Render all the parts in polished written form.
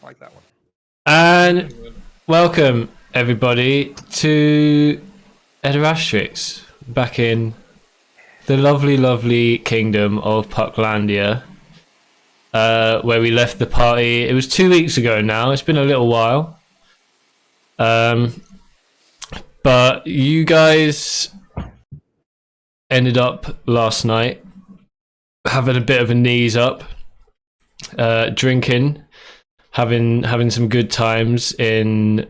I like that one. And welcome everybody to Edarastrix, back in the lovely, lovely kingdom of Pucklandia, where we left the party. It was 2 weeks ago now. It's been a little while. But you guys ended up last night having a bit of a knees up, drinking, having some good times in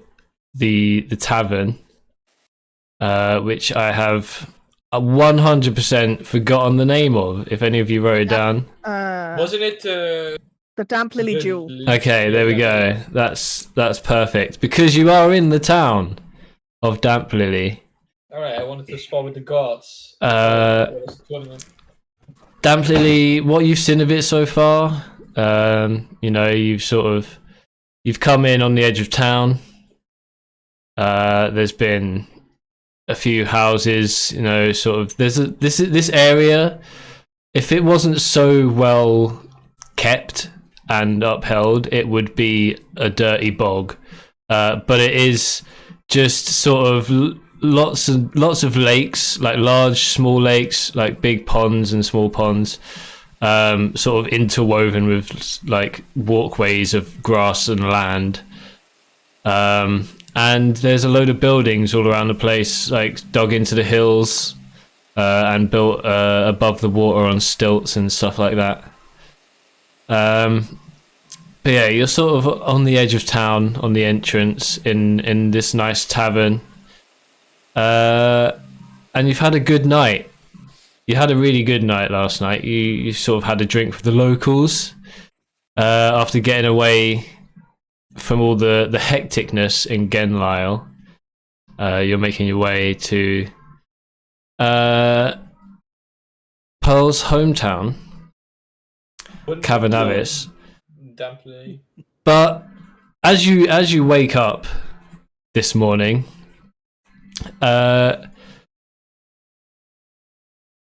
the tavern, which I have 100% forgotten the name of. If any of you wrote it down, Wasn't it The Damplily Jewel. okay, there we go. That's perfect because you are in the town of Damplily. Alright, I wanted to spar with the gods. Damplily, what you've seen of it so far, you know, you've come in on the edge of town. There's been a few houses, you know, sort of. This area. If it wasn't so well kept and upheld, it would be a dirty bog. But it is just sort of lots of lakes, like large, small lakes, like big ponds and small ponds, sort of interwoven with like walkways of grass and land. And there's a load of buildings all around the place, like dug into the hills, and built above the water on stilts and stuff like that. But yeah, you're sort of on the edge of town, on the entrance, in this nice tavern. And you've had a good night. You had a really good night last night. You sort of had a drink with the locals, after getting away from all the hecticness in Genlisle. You're making your way to Pearl's hometown, Cavernavis. Damplily. But as you wake up this morning,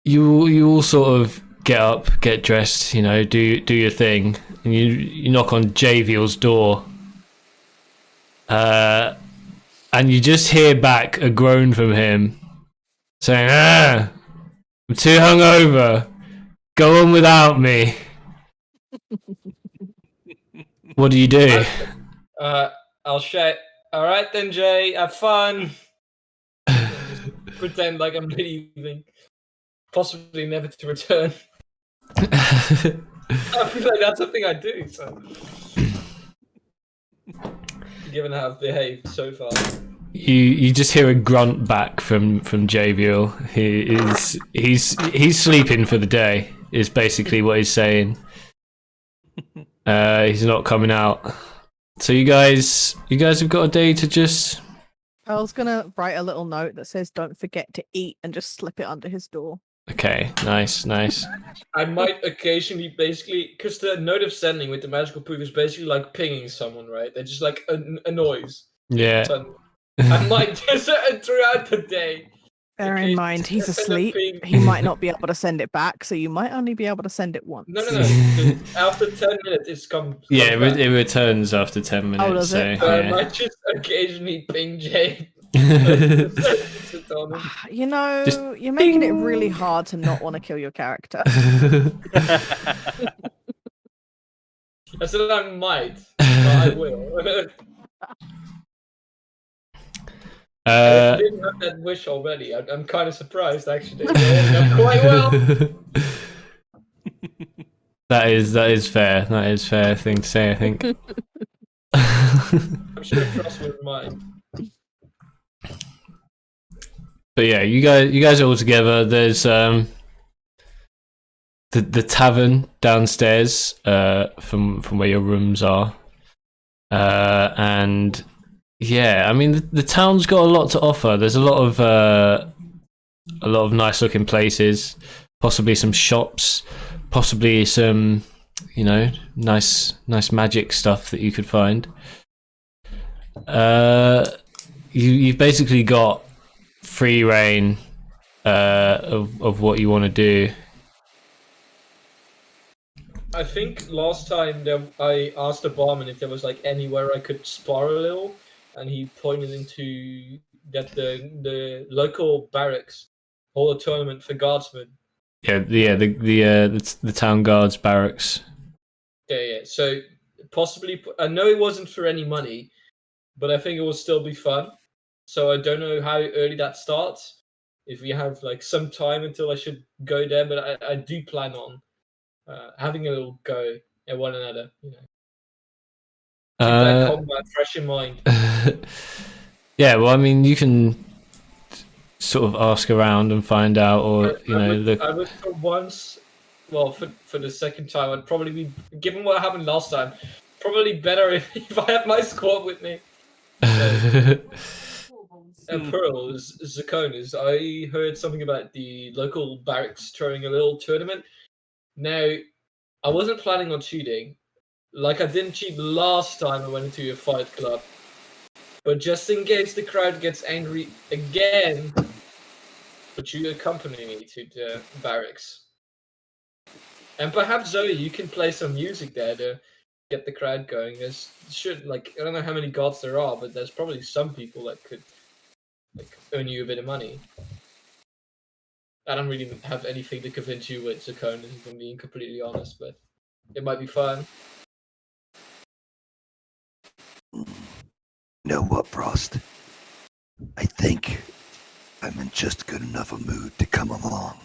you all sort of get up, get dressed, you know, do your thing, and you knock on Javiel's door, and you just hear back a groan from him saying, I'm too hungover, go on without me. What do you do? I'll shout, alright then, Jay, have fun. Just pretend like I'm leaving. Possibly never to return. I feel like that's something I do, so. Given how I've behaved so far. You just hear a grunt back from Javiel. He's sleeping for the day, is basically what he's saying. He's not coming out. So you guys have got a day to just. Pearl's gonna write a little note that says "Don't forget to eat" and just slip it under his door. Okay, nice. I might occasionally basically, because the note of sending with the magical proof is basically like pinging someone, right? They're just like a noise. Yeah. So I might just throughout the day. Bear in mind, he's asleep. He might not be able to send it back, so you might only be able to send it once. No. After 10 minutes, it's come. Yeah, back. it returns after 10 minutes. Oh, does it? So I Yeah. might just occasionally ping Jay. You know, Just you're making it really hard to not want to kill your character. I said I might, but I will. I didn't have that wish already. I'm kind of surprised, actually. Quite well. That is fair. That is fair thing to say, I think. I'm sure Frost wouldn't mind. But yeah, you guys are all together. There's the tavern downstairs, from where your rooms are, and yeah, I mean the town's got a lot to offer. There's a lot of nice looking places, possibly some shops, possibly some, you know, nice magic stuff that you could find. You've basically got free reign of what you want to do. I think last time I asked the barman if there was like anywhere I could spar a little, and he pointed into that the local barracks hold a tournament for guardsmen. The town guards barracks. Yeah. So possibly, I know it wasn't for any money, but I think it will still be fun. So I don't know how early that starts. If we have like some time until I should go there, but I do plan on having a little go at one another. You know, keep that combat fresh in mind. Yeah, well, I mean, you can sort of ask around and find out, or I would for once. Well, for the second time, I'd probably be, given what happened last time, probably better if I had my squad with me. And Pearl, Zakonas, I heard something about the local barracks throwing a little tournament. Now, I wasn't planning on cheating. Like I didn't cheat last time I went into a fight club. But just in case the crowd gets angry again, would you accompany me to the barracks? And perhaps Zoe, you can play some music there to get the crowd going. I don't know how many gods there are, but there's probably some people that could earn you a bit of money. I don't really have anything to convince you with Zakona, if I'm being completely honest, but it might be fun. Know what, Frost? I think I'm in just good enough a mood to come along.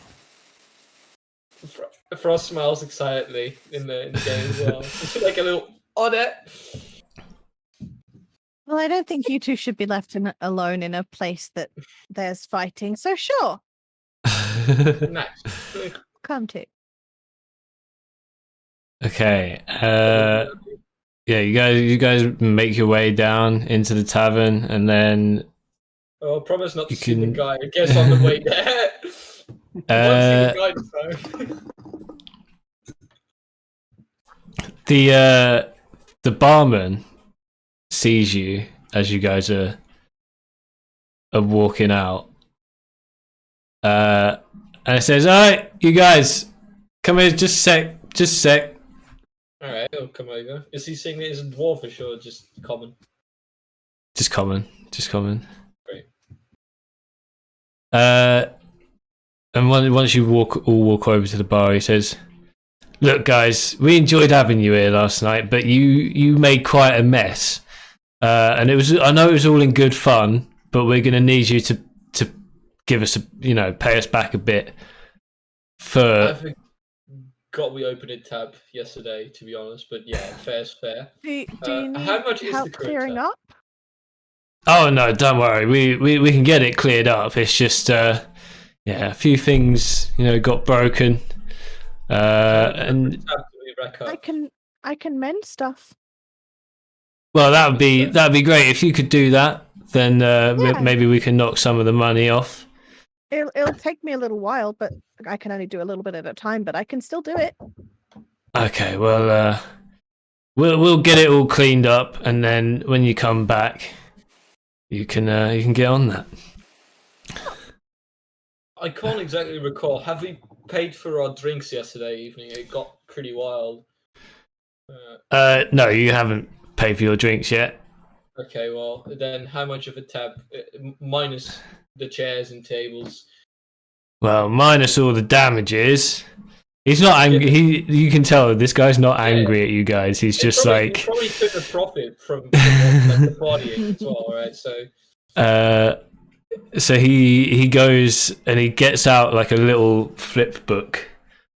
Frost smiles excitedly in the game as well. Like a little odd. Well, I don't think you two should be left alone in a place that there's fighting. So sure, Nice. come to. Okay. Yeah, you guys make your way down into the tavern, and then. Oh, promise not to see the guy. I guess on the way there. The barman sees you as you guys are walking out, and it says, "All right, you guys, come here, just a sec." All right, he'll come over. Is he saying it is dwarfish or just common? Just common. Great. And once you walk over to the bar, he says, "Look, guys, we enjoyed having you here last night, but you made quite a mess. And I know it was all in good fun, but we're going to need you to give us pay us back a bit for." I forgot we opened a tab yesterday, to be honest, but yeah, fair's fair. Do you need how much is help the clearing up? Oh no, don't worry. We can get it cleared up. It's just a few things got broken. And I can mend stuff. Well, that'd be great if you could do that. Then maybe we can knock some of the money off. It'll take me a little while, but I can only do a little bit at a time. But I can still do it. Okay, well, we'll get it all cleaned up, and then when you come back, you can get on that. I can't exactly recall. Have we paid for our drinks yesterday evening? It got pretty wild. No, you haven't paid for your drinks yet. Okay, well then, how much of a tab minus the chairs and tables? Well, minus all the damages. He's not angry. You can tell this guy's not angry at you guys. He's just he probably took a profit from the partying as well, right? So he goes and he gets out like a little flip book,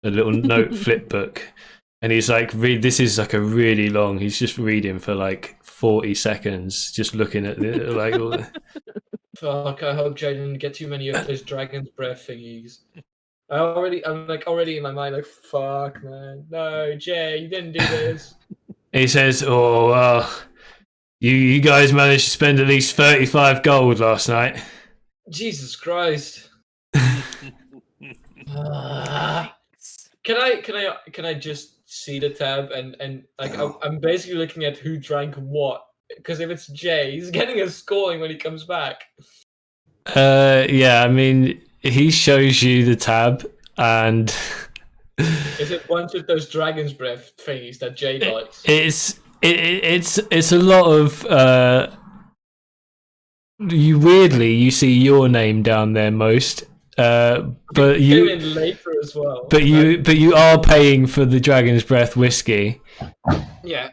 a little note flip book, and he's like, "Read. This is like a really long." He's just reading for like 40 seconds, just looking at it, like. Fuck! I hope Jay didn't get too many of those dragon's breath thingies. I'm already in my mind like, fuck, man. No, Jay, you didn't do this. He says, "Oh, well, you guys managed to spend at least 35 gold last night." Jesus Christ. Can I just see the tab and like I'm basically looking at who drank what, because if it's Jay, he's getting a scoring when he comes back. Yeah, I mean, he shows you the tab, and Is it one of those dragon's breath thingies that Jay likes? It's a lot of you see your name down there most, but you in later as well. but you are paying for the Dragon's Breath whiskey. Yeah.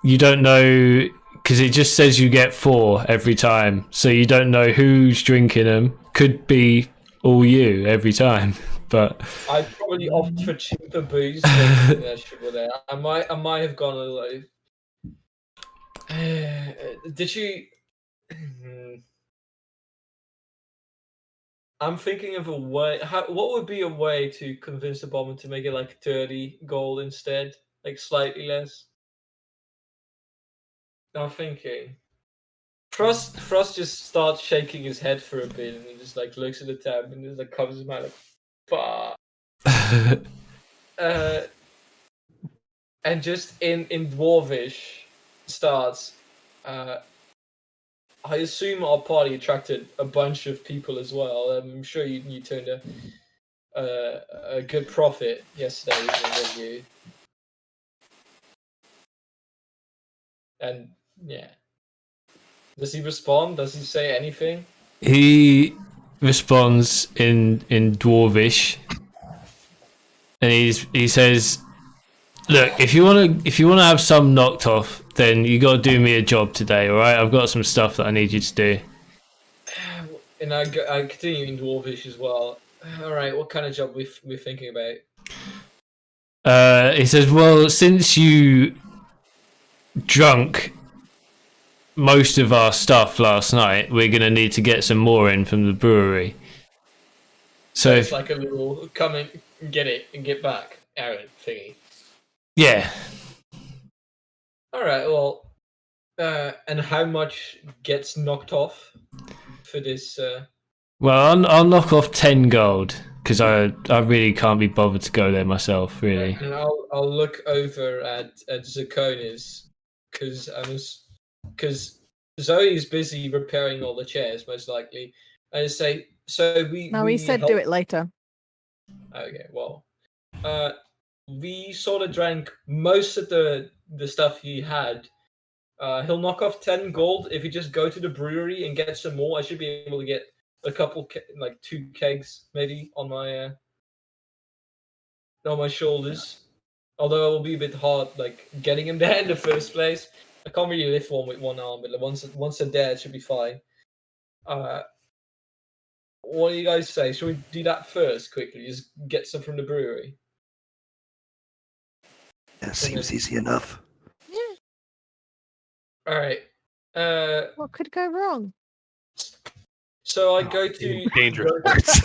You don't know because it just says you get 4 every time, so you don't know who's drinking them. Could be all you every time, but I'd probably opt for cheaper booze than that shit were there. I might have gone a little. Did you? I'm thinking of a way. What would be a way to convince the bomber to make it like 30 gold instead, like slightly less? I'm thinking. Frost just starts shaking his head for a bit, and he just like looks at the tab and just like covers his mouth like, "Fuck." And just in Dwarvish starts. I assume our party attracted a bunch of people as well. I'm sure you turned a good profit yesterday, didn't you? And yeah. Does he respond? Does he say anything? he responds in Dwarvish, and he says, "Look, if you want to have some knocked off, then you got to do me a job today, all right? I've got some stuff that I need you to do." And I continue in Dwarvish as well. All right, what kind of job we're thinking about? He says, "Well, since you drunk most of our stuff last night, we're gonna need to get some more in from the brewery. So it's like a little come and get it and get back errand thingy." Yeah. All right. Well, and how much gets knocked off for this? Well, I'll knock off 10 gold because I really can't be bothered to go there myself, really. And I'll look over at Zakonis because Zoe's busy repairing all the chairs most likely. I just say so. He said do it later. Okay. Well, we sort of drank most of the stuff he had. He'll knock off 10 gold if you just go to the brewery and get some more. I should be able to get a couple, like 2 kegs maybe on my shoulders. Although it will be a bit hard, like getting him there in the first place. I can't really lift one with one arm, but once they're there, it should be fine. What do you guys say? Should we do that first quickly? Just get some from the brewery. That seems easy enough. Yeah. All right. What could go wrong? So I go to dangerous.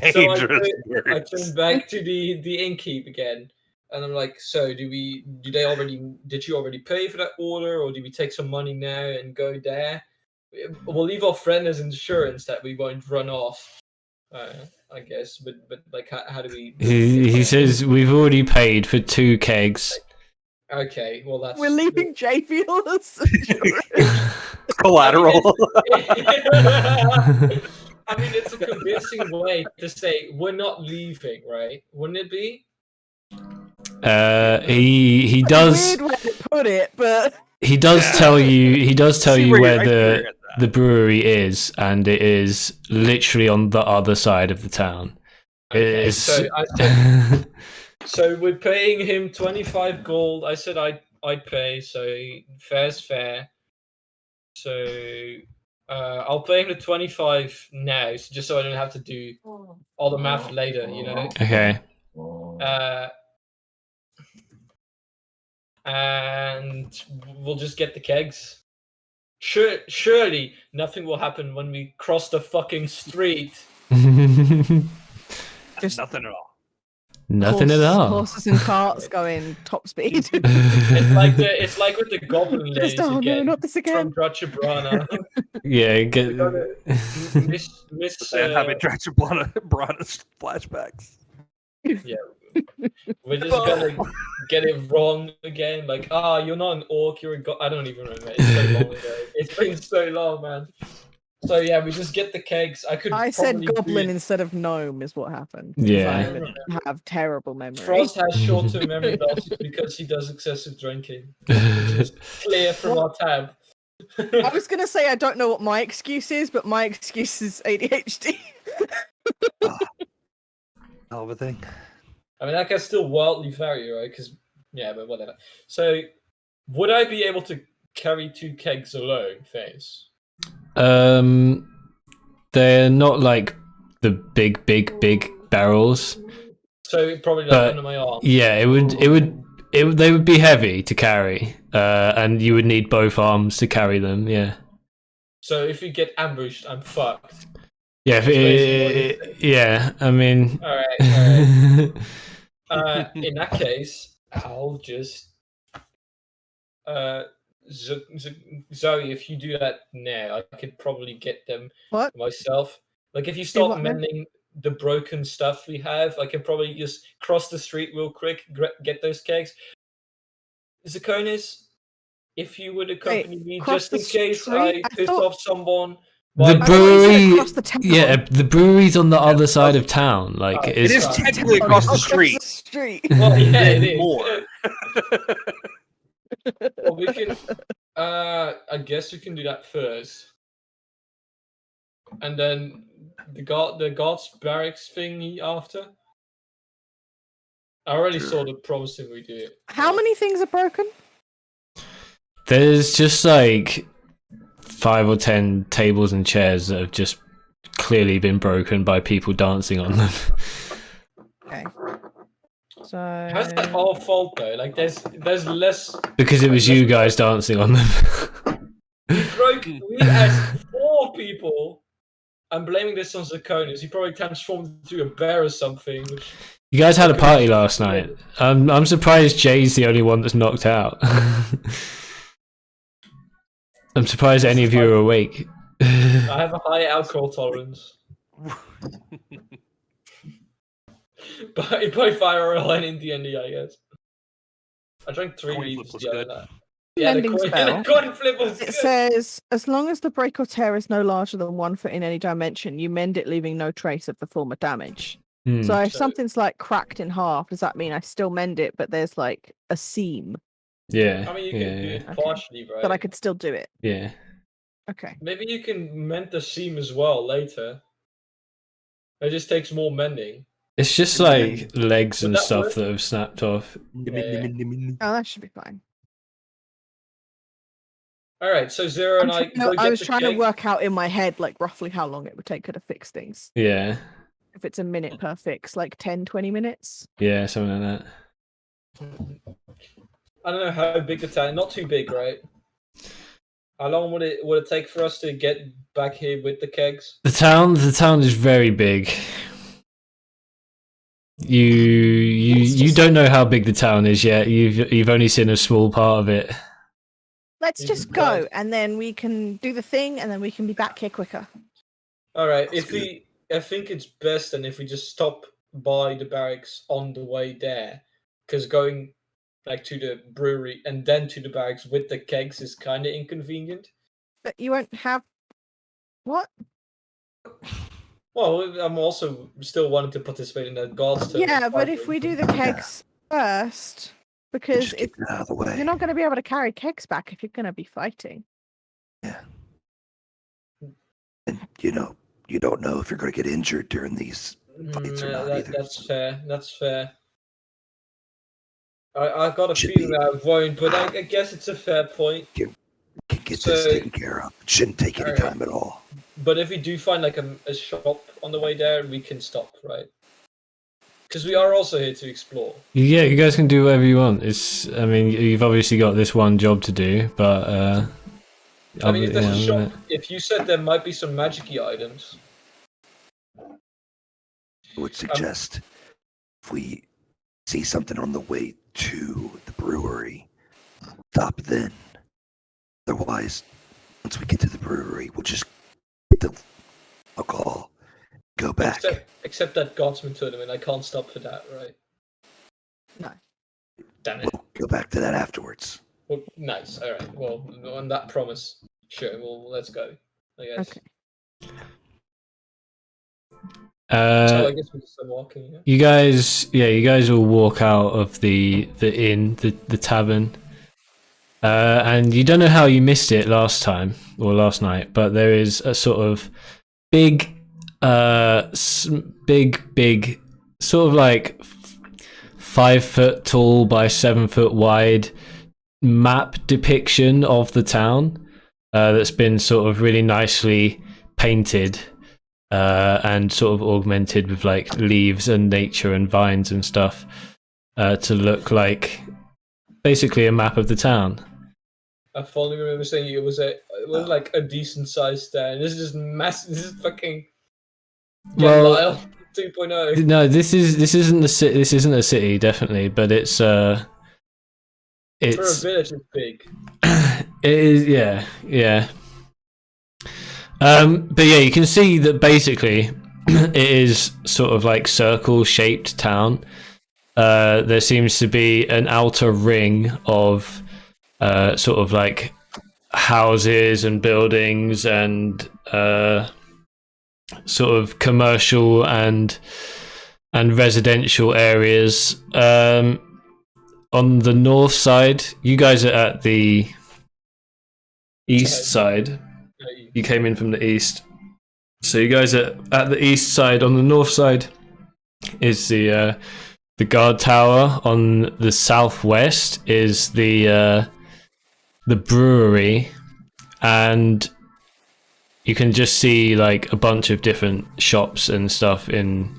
Dangerous. I turn back to the innkeep again, and I'm like, "So, did you already pay for that order, or do we take some money now and go there? We'll leave our friend as insurance that we won't run off, I guess. But like, how do we?" He says we've already paid for 2 kegs. Okay, well that's. We're leaving JVL as insurance. Collateral. I mean, it's a convincing way to say we're not leaving, right? Wouldn't it be? He does. Weird way to put it, but he does tell you where the the brewery is, and it is literally on the other side of the town. Okay, It is. So we're paying him 25 gold. I said I'd pay, so fair's fair. So I'll pay him the 25 now, just so I don't have to do all the math later, you know? Okay. And we'll just get the kegs. Surely nothing will happen when we cross the fucking street. just Nothing at all. Nothing at all. Horses and carts going top speed. It's like with the goblin ladies Just, oh again, no, not this again. from Drachabrana. Yeah. Get. Miss And having Drachabrana flashbacks. Yeah. We're just gonna get it wrong again. Like, you're not an orc, you're a I don't even remember. It's so long ago. It's been so long, man. So yeah, we just get the kegs. I said probably do goblin it- instead of gnome is what happened. 'cause Yeah. I have terrible memory. Frost has short-term memory loss because he does excessive drinking, which is clear from our tab. I was gonna say I don't know what my excuse is, but my excuse is ADHD. Hell of a thing. I mean, that can still wildly vary, right? Because yeah, but whatever. So, would I be able to carry 2 kegs alone, Face? They're not like the big barrels. So probably like But under my arm. yeah, they would be heavy to carry, and you would need both arms to carry them. Yeah. So if we get ambushed, I'm fucked. Yeah. That's basically what Yeah. I mean. All right. In that case, I'll just Zoe, if you do that now, I could probably get them What? myself. Like if you Do start what now? mending the broken stuff we have, I can probably just cross the street real quick, get those kegs. Zakonis, if you would accompany me, cross just in the case street? I I piss thought- off someone. The by- I thought you said brewery, across the town. yeah, the brewery's on the other side of town. Like, It is Sorry. technically across the Across street. the street. Well, yeah, it Then is. more. Well, we can. I guess we can do that first, and then the guards barracks thingy after. I already saw the promising we do it. How many things are broken? there's just like 5 or 10 tables and chairs that have just clearly been broken by people dancing on them. Okay. So How's that our fault though? Like, there's less. Because it was you guys dancing on them. We asked 4 people. I'm blaming this on Zakonis. He probably transformed into a bear or something. Which You guys had a party last night. I'm surprised Jay's the only one that's knocked out. I'm surprised any of you are awake. I have a high alcohol tolerance. But by fire oil and in D&D, I guess. I drank 3 Coin liters flip was the other good. night. Yeah, the Mending coin, spell. the coin flip was it good. says, as long as the break or tear is no larger than 1 foot in any dimension, you mend it, leaving no trace of the former damage. Hmm. So if So- something's like cracked in half, does that mean I still mend it, but there's like a seam, Yeah. I mean, you can yeah, do yeah, it Okay. partially, right? but I could still do it? yeah. Okay. Maybe you can mend the seam as well later. It just takes more mending. It's just like legs Would and that stuff work? that have snapped off. Oh, that should be fine. All right, so Zero and I go I get was the trying to kegs. work out in my head like roughly how long it would take her to fix things. Yeah. If it's a minute per fix, like 10, 20 minutes. Yeah, something like that. I don't know how big the town. Not too big, right? How long would it take for us to get back here with the kegs? The town is very big. You don't know how big the town is yet. You've only seen a small part of it. Let's Jesus just go, Christ. and then we can do the thing, and then we can be back here quicker. All right, That's good. I think it's best then if we just stop by the barracks on the way there, because going like to the brewery and then to the barracks with the kegs is kind of inconvenient. But you won't have what? Well, I'm also still wanting to participate in that guards turn. Yeah, but if we do the kegs first, because Just if get it out of the way. you're not going to be able to carry kegs back if you're going to be fighting. Yeah. And you don't know if you're going to get injured during these fights or not either. That's fair. That's fair. I've got a Should feeling be. that I won't, but I guess it's a fair point. Can get this So- taken care of. It shouldn't take any Alright. time at all. But if we do find like a shop on the way there, we can stop, right? Because we are also here to explore. Yeah, you guys can do whatever you want. I mean, you've obviously got this one job to do, but I mean, if there's a yeah, shop, if you said there might be some magic-y items, I would suggest if we see something on the way to the brewery, stop then. Otherwise, once we get to the brewery, we'll just get the alcohol, go back. except that Guardsman tournament, I can't stop for that, right? No. Damn it. We'll go back to that afterwards. Well, nice. All right. Well, on that promise, sure. Well, let's go. I guess. Okay. So I guess we can start walking. Yeah? You guys will walk out of the inn, the tavern, and you don't know how you missed it last time or last night, but there is a sort of big, big, sort of like 5 foot tall by 7 foot wide map depiction of the town that's been sort of really nicely painted. And sort of augmented with like leaves and nature and vines and stuff to look like basically a map of the town. I fondly remember saying it was like a decent sized stand. This is just massive. This is fucking Well, 2.0. no, this isn't the city. This isn't a city, definitely, but it's For a village, it's big. it is, yeah. But yeah, you can see that basically it is sort of like circle-shaped town. There seems to be an outer ring of sort of like houses and buildings and sort of commercial and residential areas. On the north side, you guys are at the east side. You came in from the east, so you guys are at the east side. On the north side is the guard tower. On the southwest is the brewery, and you can just see like a bunch of different shops and stuff in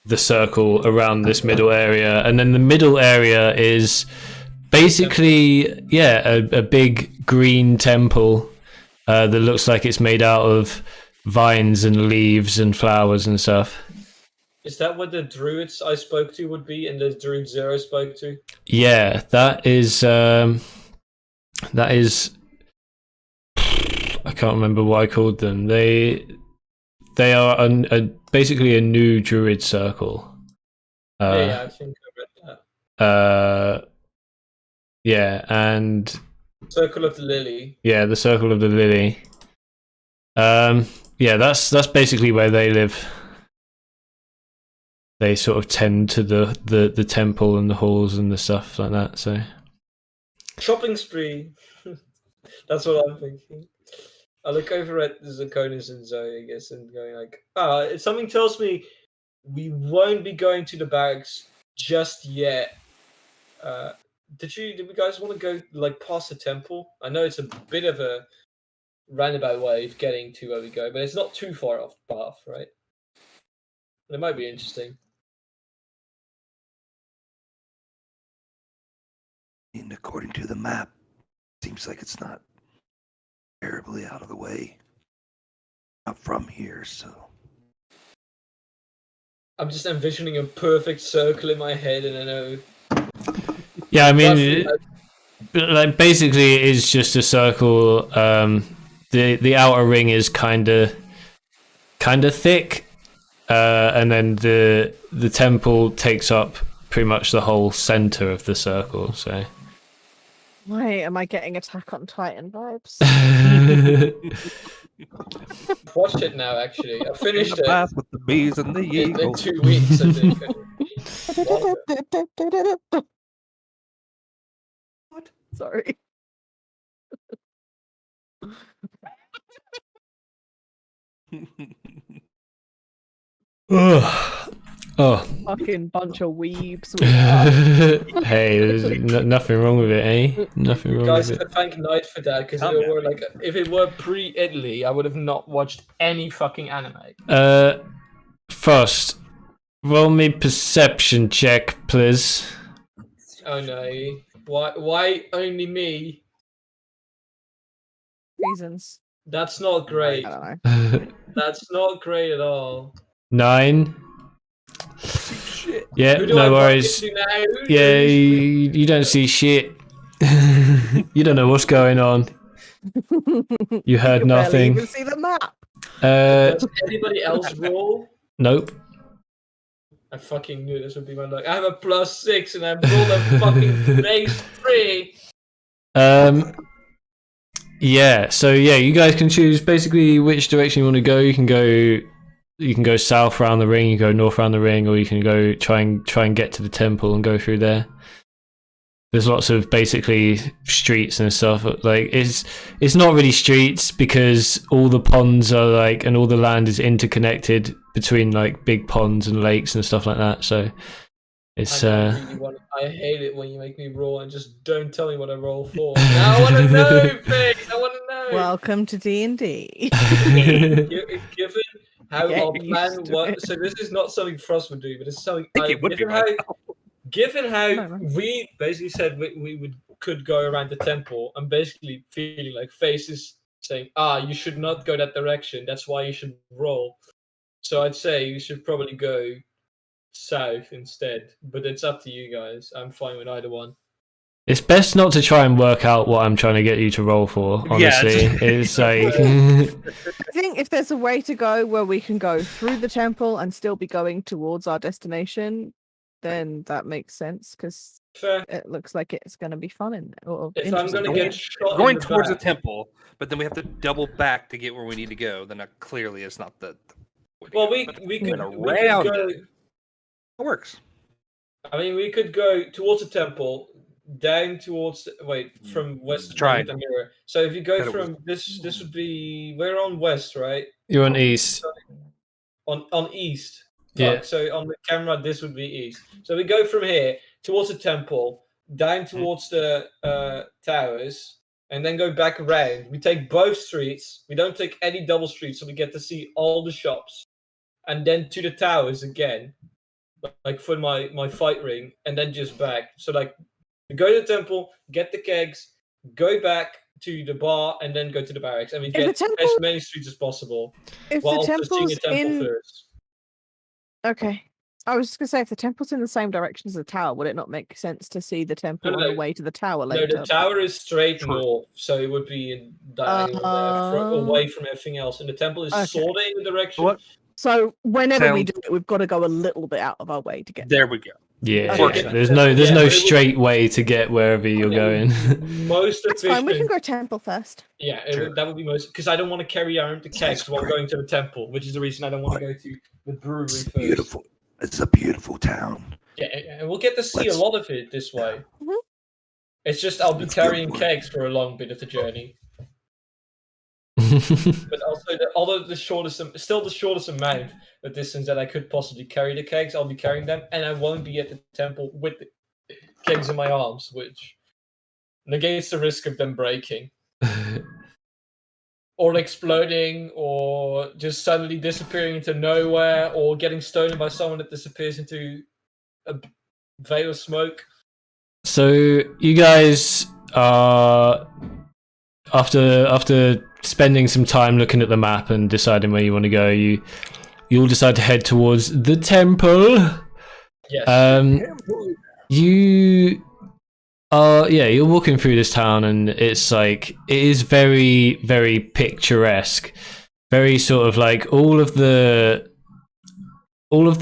the circle around this middle area. And then the middle area is basically a big green temple. That looks like it's made out of vines and leaves and flowers and stuff. Is that what the druids I spoke to would be, and the druid Zero spoke to? Yeah, that is. I can't remember what I called them. They are basically a new druid circle. Yeah, I think I read that. Yeah, and. Circle of the Lily. Yeah, the Circle of the Lily. Yeah, that's basically where they live. They sort of tend to the temple and the halls and the stuff like that. So Shopping spree. That's what I'm thinking. I look over at Zakonis and Zoe, I guess, and going like, if something tells me we won't be going to the barracks just yet. Did we guys want to go like past the temple? I know it's a bit of a roundabout way of getting to where we go, but it's not too far off the path, right? It might be interesting. And according to the map, seems like it's not terribly out of the way. Not from here, so. I'm just envisioning a perfect circle in my head, and I know. Yeah, I mean, like basically, it is just a circle. The outer ring is kind of thick, and then the temple takes up pretty much the whole center of the circle. So, Why am I getting Attack on Titan vibes? Watch it now. Actually, I finished The it path with the bees and the in eagles. 2 weeks. I think. What? Sorry. Oh. Fucking bunch of weebs. We are. Hey, there's nothing wrong with it, eh? Nothing wrong Guys, with it. thank Knight for that, because Come here. if it were pre-Italy, I would have not watched any fucking anime. Frost, roll me perception check, please. Oh no! Why only me? Reasons. That's not great. I don't know. That's not great at all. 9. Shit. Yeah, Who do I no bump worries. into now? Yeah, you don't see shit. You don't know what's going on. You heard You barely nothing. even see the map. Does anybody else roll? Nope. I fucking knew this would be my luck. I have a +6 and I rolled a fucking base 3. Yeah, so yeah, you guys can choose basically which direction you want to go. You can go south around the ring, you go north around the ring, or you can go try and get to the temple and go through there. There's lots of basically streets and stuff. Like it's not really streets because all the ponds are like, and all the land is interconnected between like big ponds and lakes and stuff like that. So it's I hate it when you make me roll and just don't tell me what I roll for. Now I want to know, Pig. I want to know. Welcome to D&D. Given how Get our plan used to works, it. so this is not something Frost would do, but it's something. I think it would be right. Given how No. we basically said we could go around the temple, I'm basically feeling like Face is saying, you should not go that direction. That's why you should roll. So I'd say you should probably go south instead, but it's up to you guys. I'm fine with either one. It's best not to try and work out what I'm trying to get you to roll for, honestly. It's like I think if there's a way to go where we can go through the temple and still be going towards our destination, then that makes sense because Fair. it looks like it's going to be fun and or If I'm going to interesting. get shot Going in the towards the back, temple, but then we have to double back to get where we need to go. Then clearly it's not the way to well, go. we But we could around go. it works. I mean, we could go towards the temple, down towards from west Try. the mirror. So if you go Better from this would be we're on west, right? you're on east. On east. Yeah. Fuck, so on the camera, this would be east. So we go from here towards the temple, down towards the towers, and then go back around. We take both streets. We don't take any double streets, so we get to see all the shops, and then to the towers again, like for my fight ring, and then just back. So like, we go to the temple, get the kegs, go back to the bar, and then go to the barracks, and we If get the temple- as many streets as possible. If While the also seeing temple's the temple in, first. okay, I was just gonna say if the temple's in the same direction as the tower, would it not make sense to see the temple No, on no. the way to the tower No, later? the tower is straight Sure. north, so it would be in diagonal there, away from everything else, and the temple is Okay. sort of in the direction. What? So whenever we Sounds- do it, we've got to go a little bit out of our way to get There we go. Yeah, Okay. there's no Yeah, but no it would- straight way to get wherever you're going. Most That's fine. We can efficient. go temple first. Yeah, Sure. that would be most because I don't want to carry around the kegs while going to the temple, which is the reason I don't want to go to the brewery It's first. beautiful. It's a beautiful town. Yeah, and we'll get to see Let's- a lot of it this way. Mhm. It's just I'll be Let's carrying go for it. kegs for a long bit of the journey, but also although still the shortest amount of distance that I could possibly carry the kegs, I'll be carrying them, and I won't be at the temple with the kegs in my arms, which negates the risk of them breaking or exploding or just suddenly disappearing into nowhere or getting stolen by someone that disappears into a veil of smoke. So you guys are after spending some time looking at the map and deciding where you want to go, you all decide to head towards the temple. Yes. You're walking through this town and it's like it is very, very picturesque. Very sort of like all of the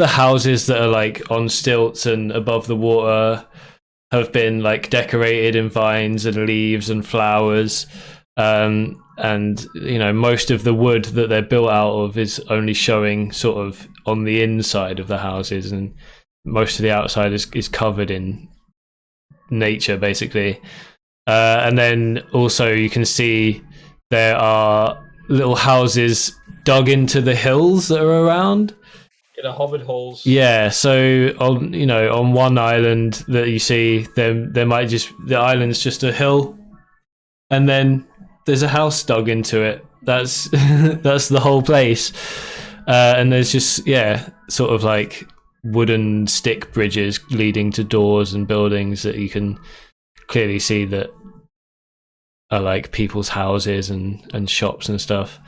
houses that are like on stilts and above the water have been like decorated in vines and leaves and flowers. And you know, most of the wood that they're built out of is only showing sort of on the inside of the houses, and most of the outside is covered in nature basically. And then also you can see there are little houses dug into the hills that are around. In the hobbit holes. Yeah, so on one island that you see, there might just the island's just a hill, and then there's a house dug into it. That's that's the whole place, and there's just sort of like wooden stick bridges leading to doors and buildings that you can clearly see that are like people's houses and shops and stuff.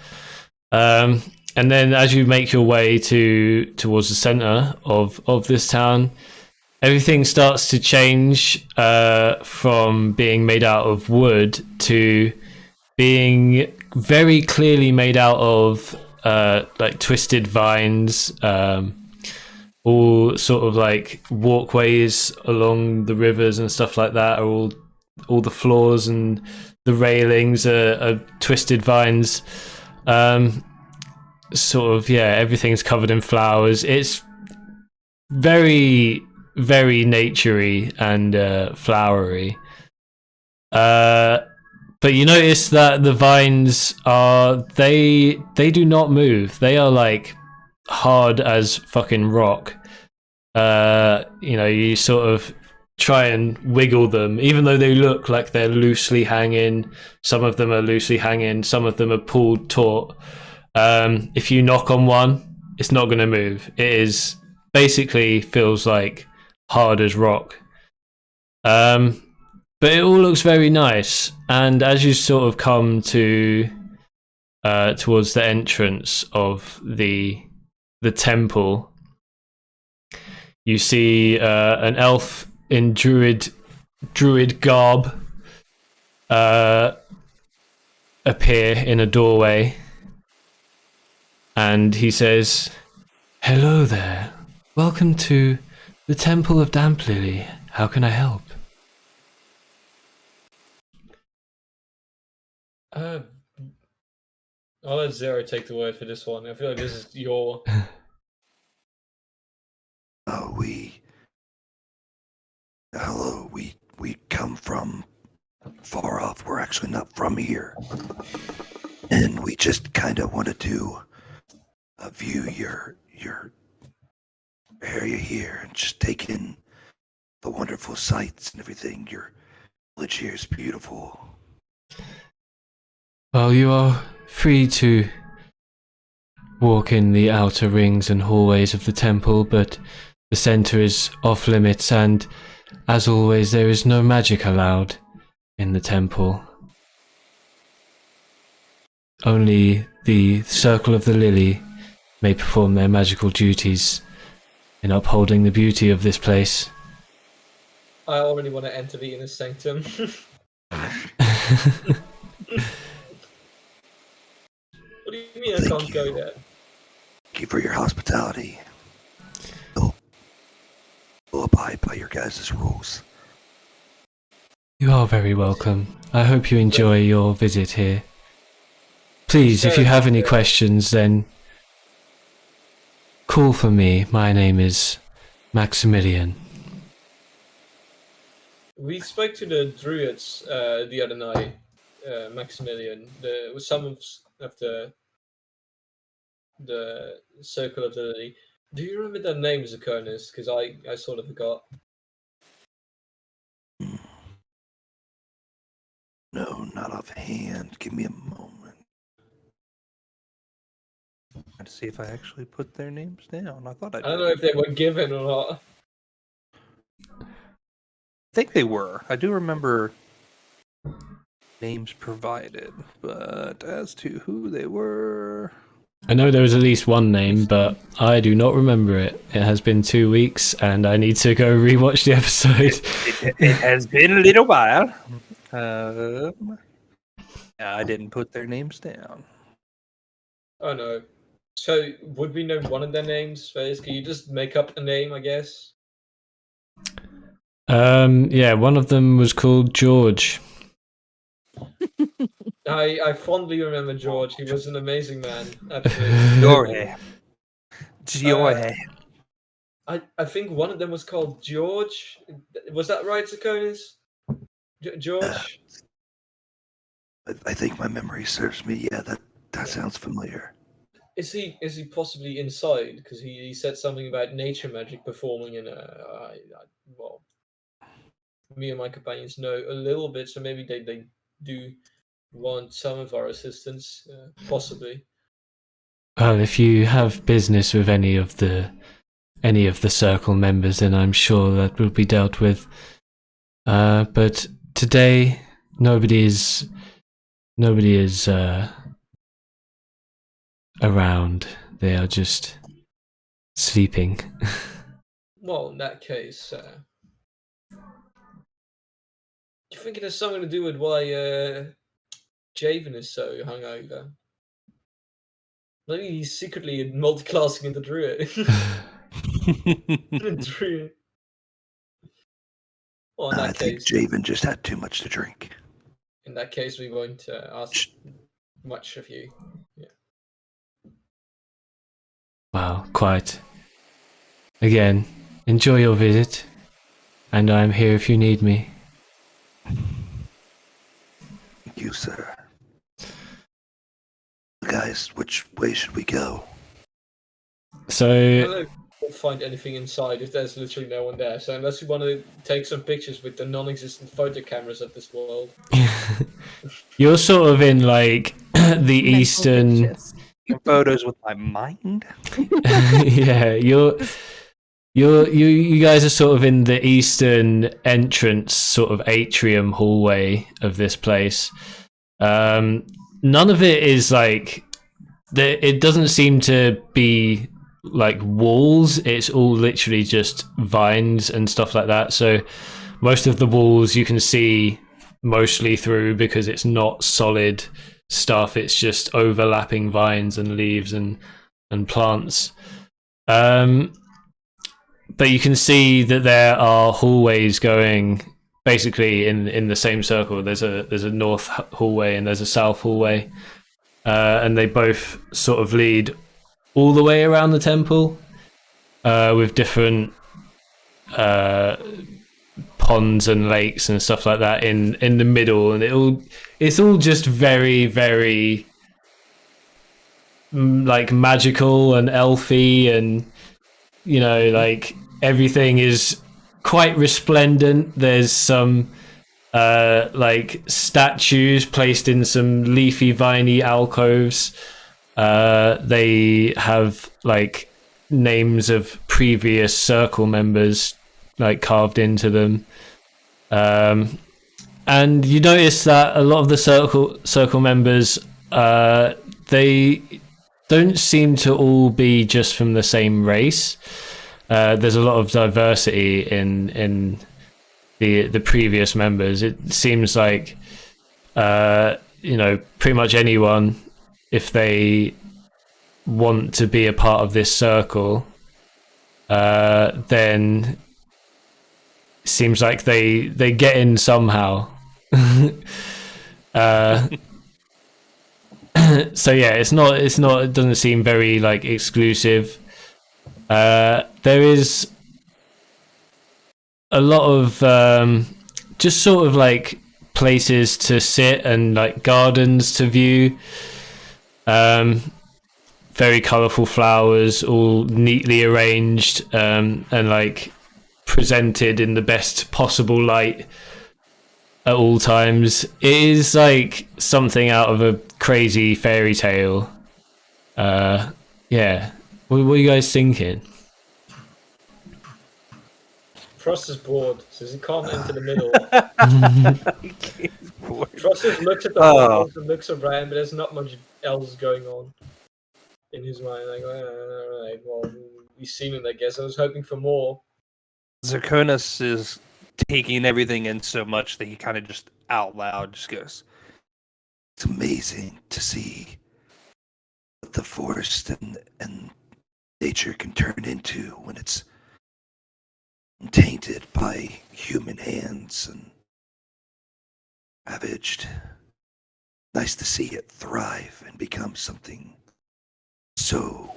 And then as you make your way towards the center of this town, everything starts to change from being made out of wood to being very clearly made out of like twisted vines, all sort of like walkways along the rivers and stuff like that are all all the floors and the railings are twisted vines. Sort of, yeah, everything's covered in flowers. It's very, very naturey and flowery. But you notice that the vines they do not move. They are like hard as fucking rock. You sort of try and wiggle them, even though they look like they're loosely hanging. Some of them are loosely hanging, some of them are pulled taut. If you knock on one, it's not going to move. It is basically feels like hard as rock. But it all looks very nice, and as you sort of come to towards the entrance of the temple, you see an elf in druid garb appear in a doorway, and he says, "Hello there. Welcome to the Temple of Damplily. How can I help?" I'll let Zero take the word for this one. I feel like this is your. We come from far off. We're actually not from here, and we just kind of want to view your area here and just take in the wonderful sights and everything. Your village here is beautiful. Well, you are free to walk in the outer rings and hallways of the temple, but the center is off limits, and as always, there is no magic allowed in the temple. Only the Circle of the Lily may perform their magical duties in upholding the beauty of this place. I already want to enter the inner sanctum. What do you mean I can't go there? Thank you for your hospitality. We'll abide by your guys' rules. You are very welcome. I hope you enjoy your visit here. Please, if you have any questions, then call for me. My name is Maximilian. We spoke to the druids the other night, Maximilian. Some of the Circle of the Lily. Do you remember their names, Akonis? Because I sort of forgot. No, not offhand. Give me a moment. To see if I actually put their names down. I thought I don't know if they were given or not. I think they were. I do remember names provided, but as to who they were... I know there was at least one name, but I do not remember it. It has been 2 weeks, and I need to go rewatch the episode. It has been a little while. I didn't put their names down. Oh no. So, would we know one of their names first? Can you just make up a name, I guess? Yeah, one of them was called George. I fondly remember George. He was an amazing man. Absolutely. George. I think one of them was called George. Was that right, Sakonis? George? I think my memory serves me. Yeah, that sounds familiar. Is he possibly inside? Because he said something about nature magic performing in well, me and my companions know a little bit, so maybe they do want some of our assistance, possibly. Well, if you have business with any of the circle members, then I'm sure that will be dealt with. But today, nobody is around. They are just sleeping. Well, in that case, you think it has something to do with why Javen is so hungover? Maybe he's secretly multiclassing into Druid. Druid. Well, in I that think case, Javen just had too much to drink. we won't ask much of you. Yeah. Wow, quite. Again, enjoy your visit, and I'm here if you need me. Thank you, sir. Guys, which way should we go? I So, don't know if we'll find anything inside if there's literally no one there. So unless you want to take some pictures with the non-existent photo cameras of this world. you're sort of in like the Mental eastern. pictures. Photos with my mind. Yeah, you guys are sort of in the eastern entrance, sort of atrium hallway of this place. None of it is like it doesn't seem to be like walls. It's all literally just vines and stuff like that. So most of the walls you can see mostly through because it's not solid stuff. It's just overlapping vines and leaves and plants. But you can see that there are hallways going basically in the same circle. There's a north hallway and there's a south hallway, and they both sort of lead all the way around the temple, with different ponds and lakes and stuff like that in the middle, and it's all just very, very like magical and elfy, and like everything is quite resplendent. There's some like statues placed in some leafy viney alcoves. They have like names of previous circle members like carved into them. And you notice that a lot of the circle members, they don't seem to all be just from the same race. There's a lot of diversity in the previous members. It seems like pretty much anyone, if they want to be a part of this circle, then it seems like they get in somehow. So yeah, it doesn't seem very like exclusive. There is a lot of just sort of like places to sit and like gardens to view. Very colourful flowers, all neatly arranged, and like presented in the best possible light at all times. It is like something out of a crazy fairy tale. Yeah. What are you guys thinking? Frost is bored, so he can't enter the middle. Frost just looks at the walls and looks around, but there's not much else going on in his mind. Like, well, we've seen it, I guess. I was hoping for more. Zirconis is taking everything in so much that he kind of just out loud just goes, It's amazing to see what the forest and nature can turn into when it's tainted by human hands and ravaged. Nice to see it thrive and become something so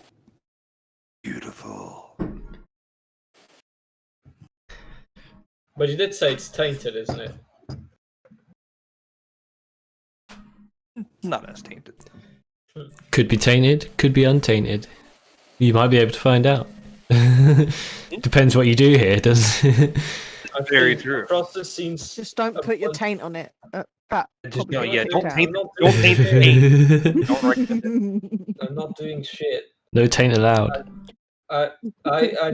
beautiful. But you did say it's tainted, isn't it? not as tainted. Could be tainted, could be untainted. You might be able to find out. Depends what you do here, does it? Very true. Frost seems Just don't put your taint on it. That Just probably yeah, won't don't work out. taint, don't taint the paint. Don't recommend it. I'm not doing shit. No taint allowed. I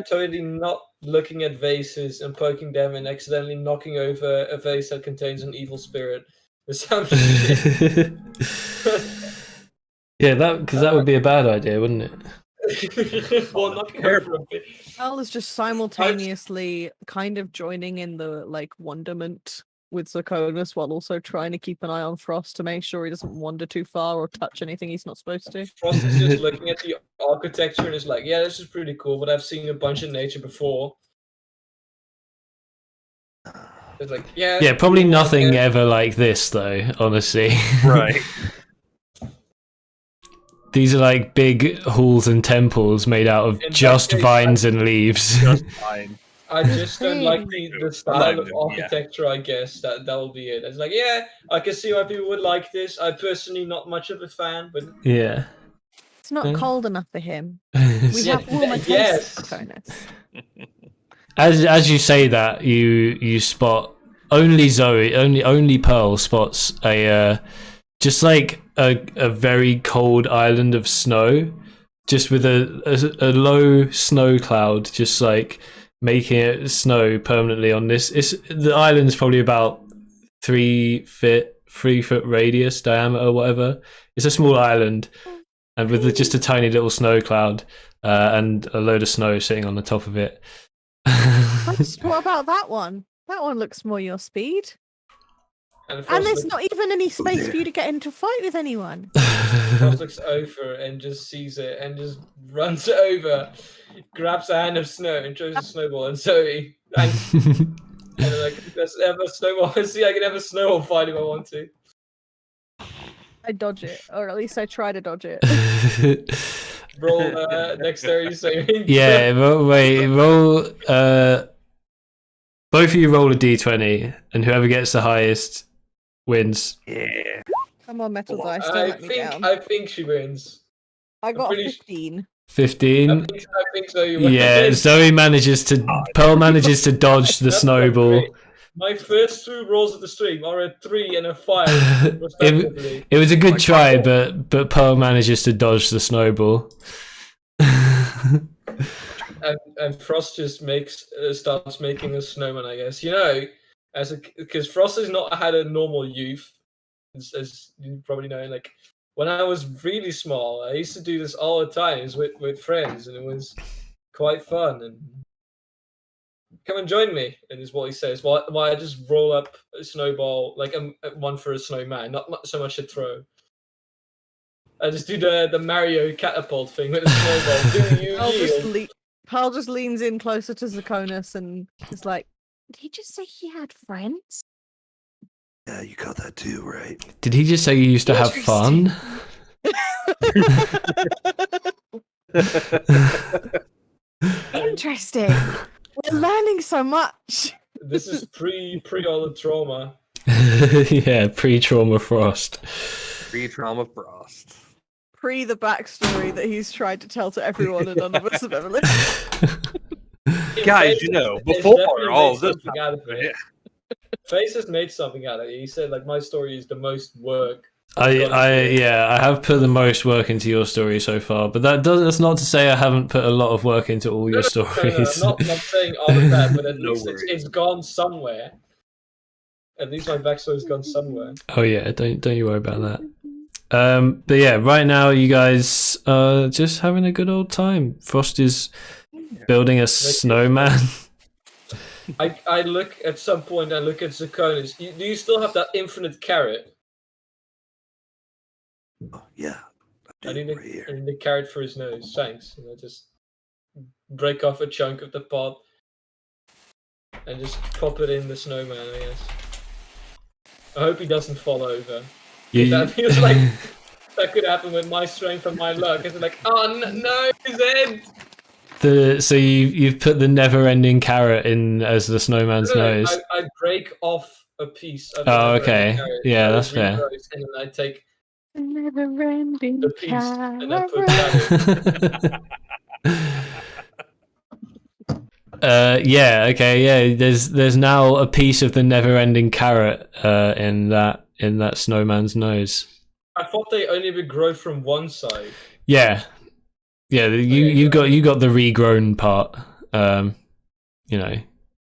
totally not looking at vases and poking them and accidentally knocking over a vase that contains an evil spirit. This sounds shit. Yeah, that would be a bad idea, wouldn't it? Well, knocking over a bit. Al is just simultaneously kind of joining in the like wonderment with Zirconis while also trying to keep an eye on Frost to make sure he doesn't wander too far or touch anything he's not supposed to. Frost is just looking at the architecture and is like, yeah, this is pretty cool, but I've seen a bunch of nature before. It's like, yeah. Yeah, probably nothing yeah. ever like this though, honestly. Right. These are like big halls and temples made out of In just that case, vines and leaves. Just fine. I just don't like the style of Yeah. architecture, I guess. That will be it. It's like, yeah, I can see why people would like this. I personally not much of a fan, but Yeah. It's not cold enough for him. We Yeah, have warmer yes. tastes, Conus. As you say that, you spot only Zoe, only Pearl spots a just like a very cold island of snow, just with a low snow cloud, just like making it snow permanently on this. The island's probably about 3 foot radius diameter, or whatever. It's a small island, and with just a tiny little snow cloud and a load of snow sitting on the top of it. What about that one? That one looks more your speed. And And there's not even any space for you to get into a fight with anyone. Frost looks over and just sees it and just runs over, grabs a hand of snow and throws a snowball at Zoe. Thanks. And they're like, let's have a snowball. See, I can have a snowball fight if I want to. I dodge it, or at least I try to dodge it. Roll dexterity saving. Yeah, roll. Both of you roll a d20, and whoever gets the highest wins. Yeah. Come on, metal dice, don't I let me down. think she wins. I got a pretty 15. 15. I think so. You win. Yeah, Zoe manages to. Pearl manages to dodge the That's snowball. great. My first 2 rolls of the stream are a 3 and a 5, respectively. It was a good try, but Pearl manages to dodge the snowball. And Frost just starts making a snowman, I guess. You know, because Frost has not had a normal youth, as you probably know. Like when I was really small, I used to do this all the time with friends, and it was quite fun. And come and join me, and is what he says. While I just roll up a snowball, like one for a snowman, not so much a throw. I just do the Mario catapult thing with the snowball. Do you yield? Pearl just leans in closer to Zakonis and is like, did he just say he had friends? Yeah, you got that too, right? Did he just say you used to have fun? Interesting. We're learning so much. This is pre all the trauma. Yeah, pre-trauma Frost. Pre-trauma Frost. Pre the backstory that he's tried to tell to everyone and none of us have ever listened. Guys, you know, before all of this, Face has made something out of it. He said, like, my story is the most work. I have put the most work into your story so far, but that's not to say I haven't put a lot of work into all your stories. No, I'm not saying all of that, but at No least worries. it's gone somewhere. At least my backstory's gone somewhere. Oh yeah, don't you worry about that. But yeah, right now you guys are just having a good old time. Frost is building a snowman. I look at some point. I look at Zakonis. Do you still have that infinite carrot? Oh, yeah. I need right here. a carrot for his nose. Thanks. And I just break off a chunk of the pot and just pop it in the snowman, I guess. I hope he doesn't fall over. That feels like that could happen with my strength and my luck. It's like, oh no, his head! So you've put the never-ending carrot in as the snowman's nose. I break off a piece of Oh, the okay. carrot. Yeah, I that's fair. regrow, and then I take Never-ending the piece and I put that in. Yeah, okay, yeah. There's now a piece of the never-ending carrot in that snowman's nose. I thought they only would grow from one side. Yeah, you got the regrown part. You know,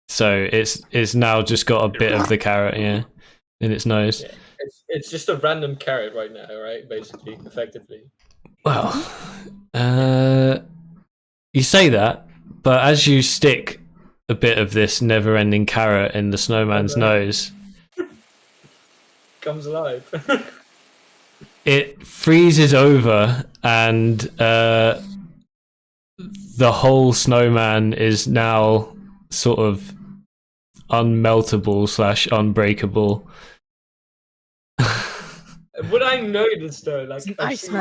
so it's now just got a bit of the carrot, yeah, in its nose. Yeah. It's just a random carrot right now, right? Basically, effectively. Well, you say that, but as you stick a bit of this never-ending carrot in the snowman's nose, comes alive. it freezes over, and the whole snowman is now sort of unmeltable / unbreakable. Would I notice though? Like It's an I've seen-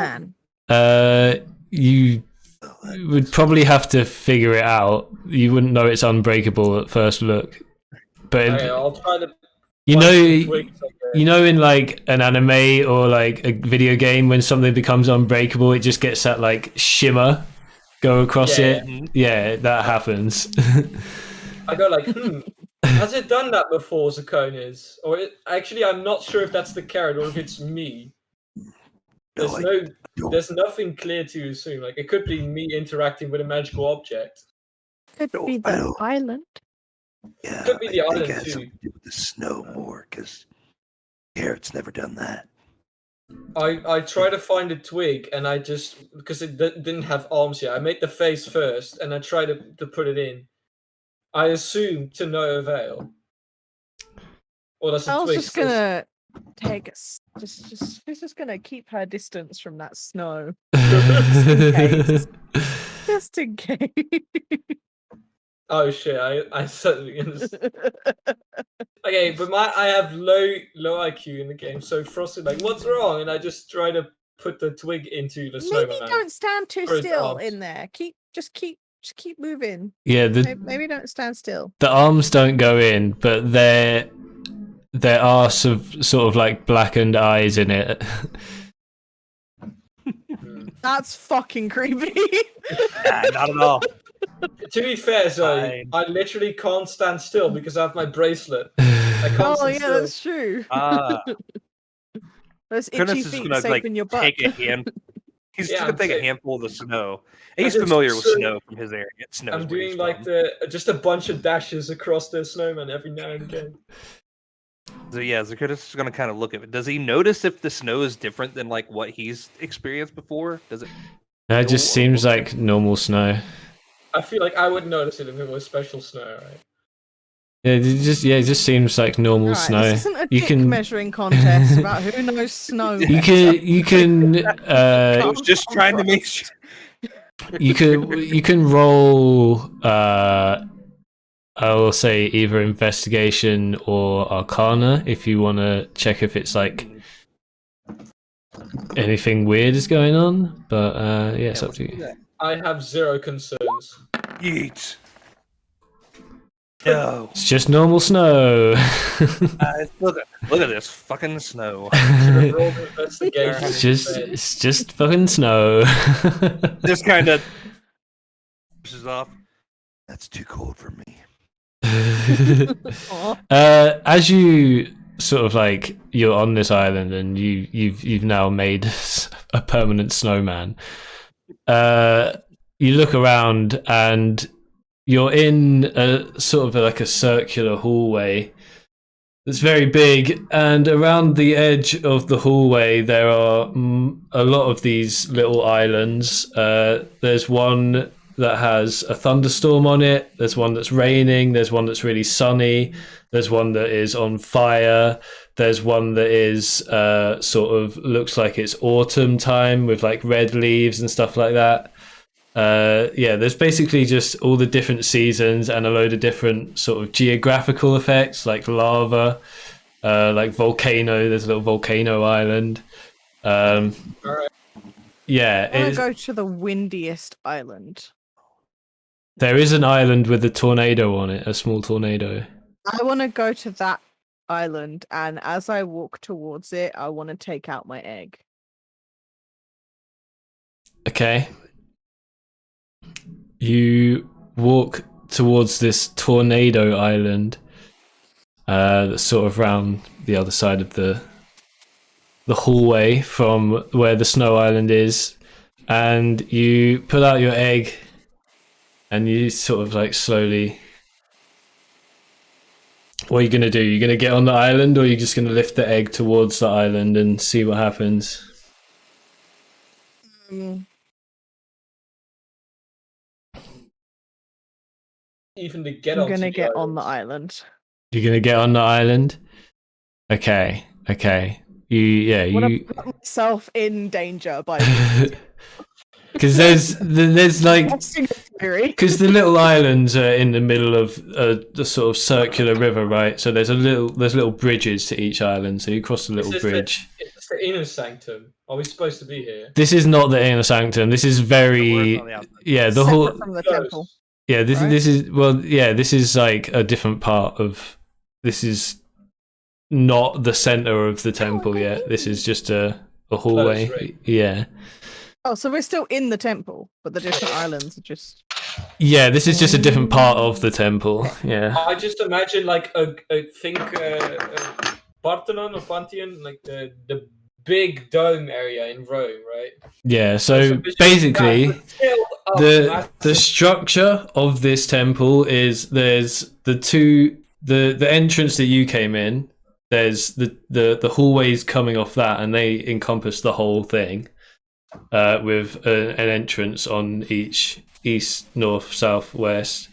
Iceman. You would probably have to figure it out. You wouldn't know it's unbreakable at first look, but Okay, I'll try to. you find know, some twigs, I guess. you know, in like an anime or like a video game, when something becomes unbreakable, it just gets that like shimmer go across Yeah. it. Yeah, that happens. I go like, has it done that before, Zaconis? Or actually, I'm not sure if that's the carrot or if it's me. There's like, there's nothing clear to assume. Like it could be me interacting with a magical object. Could No, be I the don't- island. Yeah, Could be the I think island it has too. something to do with the snow more, because Garrett's never done that. I try to find a twig and I just because it didn't have arms yet. I made the face first and I try to put it in. I assume to no avail. Or that's a I was twig. just gonna take she's just gonna keep her distance from that snow. case. Just in case. Oh shit! I certainly understand. Okay, but I have low IQ in the game, so Frosty like, what's wrong? And I just try to put the twig into the Maybe snowman. don't stand too Or his still arms. in there. Just keep moving. Yeah, Maybe don't stand still. the arms don't go in, but there are some sort of like blackened eyes in it. That's fucking creepy. Nah, not at all. To be fair, Zoe, Fine. I literally can't stand still because I have my bracelet. I can't Oh stand yeah, still. that's true. Ah, Those itchy Goodness is feet gonna safe like in your butt. take a hand. He's Yeah, just gonna take I'm a handful of the snow. I'm He's just familiar with so- snow from his area. It snows I'm where he's doing like from. just a bunch of dashes across the snowman every now and again. So yeah, Zacchaeus is gonna kind of look at it. Does he notice if the snow is different than like what he's experienced before? Does it? That just seems like normal snow. I feel like I would notice it if it was special snow, right? Yeah, it just seems like normal Right, snow. this isn't a You dick can- measuring contest about who knows snow. You can I was just trying to make sure. you can roll I will say either investigation or arcana if you want to check if it's like anything weird is going on, but yeah, it's up to you. I have zero concerns. Yeet. No. It's just normal snow. Look at this fucking snow. Should've rolled investigation it's just instead. it's just fucking snow. Just kind of pushes off. That's too cold for me. Aw. As you sort of like you're on this island and you've now made a permanent snowman. You look around and you're in a sort of like a circular hallway that's very big, and around the edge of the hallway there are a lot of these little islands. There's one that has a thunderstorm on it, there's one that's raining, there's one that's really sunny, there's one that is on fire, there's one that is sort of looks like it's autumn time with like red leaves and stuff like that. Yeah, there's basically just all the different seasons and a load of different sort of geographical effects like lava, like volcano. There's a little volcano island. Alright. Yeah, I want it's, to go to the windiest island. there is an island with a tornado on it, a small tornado. I want to go to that island, and as I walk towards it, I want to take out my egg. Okay. You walk towards this tornado island that's sort of round the other side of the hallway from where the snow island is, and you pull out your egg and you sort of like slowly... What are you going to do? You're going to get on the island, or are you just going to lift the egg towards the island and see what happens? Even to get I'm onto gonna the get on the island. island. You're going to get on the island? Okay. I want to put myself in danger by. Because there's like That's in theory. because the little islands are in the middle of the sort of circular river, right? So there's little bridges to each island. So you cross the little bridge. It's the inner sanctum. Are we supposed to be here? This is not the inner sanctum. This is very on the outside. the Separate whole from the Close. temple. this right? this is this is like a different part of. This is not the center of the temple yet. This is just a hallway. Close, right. Yeah. Oh, so we're still in the temple, but the different islands are just. Yeah, this is just a different part of the temple. Yeah. I just imagine like a Parthenon or Pantheon, like the big dome area in Rome, right? Yeah, so basically the structure of this temple is there's the entrance that you came in, there's the hallways coming off that, and they encompass the whole thing, with an entrance on each east, north, south, west.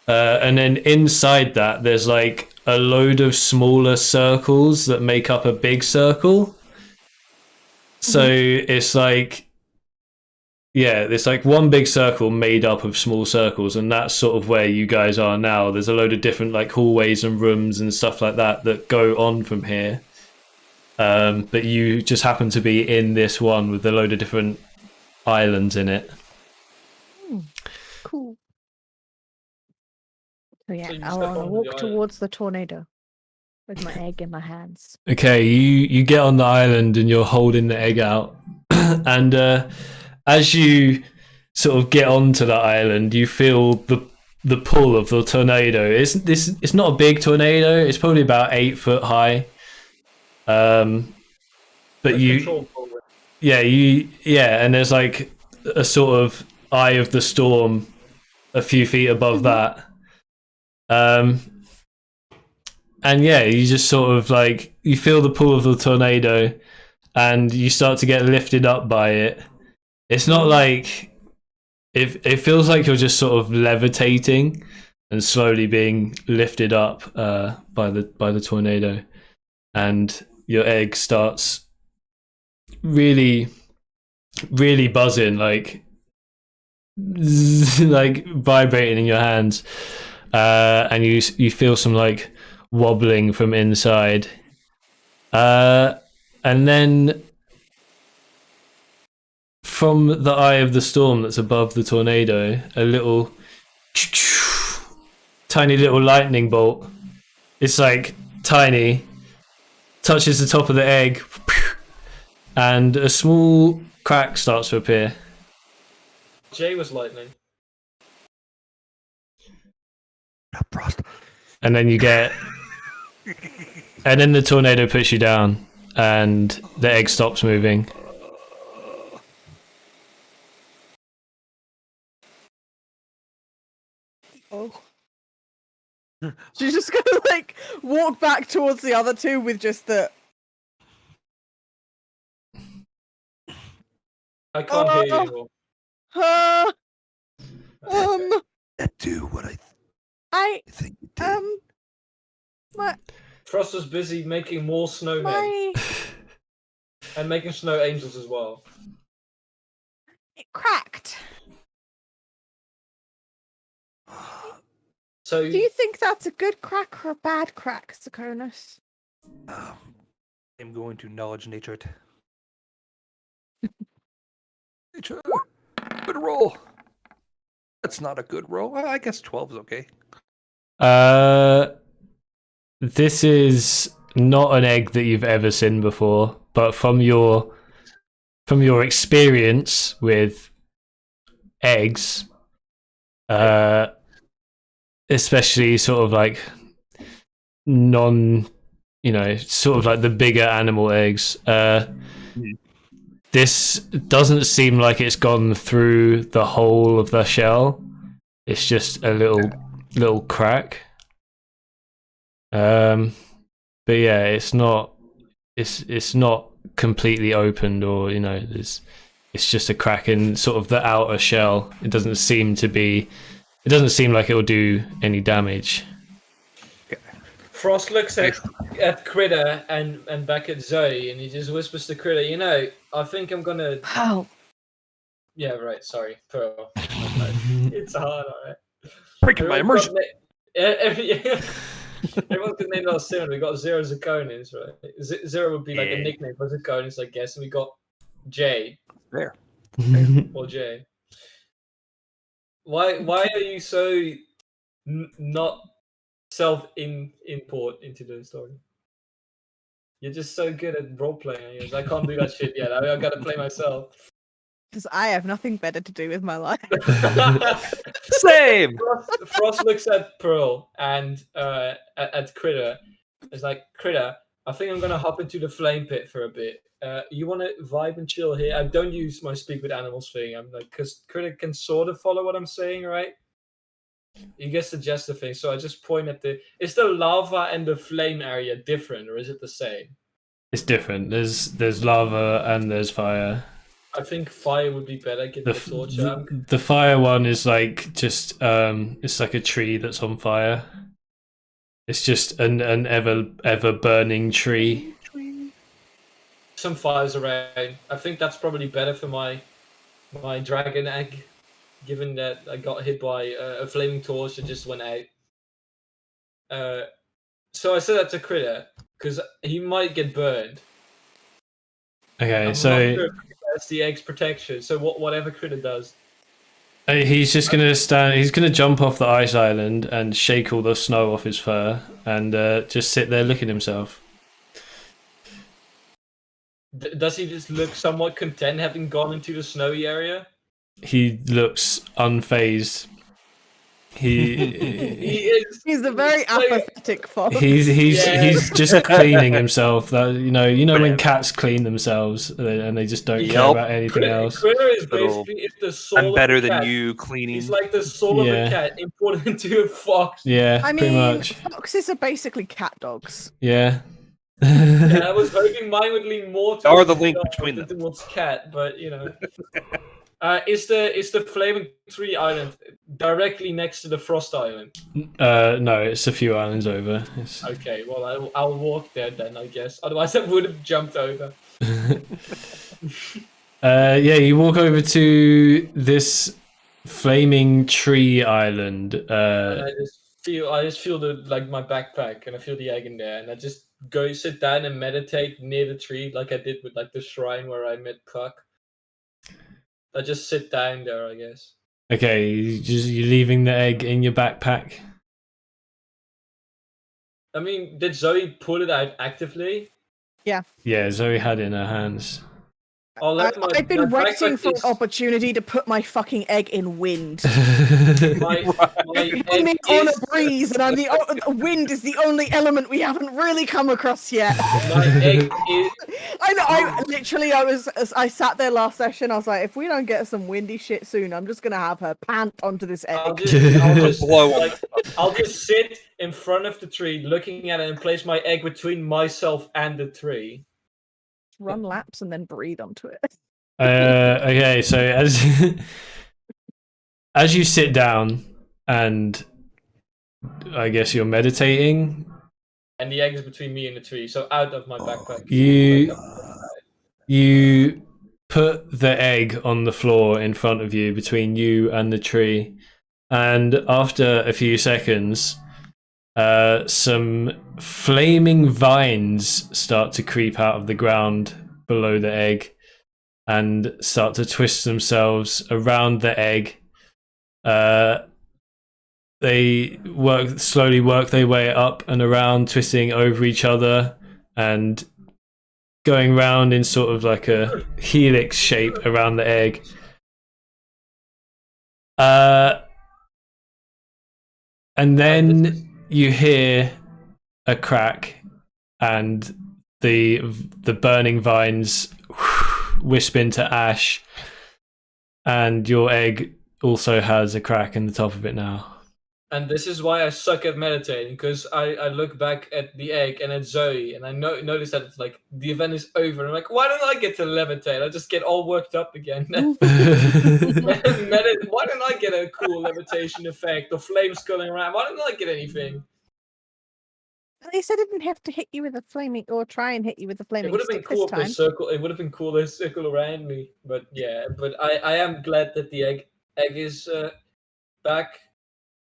And then inside that, there's like a load of smaller circles that make up a big circle. So it's like, it's like one big circle made up of small circles, and that's sort of where you guys are now. There's a load of different like hallways and rooms and stuff like that go on from here. But you just happen to be in this one with a load of different islands in it. Cool. So yeah, So you I'll step onto walk the island. towards the tornado with my egg in my hands. Okay, you get on the island and you're holding the egg out, and as you sort of get onto the island, you feel the pull of the tornado. It's not a big tornado. It's probably about 8 foot high. But you, and there's like a sort of eye of the storm a few feet above that. And you just sort of like, you feel the pull of the tornado and you start to get lifted up by it. It's not like, it feels like you're just sort of levitating and slowly being lifted up by the tornado, and your egg starts really, really buzzing, like like vibrating in your hands, and you feel some like wobbling from inside, and then from the eye of the storm that's above the tornado, a little tiny little lightning bolt. It's like tiny, touches the top of the egg, and a small crack starts to appear. Jay was lightning. Frost. And then and then the tornado puts you down, and the egg stops moving. Oh. She's just gonna like walk back towards the other two with just the. I can't hear you anymore. That do what I I think it did. my Frost was busy making more snowmen and making snow angels as well. it cracked. So Do you think that's a good crack or a bad crack, Sakonis? I'm going to knowledge nature it. Nature, good roll. That's not a good roll. Well, I guess 12 is okay. This is not an egg that you've ever seen before, but from your experience with eggs, especially sort of like sort of like the bigger animal eggs, this doesn't seem like it's gone through the whole of the shell. It's just a little crack. But yeah, it's not completely opened, or it's just a crack in sort of the outer shell. It doesn't seem like it will do any damage. Frost looks at Critter and back at Zoe, and he just whispers to Critter, I think I'm gonna Oh. Yeah, right. Sorry, Pearl. It's hard, alright. Breaking my immersion. Everyone's got named us similar. We got Zero Zaconis, right? Zero would be like a Yeah. nickname for Zaconis, I guess, and we got Jay There. or Jay. Why are you so not self-import into the story? You're just so good at role playing. I can't do that shit yet. I gotta play myself. Because I have nothing better to do with my life. Same. Frost looks at Pearl and at Critter. It's like, Critter, I think I'm gonna hop into the flame pit for a bit. You want to vibe and chill here? I don't use my speak with animals thing. I'm like, because Critter can sort of follow what I'm saying, right? You get suggest the thing, so I just point at the. Is the lava and the flame area different, or is it the same? It's different. There's lava and there's fire. I think fire would be better. Get the torch out. The fire one is like just it's like a tree that's on fire. It's just an ever burning tree. Some fires around. I think that's probably better for my dragon egg, given that I got hit by a flaming torch that just went out. So I said that to Critter because he might get burned. Okay, I'm so not sure if that's the egg's protection. So whatever Critter does. he's just gonna stand. He's gonna jump off the ice island and shake all the snow off his fur, and just sit there looking at himself. Does he just look somewhat content having gone into the snowy area? He looks unfazed. He He's a very apathetic fox. he's just cleaning himself. That you know when cats clean themselves and they just don't care about anything else. Critter is basically the soul. I'm better of a than cat. you cleaning. He's like the soul of a cat imported into a fox. Yeah, I pretty mean, much. foxes are basically cat dogs. Yeah. Yeah, I was hoping mine would lean more Or towards the link dog between than them. towards cat, but you know. Is the Flaming Tree Island directly next to the Frost Island? No, it's a few islands over. It's... Okay, well I'll walk there then, I guess. Otherwise, I would have jumped over. Yeah, you walk over to this Flaming Tree Island. And I just feel my backpack, and I feel the egg in there, and I just go sit down and meditate near the tree, like I did with like the shrine where I met Puck. I just sit down there, I guess. Okay, you're leaving the egg in your backpack. I mean, did Zoe pull it out actively? Yeah, Zoe had it in her hands. I've been my waiting backpack for an is- opportunity to put my fucking egg in wind. My I'm egg on is- a breeze, and wind is the only element we haven't really come across yet. My egg is. I know. I sat there last session. I was like, if we don't get some windy shit soon, I'm just gonna have her pant onto this egg. I'll just Blow like, I'll just sit in front of the tree, looking at it, and place my egg between myself and the tree. Run laps and then breathe onto it. Okay, so as you sit down and I guess you're meditating, And the egg is between me and the tree, so out of my backpack. you put the egg on the floor in front of you between you and the tree, and after a few seconds some flaming vines start to creep out of the ground below the egg and start to twist themselves around the egg. They slowly work their way up and around, twisting over each other and going round in sort of like a helix shape around the egg. And then you hear a crack, and the burning vines wisp into ash, and your egg also has a crack in the top of it now. And this is why I suck at meditating, because I look back at the egg and at Zoe, and I notice that it's like the event is over. And I'm like, why don't I get to levitate? I just get all worked up again. Why don't I get a cool levitation effect or flames going around? Why don't I get anything? At least I didn't have to hit you with a flaming, or try and hit you with a It flaming would have been stick cool this if they time. circle. It would have been cool if they circle around me. But yeah, but I am glad that the egg is back,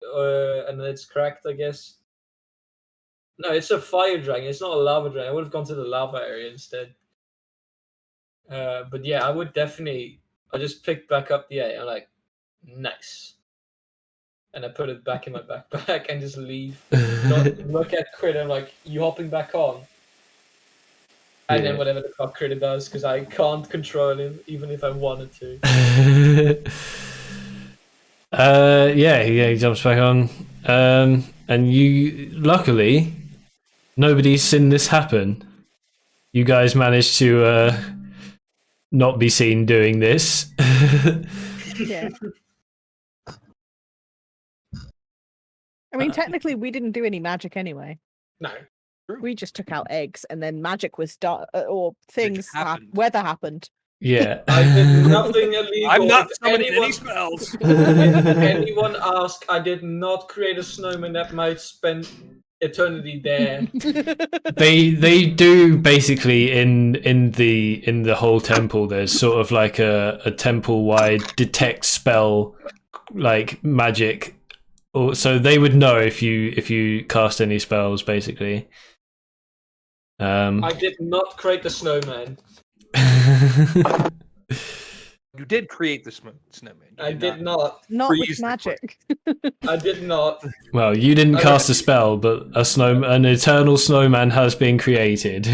and it's cracked. I guess. No, it's a fire dragon. It's not a lava dragon. I would have gone to the lava area instead. But yeah, I would definitely. I just picked back up the egg. I'm like, nice, and I put it back in my backpack and just leave. Not look at Critter. I'm like, you hopping back on? And then Yeah. whatever the fuck Critter does, because I can't control him, even if I wanted to. Yeah, he jumps back on. And you, luckily, nobody's seen this happen. You guys managed to not be seen doing this. Yeah. I mean, technically, we didn't do any magic anyway. No. We just took out eggs, and then magic was or things happened. weather happened. Yeah. I did nothing illegal. I'm not If summoning anyone, any spells. if anyone asks, I did not create a snowman that might spend eternity there. They do basically in the whole temple. There's sort of like a temple wide detect spell like magic, so they would know if you cast any spells basically. I did not create the snowman. You did create the snowman. You I did not. Not with freeze the magic. I did not. Well, you didn't I cast a reckon- spell, but an eternal snowman has been created.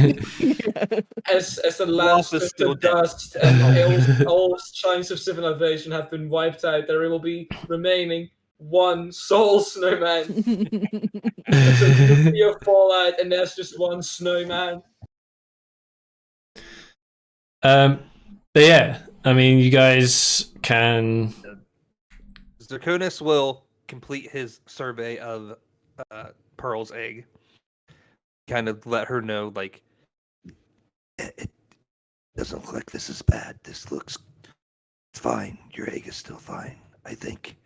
As the Wolf last is of still the dead. dust and all signs of civilization have been wiped out, there will be remaining one soul snowman. So nuclear fallout, and there's just one snowman. But yeah, I mean, you guys can. Zirconis will complete his survey of Pearl's egg. Kind of let her know, like, It doesn't look like this is bad. This looks fine. Your egg is still fine. I think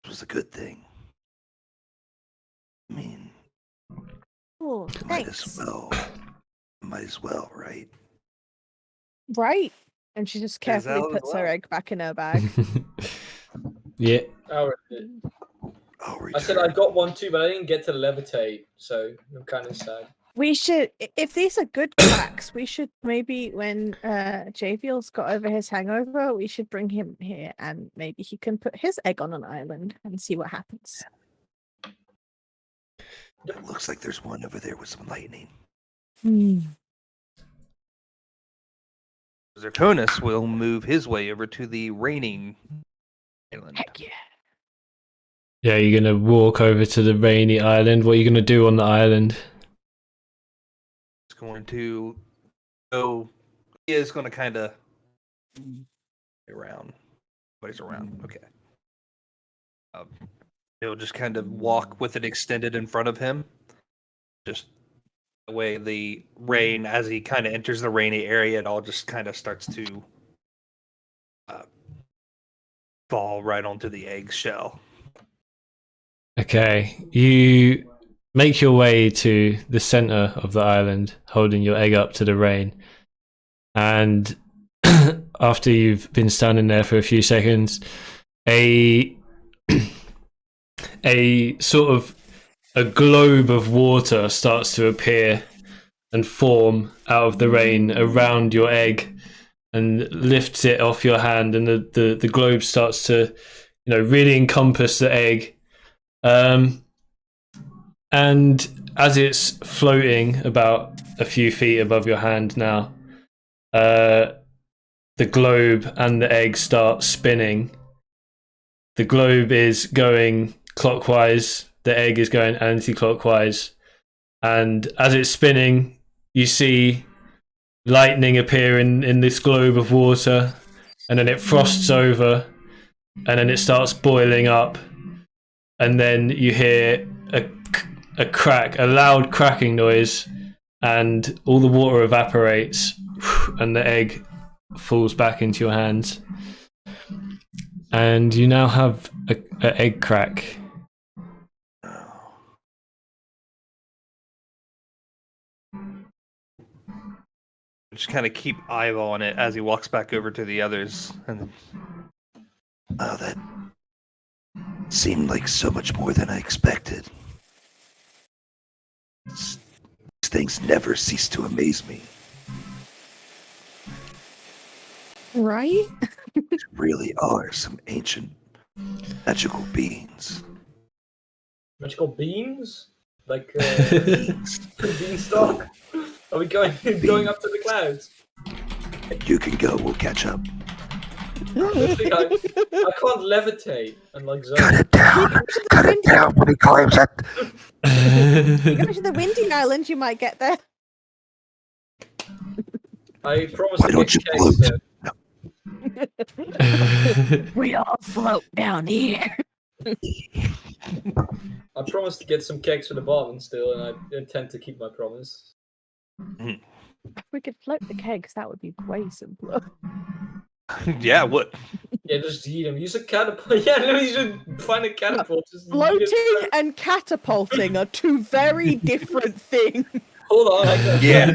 this was a good thing. I mean, Oh, might as thanks. well. Might as well, right? Right. And she just Is carefully that as puts her well? egg back in her bag. Yeah. Oh, I'll return. I said I got one too, but I didn't get to levitate, so I'm kind of sad. We should, if these are good cracks, we should maybe when Javiel's got over his hangover, we should bring him here and maybe he can put his egg on an island and see what happens. It looks like there's one over there with some lightning. Zirconis will move his way over to the raining island. Heck yeah. Yeah, you're gonna walk over to the rainy island. What are you gonna do on the island? He's going to go. He is going to kind of around. But he's around. Okay. He'll just kind of walk with it extended in front of him. Just the way the rain, as he kind of enters the rainy area, it all just kind of starts to fall right onto the eggshell. Okay, you make your way to the center of the island, holding your egg up to the rain. And after you've been standing there for a few seconds, a sort of a globe of water starts to appear and form out of the rain around your egg and lifts it off your hand, and the globe starts to, really encompass the egg. And as it's floating about a few feet above your hand now, the globe and the egg start spinning. The globe is going clockwise, the egg is going anti-clockwise, and as it's spinning, you see lightning appear in this globe of water, and then it frosts over, and then it starts boiling up, and then you hear a loud cracking noise, and all the water evaporates, and the egg falls back into your hands, and you now have an egg crack. Just kind of keep eyeballing it as he walks back over to the others. And Wow, that seemed like so much more than I expected. These things never cease to amaze me. Right? These really are some ancient magical beings. Magical beans? Like beanstalk? Are we going up to the clouds? You can go, we'll catch up. I can't levitate and like Cut zone. it down! Cut it down when he climbs up! Go to the Winding Island, you might get there. I promise Why to don't get you cakes float? there. We all float down here. I promise to get some cakes for the barman still, and I intend to keep my promise. If we could float the kegs, that would be way simpler. yeah, what? Yeah, just yeet them. Use a catapult. Yeah, no, you should find a catapult. Just yeet Floating it. and catapulting are two very different things. Hold on, I got Yeah.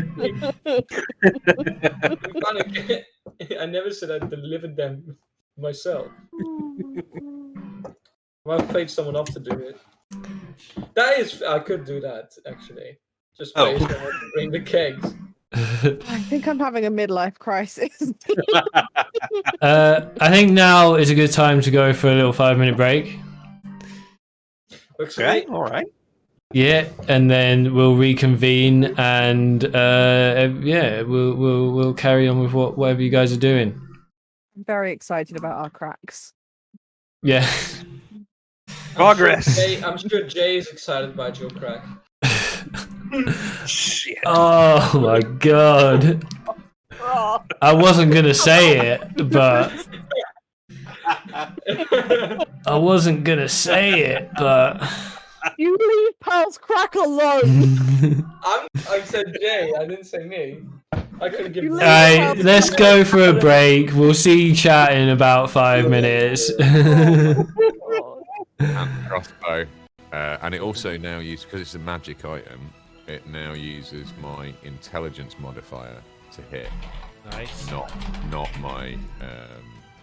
I never said I delivered them myself. I've paid someone off to do it. That is, I could do that actually. Just pay someone to bring the kegs. I think I'm having a midlife crisis. I think now is a good time to go for a little 5-minute break. Works for Okay, me. all right. Yeah, and then we'll reconvene, and yeah, we'll carry on with whatever you guys are doing. I'm very excited about our cracks. Yeah. Progress. I'm sure Jay is excited about your crack. Shit. Oh my god. I wasn't gonna say it, but You leave Pearl's crack alone. I said Jay. I didn't say me. I could have given. You Alright, let's go for a break. We'll see you chat in about 5 minutes. And crossbow. And it also now uses, because it's a magic item, it now uses my intelligence modifier to hit. Nice. Not my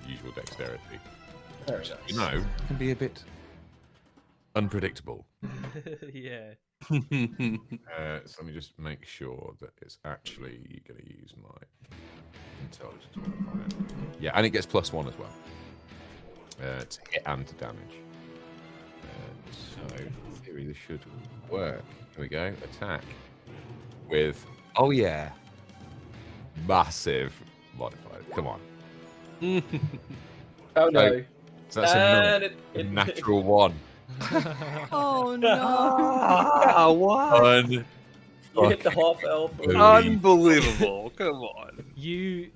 usual dexterity. Which, you know, can be a bit unpredictable. Yeah. So let me just make sure that it's actually going to use my intelligence modifier. Yeah, and it gets +1 as well. To hit and to damage. So, in theory, this should work. Here we go. Attack. With, oh yeah, massive modifier. Come on. Oh no. So that's a natural 1. Oh no. Ah, what? You hit the half elf. Unbelievable. Come on. You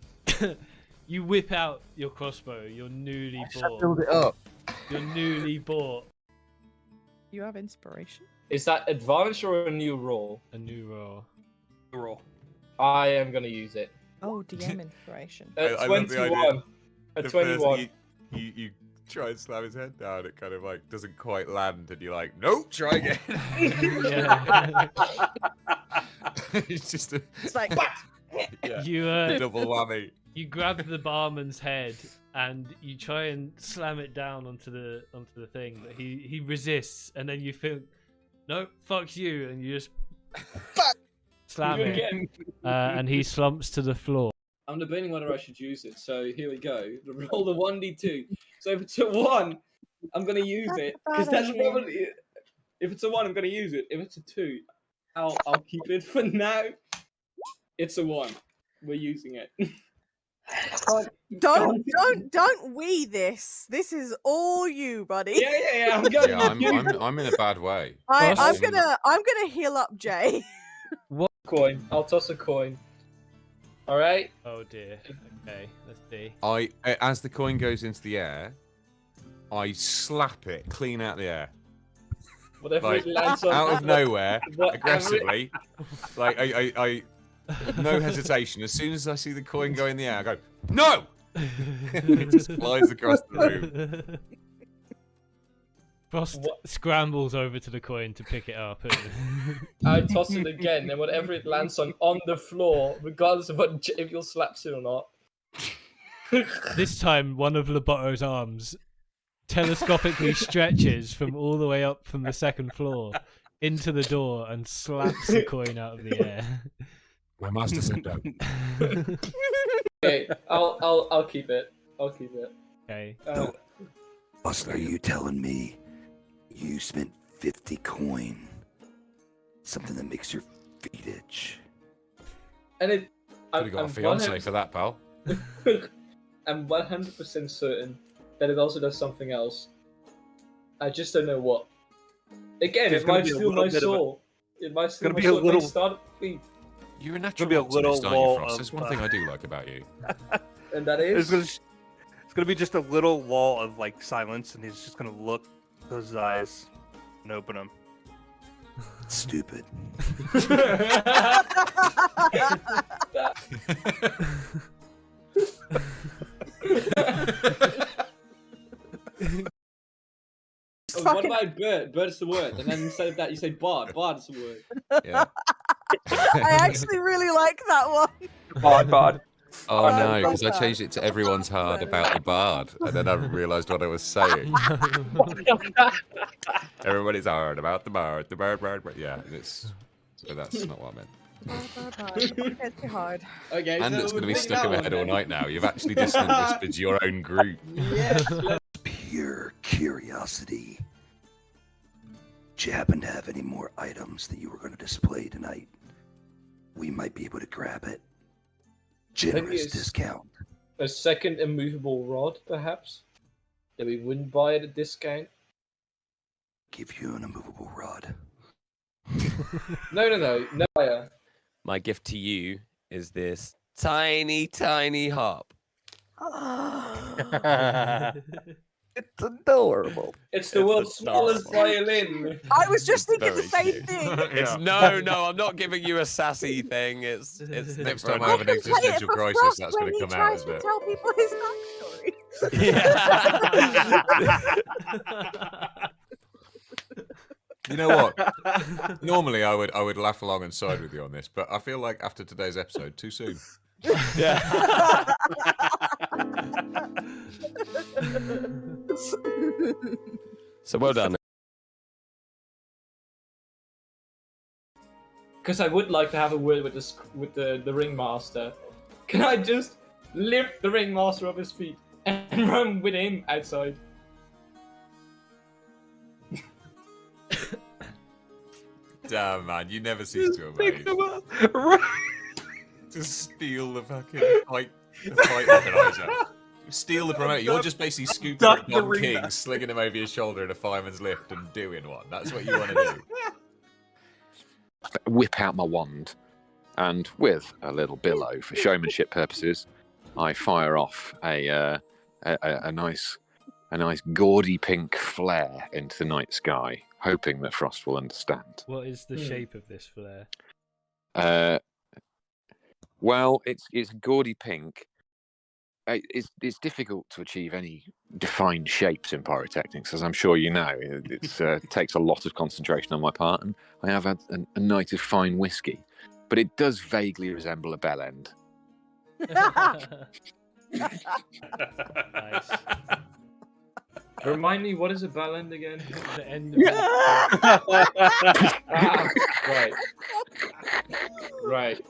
you whip out your crossbow, your newly bought. Build it up. Your newly bought You have inspiration? Is that advantage or a new roll? a new roll. Roll. I am gonna use it. Oh, DM inspiration. I love the idea. 21. A The 21. first you try and slam his head down, it kind of like doesn't quite land, and you're like, nope, try again. Yeah. It's just a It's like, yeah, You double whammy. you grab the barman's head and you try and slam it down onto the thing, but he resists, and then you think, no, fuck you, and you just slam You it, again. and he slumps to the floor. I'm debating whether I should use it. So here we go. Roll the 1d2. So if it's a 1, I'm gonna use That's it a because bad that's idea. probably. If it's a 1, I'm gonna use it. If it's a 2, I'll keep it for now. It's a 1. We're using it. don't we this. This is all you, buddy. Yeah. I'm going. Yeah, I'm in a bad way. I'm Cross- gonna heal up Jay. Coin. I'll toss a coin. All right. Oh dear. Okay, let's see. I as the coin goes into the air, I slap it clean out the air, Whatever like it lands on. out of nowhere, Whatever aggressively. Like I no hesitation. As soon as I see the coin go in the air, I go, no! It just flies across the room. Frost scrambles over to the coin to pick it up. I toss it again, and whatever it lands on the floor, regardless of what Javiel slaps it or not. This time, one of Lobotto's arms telescopically stretches from all the way up from the second floor into the door and slaps the coin out of the air. My master said that. Okay, I'll keep it. I'll keep it. Okay. No. Boss, are you telling me you spent 50 coin? Something that makes your feet itch. And it. Could have got a fiance for that, pal. I'm 100% certain that it also does something else. I just don't know what. Again, There's it gonna might be a steal little my bit of a- soul. It might steal gonna my be a soul. It little- might start feet. You're a Gonna natural be a optimist, little aren't you, wall Frost? of, There's one thing I do like about you. And that It's is. gonna be just a little wall of like silence, and he's just gonna look those eyes and open them. Stupid. What about bird? Bird's the word. And then instead of that, you say bard. Bard's the word. Yeah. I actually really like that one. Bard. Oh I no, love because I that. changed it to everyone's hard about the bard, and then I realised what I was saying. Everybody's hard about the bard, bard. Yeah, but that's not what I meant. It's too hard. Okay, And so it's going to we'll be take stuck in that my one head all then. night now. You've actually distant whispered your own group. Yes. Pure curiosity. Do you happen to have any more items that you were going to display tonight? We might be able to grab it. Generous it's- discount. A second immovable rod, perhaps? That we wouldn't buy at a discount? Give you an immovable rod. No, higher. My gift to you is this tiny, tiny harp. It's adorable. It's the world's smallest adorable. violin. I was just It's thinking the very same cute. thing. It's no, I'm not giving you a sassy thing. It's Next for time I have an can play it existential for crisis, Frost that's when going to he come out, tries isn't to it? tell people his backstory. You know what? Normally I would laugh along and side with you on this, but I feel like after today's episode, too soon. Yeah. So well done. Because I would like to have a word with the ringmaster. Can I just lift the ringmaster off his feet and run with him outside? Damn, man, you never cease to amaze. Just steal the fucking fight organizer. Steal the promoter. You're just basically scooping Duck up the Don ring King, back. slinging him over your shoulder in a fireman's lift and doing one. That's what you want to do. Whip out my wand, and with a little billow for showmanship purposes, I fire off a nice gaudy pink flare into the night sky, hoping that Frost will understand. What is the shape of this flare? Well, it's gaudy pink. It's difficult to achieve any defined shapes in pyrotechnics, as I'm sure you know. It takes a lot of concentration on my part, and I have a night of fine whiskey, but it does vaguely resemble a bell end. Nice. Remind me, what is a bell end again? The end of Right.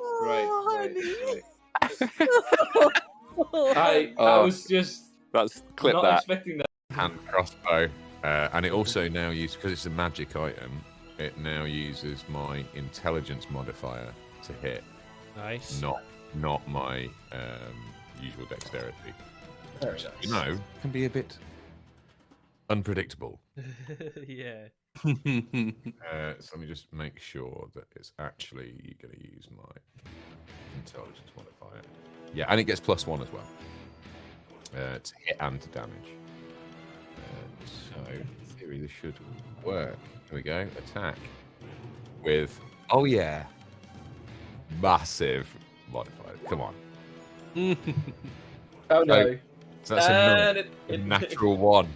Oh, I Oh. was just That's clip not that. expecting that. Hand crossbow. And it also now uses, because it's a magic item, it now uses my intelligence modifier to hit, Nice. not my usual dexterity. Very Which, nice. you know, can be a bit unpredictable. Yeah. So let me just make sure that it's actually going to use my intelligence modifier. Yeah, and it gets +1 as well to hit and to damage. So in theory, this should work. Here we go. Attack with massive modifier. Come on. Oh no. So that's a And natural 1.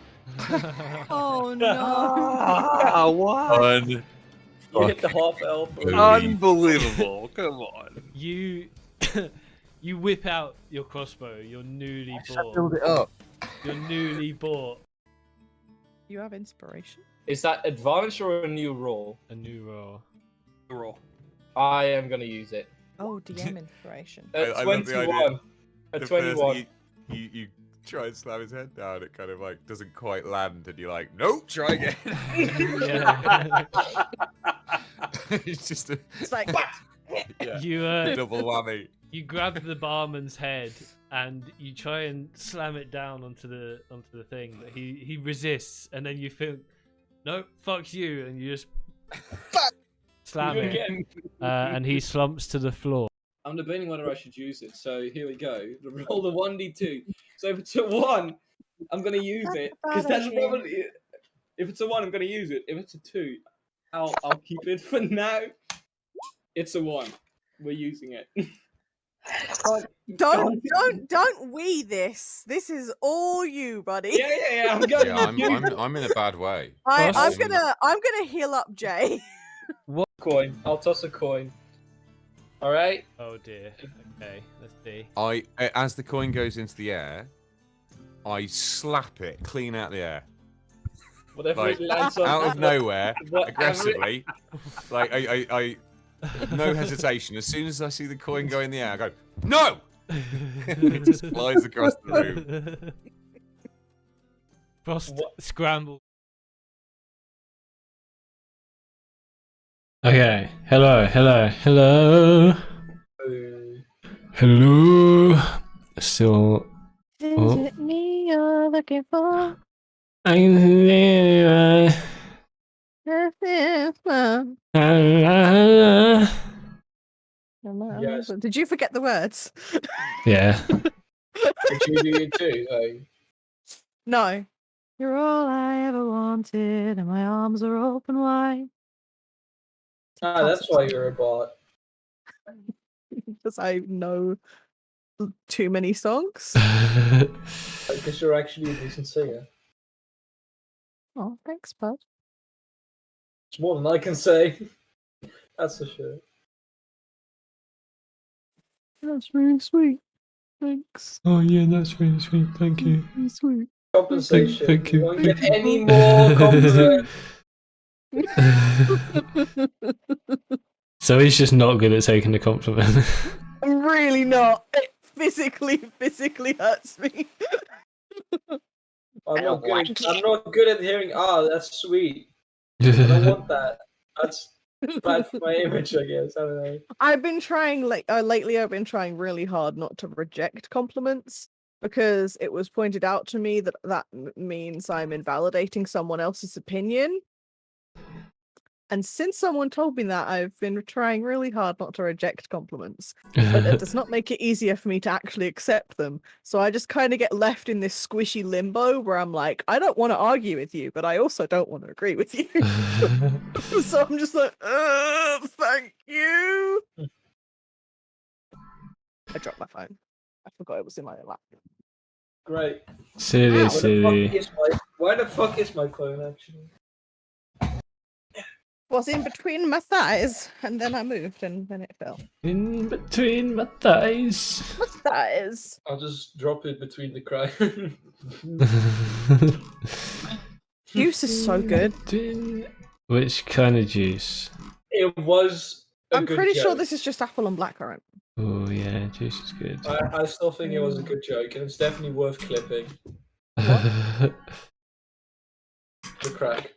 Oh no! Ah, what? Un- You hit the half elf. Unbelievable! Come on. You you whip out your crossbow. You're newly Build bought. it up. You're newly bought. You have inspiration. Is that advantage or a new roll? A new roll. Roll. I am gonna use it. Oh, DM inspiration. I love the idea. 21. A The 21. first you try and slam his head down, it kind of like doesn't quite land, and you're like, nope, try again. Yeah. It's just a It's like yeah, You double whammy. you grab the barman's head and you try and slam it down onto the thing, but he resists, and then you think, no, fuck you, and you just slam You it, again. and he slumps to the floor. I'm debating whether I should use it. So here we go. Roll the 1d2. So if it's a 1, I'm gonna use it because that's probably. If it's a 1, I'm gonna use it. If it's a 2, I'll keep it for now. It's a 1. We're using it. don't we this. This is all you, buddy. Yeah. I'm going. Yeah, I'm in a bad way. I'm Ross? gonna heal up Jay. Coin. I'll toss a coin. All right. Oh dear. Okay, let's see. I as the coin goes into the air, I slap it clean out the air, Whatever like it lands on. out of nowhere, Whatever- aggressively. Like I no hesitation. As soon as I see the coin go in the air, I go no. It just flies across the room. Frost What? scramble. Okay. Hello. Still. Is it me you're looking for? Yes. Did you forget the words? Yeah. Did you do it too? Like, No. You're all I ever wanted, and my arms are open wide. that's why you're a bot. Because I know too many songs. Because you're actually a decent singer. Oh, thanks, bud. It's more than I can say. That's for sure. That's really sweet. Thanks. Oh yeah, that's really sweet. Thank you. Really sweet. Compensation. Thank you, Won't thank get any more compliments. So he's just not good at taking the compliment. I'm really not. It physically hurts me. I'm not good at hearing. Ah, that's sweet. I don't want that. That's bad for my image, I guess. I don't know. I've been trying lately. I've been trying really hard not to reject compliments because it was pointed out to me that means I'm invalidating someone else's opinion. And since someone told me that, I've been trying really hard not to reject compliments. But it does not make it easier for me to actually accept them. So I just kind of get left in this squishy limbo where I'm like, I don't want to argue with you, but I also don't want to agree with you. So I'm just like, thank you. I dropped my phone. I forgot it was in my lap. Great. Silly. Where the fuck is my phone, actually? Was in between my thighs, and then I moved, and then it fell. In between my thighs. My thighs. I'll just drop it between the crack. Juice is so good. Which kind of juice? It was. I'm pretty sure this is just apple and blackcurrant. Oh yeah, juice is good. I still think it was a good joke, and it's definitely worth clipping. The The crack.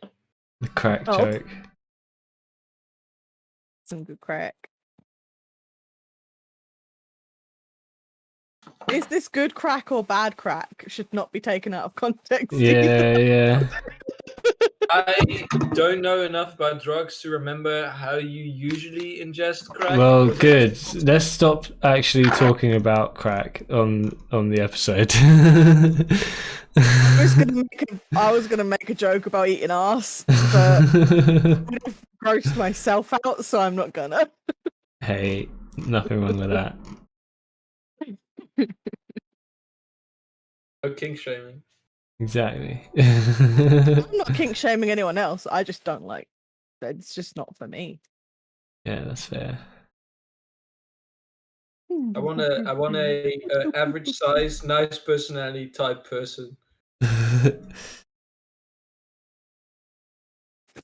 crack Oh. joke. Some good crack. Is this good crack or bad crack? Should not be taken out of context. Yeah. I don't know enough about drugs to remember how you usually ingest crack. Well, good. Let's stop actually talking about crack on the episode. I was gonna make a joke about eating ass, but I've grossed myself out, so I'm not gonna. Hey, nothing wrong with that. No kink shaming. Exactly. I'm not kink shaming anyone else. I just don't like. It's just not for me. Yeah, that's fair. I want a average size, nice personality type person.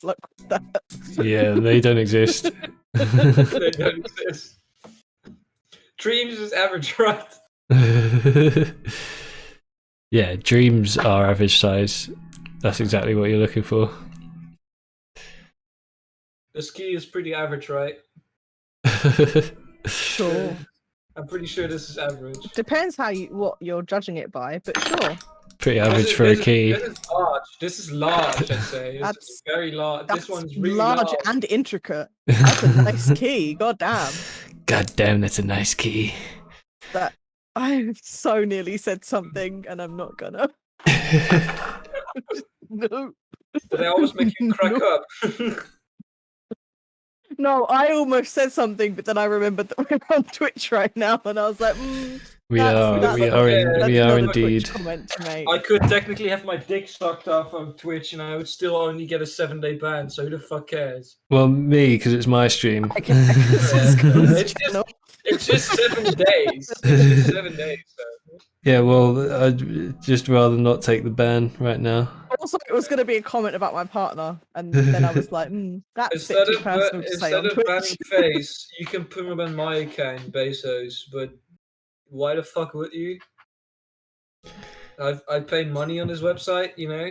Look, that. Yeah, they don't exist. They don't exist. Dreams is average, right? Yeah, dreams are average size. That's exactly what you're looking for. The ski is pretty average, right? Sure. I'm pretty sure this is average. Depends what you're judging it by, but sure. Pretty average for a key. This is large. This is large, I'd say. This That's- is very large. This That's one's really large and intricate. That's a nice key. God damn. God damn, that's a nice key. That I so nearly said something, and I'm not gonna. No. They always make you crack up. No, I almost said something, but then I remembered that we're on Twitch right now, and I was like, We that's are not a indeed. Twitch comment to make. I could technically have my dick sucked off on Twitch and I would still only get a 7-day ban, so who the fuck cares? Well, me, because it's my stream. I can It's just, it's just 7 days. It's just 7 days. So. Yeah, well, I'd just rather not take the ban right now. Also, it was going to be a comment about my partner, and then I was like, that's a bit too personal to say on Instead of banning Twitch. Face, you can put him on my account, Bezos, but why the fuck would you? I paid money on his website, you know?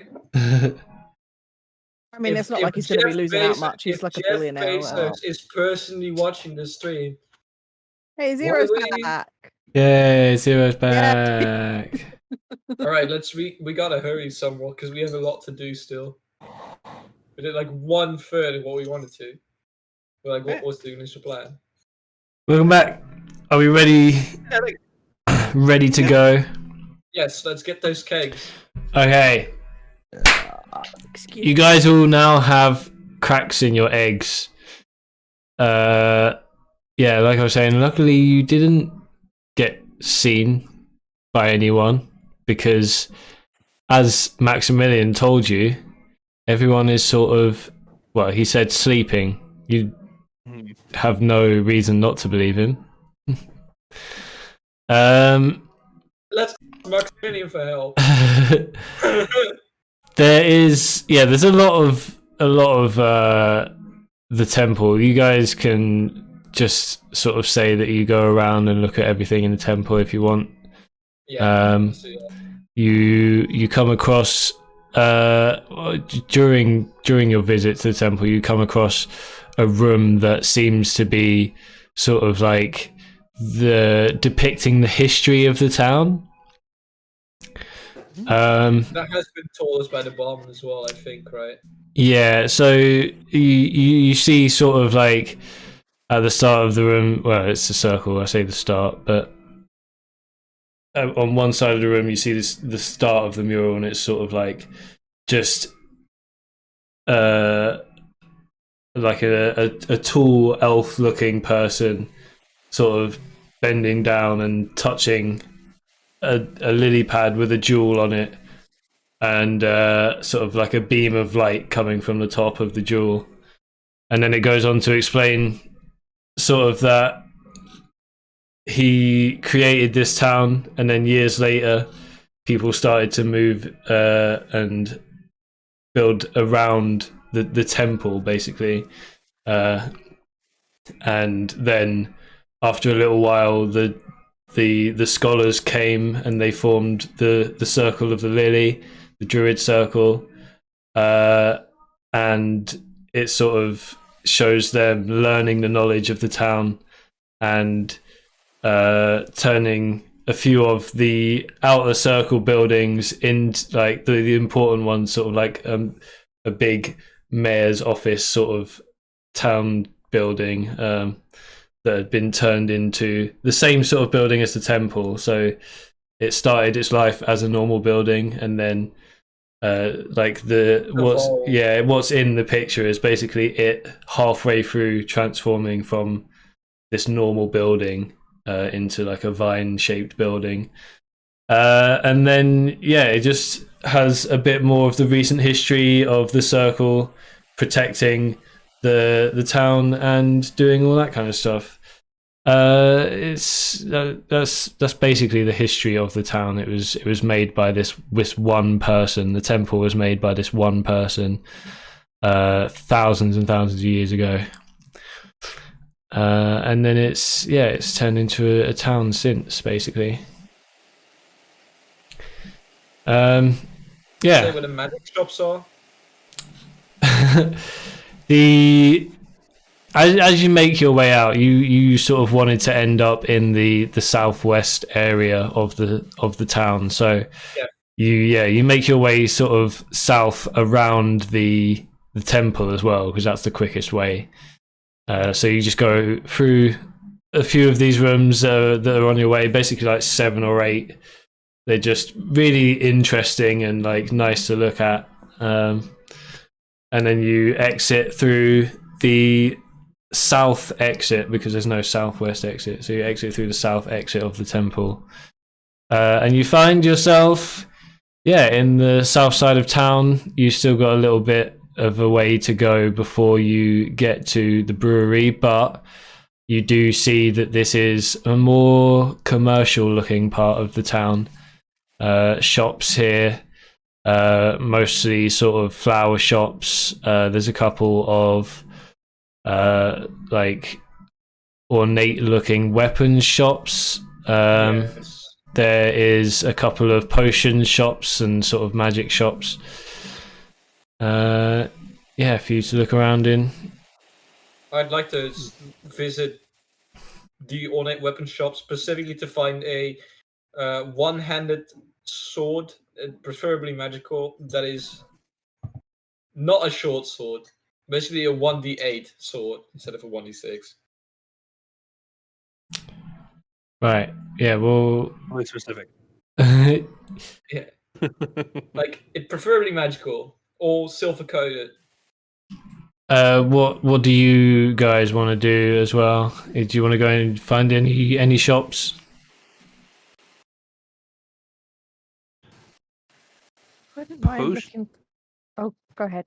I mean, it's not like he's going to be losing out much. He's like a billionaire. Or whatever. Bezos is personally watching the stream. Hey, Zero's would you- back. Yay, Zero's back. All right, we gotta hurry somewhat because we have a lot to do still. We did like 1/3 of what we wanted to. But like, what was the initial plan? Welcome back. Are we ready? Ready to go? Yes, let's get those kegs. Okay. Excuse You guys all now have cracks in your eggs. Yeah, like I was saying, luckily you didn't get seen by anyone because, as Maximilian told you, everyone is sort of, well, he said sleeping. You have no reason not to believe him. Let's Maximilian for help. There's a lot of the temple. You guys can just sort of say that you go around and look at everything in the temple if you want. Yeah. You come across during your visit to the temple, you come across a room that seems to be sort of like depicting the history of the town. That has been told us by the barman as well, I think, right? Yeah, so you see sort of like at the start of the room, well, it's a circle, I say the start, but on one side of the room you see the start of the mural, and it's sort of like just like a tall elf looking person sort of bending down and touching a lily pad with a jewel on it, and sort of like a beam of light coming from the top of the jewel. And then it goes on to explain sort of that he created this town, and then years later people started to move and build around the temple, basically. And then after a little while the scholars came and they formed the circle of the lily, the druid circle, and it sort of shows them learning the knowledge of the town and turning a few of the outer circle buildings into like the important ones, sort of like a big mayor's office sort of town building that had been turned into the same sort of building as the temple. So it started its life as a normal building, and then like what's in the picture is basically it halfway through transforming from this normal building into like a vine shaped building, and then it just has a bit more of the recent history of the circle protecting the town and doing all that kind of stuff. That's basically the history of the town. It was made by this one person. The temple was made by this one person thousands and thousands of years ago. And then it's turned into a town since, basically. Say where the magic shops are. As you make your way out, you sort of wanted to end up in the southwest area of the town. So you make your way sort of south around the temple as well, because that's the quickest way. So you just go through a few of these rooms that are on your way, basically like 7 or 8. They're just really interesting and like nice to look at. And then you exit through the south exit, because there's no southwest exit. So you exit through the south exit of the temple. And you find yourself, in the south side of town. You still got a little bit of a way to go before you get to the brewery, but you do see that this is a more commercial looking part of the town. Shops here, mostly sort of flower shops. There's a couple of like ornate looking weapons shops. Yes. There is a couple of potion shops and sort of magic shops. For you to look around in. I'd like to visit the ornate weapon shop specifically to find a one-handed sword, preferably magical, that is not a short sword. Basically a 1d8 sword instead of a 1d6. Right. Yeah, well... Really specific. Yeah. Like, it preferably magical or silver-coated. What do you guys want to do as well? Do you want to go and find any shops? I wouldn't mind Potion- looking. Oh, go ahead.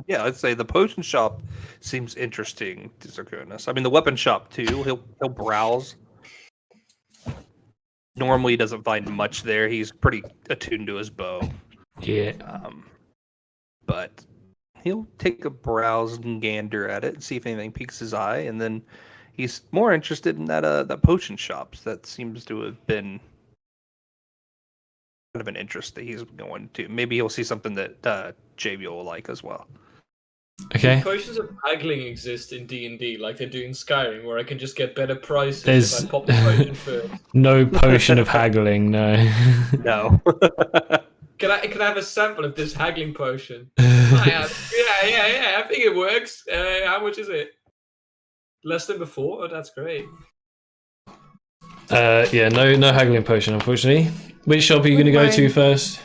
Yeah, I'd say the potion shop seems interesting to Zirconis. I mean, the weapon shop too. He'll browse. Normally, he doesn't find much there. He's pretty attuned to his bow. Yeah. But he'll take a browse and gander at it and see if anything piques his eye, and then he's more interested in that potion shops. That seems to have been kind of an interest that he's going to. Maybe he'll see something that JB will like as well. Okay. Potions of haggling exist in D&D, like they do in Skyrim, where I can just get better prices There's if I pop the potion first. no potion of haggling, no. No. Can I have a sample of this haggling potion? Yeah, I think it works. How much is it? Less than before? Oh, that's great. No haggling potion, unfortunately. Which shop are you going to go to first?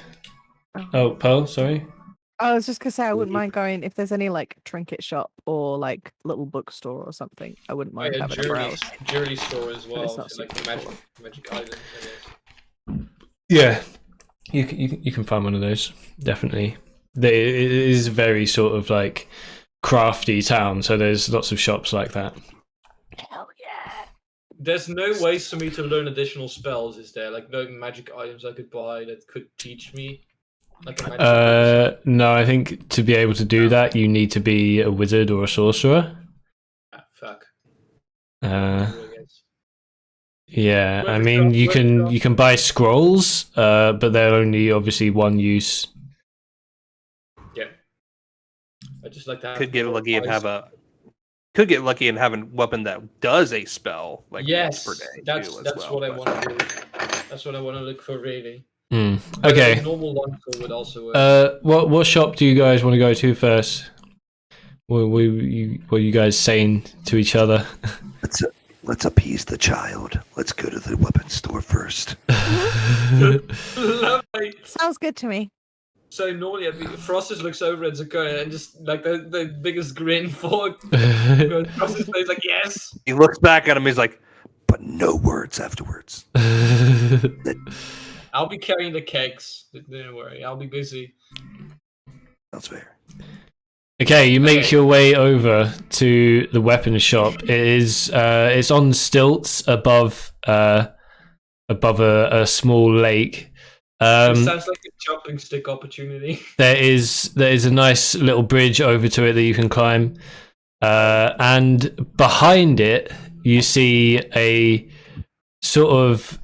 Oh, Pearl, sorry. I was just gonna say I wouldn't mind going if there's any like trinket shop or like little bookstore or something. I wouldn't mind having a browse. Jewelry store as well. it's not Like the magic item. I guess. Yeah, you can find one of those, definitely. It is a very sort of like crafty town, so there's lots of shops like that. Hell yeah! There's no ways for me to learn additional spells, is there? Like no magic items I could buy that could teach me. Like a magic no, I think to be able to do that, you need to be a wizard or a sorcerer. Fuck. Yeah, I mean you can buy scrolls, but they're only obviously one use. Yeah. I just like to have Could get more lucky and eyes. have a weapon that does a spell like Yes, once per day. that's too, as well, what I but- want to do. That's what I want to look for, really. Okay. A normal longsword would also work. What shop do you guys want to go to first? What were you guys saying to each other? Let's appease the child. Let's go to the weapons store first. Lovely. Sounds good to me. So normally, Frost just looks over at Zakona and just like the biggest grin goes across his face, like yes. He looks back at him. He's like, But no words afterwards. I'll be carrying the kegs. Don't worry, I'll be busy. That's fair. Okay, you make Okay. your way over to the weapons shop. It is it's on stilts above a small lake. This sounds like a jumping stick opportunity. There is a nice little bridge over to it that you can climb, and behind it you see a sort of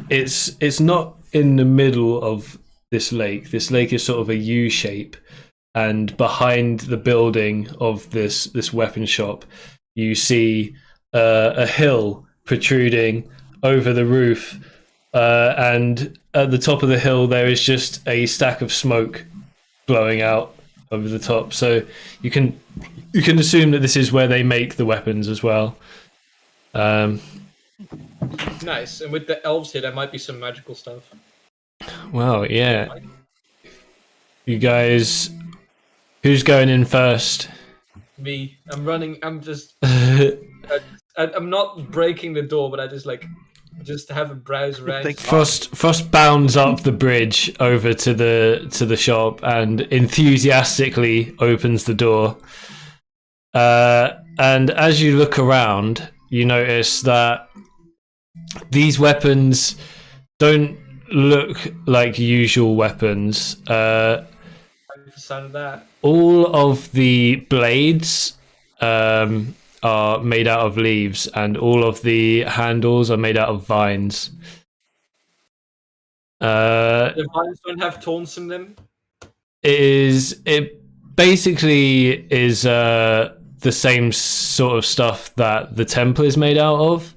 it's not in the middle of this lake. This lake is sort of a U shape, and behind the building of this weapon shop, you see a hill protruding over the roof, and at the top of the hill there is just a stack of smoke blowing out over the top. So you can assume that this is where they make the weapons as well. Nice. And with the elves here, there might be some magical stuff. Well, yeah. You guys, who's going in first? Me. I'm running. I'm just. I'm not breaking the door, but I just have a browse around. Frost bounds up the bridge over to the shop and enthusiastically opens the door. And as you look around, you notice that these weapons don't look like usual weapons. The sound of that. All of the blades are made out of leaves, and all of the handles are made out of vines. The vines don't have thorns in them. It basically is the same sort of stuff that the temple is made out of,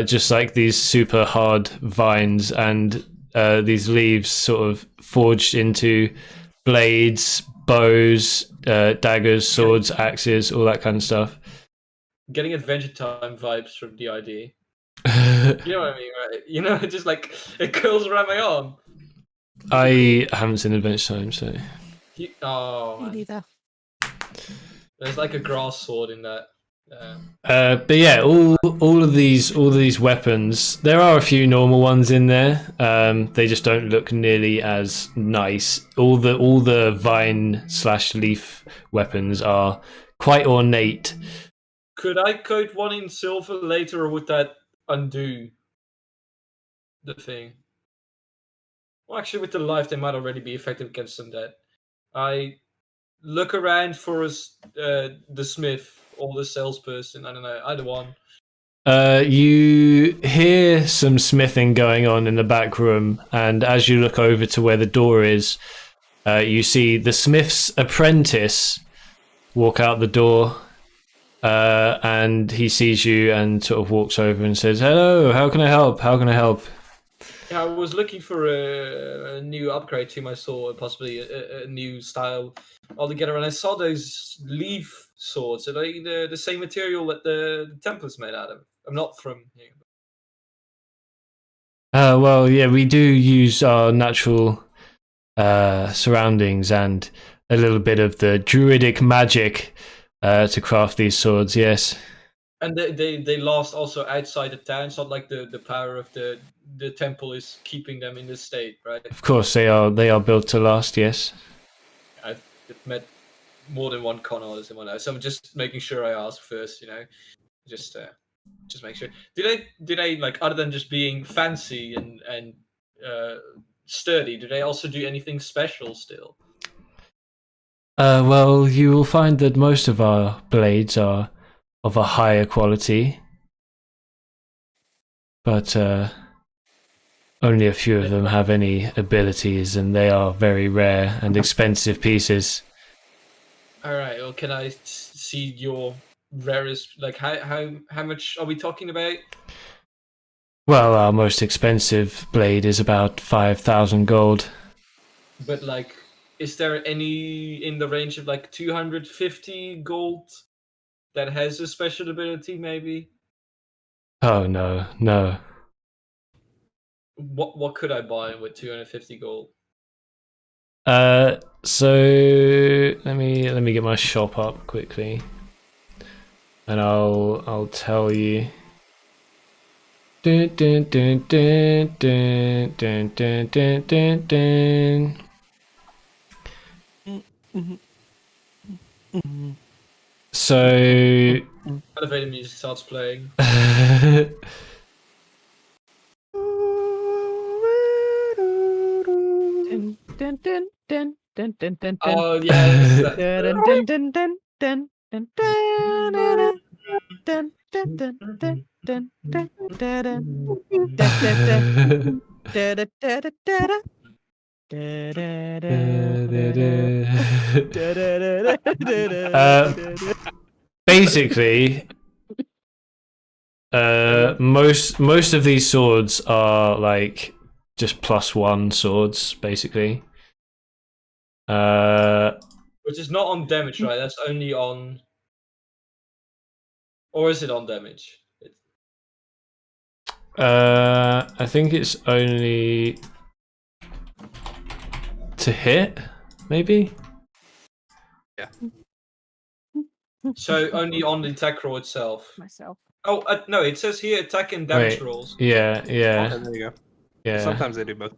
just like these super hard vines, and these leaves sort of forged into blades, bows, daggers, swords, axes, all that kind of stuff. Getting Adventure Time vibes from the idea. You know what I mean, right? You know, just like it curls around my arm. I haven't seen Adventure Time, so Oh, Me man. neither. There's like a grass sword in that. but yeah, all of these weapons. There are a few normal ones in there. They just don't look nearly as nice. All the vine / leaf weapons are quite ornate. Could I coat one in silver later, or would that undo the thing? Well, actually, with the life, they might already be effective against undead. I look around for the smith or the salesperson. I don't know, either one. You hear some smithing going on in the back room, and as you look over to where the door is, you see the smith's apprentice walk out the door, and he sees you and sort of walks over and says, "Hello, how can I help? How can I help?" Yeah, I was looking for a new upgrade to my sword, possibly a new style altogether, and I saw those leaf swords. Are they the same material that the Templar's made out of? I'm not from here. Well, yeah, we do use our natural surroundings and a little bit of the druidic magic to craft these swords, yes. And they last also outside the town. It's not like the power of the temple is keeping them in this state, right? Of course, they are built to last, yes. I've met more than one con artist in my life, so I'm just making sure I ask first, you know, just make sure. Do they like, other than just being fancy and sturdy, do they also do anything special still? Well, you will find that most of our blades are of a higher quality, but only a few of them have any abilities, and they are very rare and expensive pieces. All right. Well, can I see your rarest? Like, how much are we talking about? Well, our most expensive blade is about 5,000 gold. But like, is there any in the range of like 250 gold that has a special ability? Maybe. Oh no. What could I buy with 250 gold? So let me get my shop up quickly, and I'll tell you. Dun, dun, dun, dun, dun, dun, dun, dun, dun, dun. So Elevator music starts playing. Dun, dun, dun, dun, dun, dun, dun, dun. Oh yes. Dun, dun, dun, dun, dun, dun, dun, dun, dun, dun, dun, dun, dun, dun, dun. Da, da, da. Da, da, da, da, da, da. Da, da, da, da, da. Da, da, da, da, da, da, da. basically, most of these swords are like just +1 swords, basically. Which is not on damage, right? That's only on. Or is it on damage? I think it's only to hit, maybe. So only on the attack roll itself. Myself. Oh no, it says here attack and damage Wait. rolls. Yeah, yeah, And there you go. yeah. Sometimes they do both.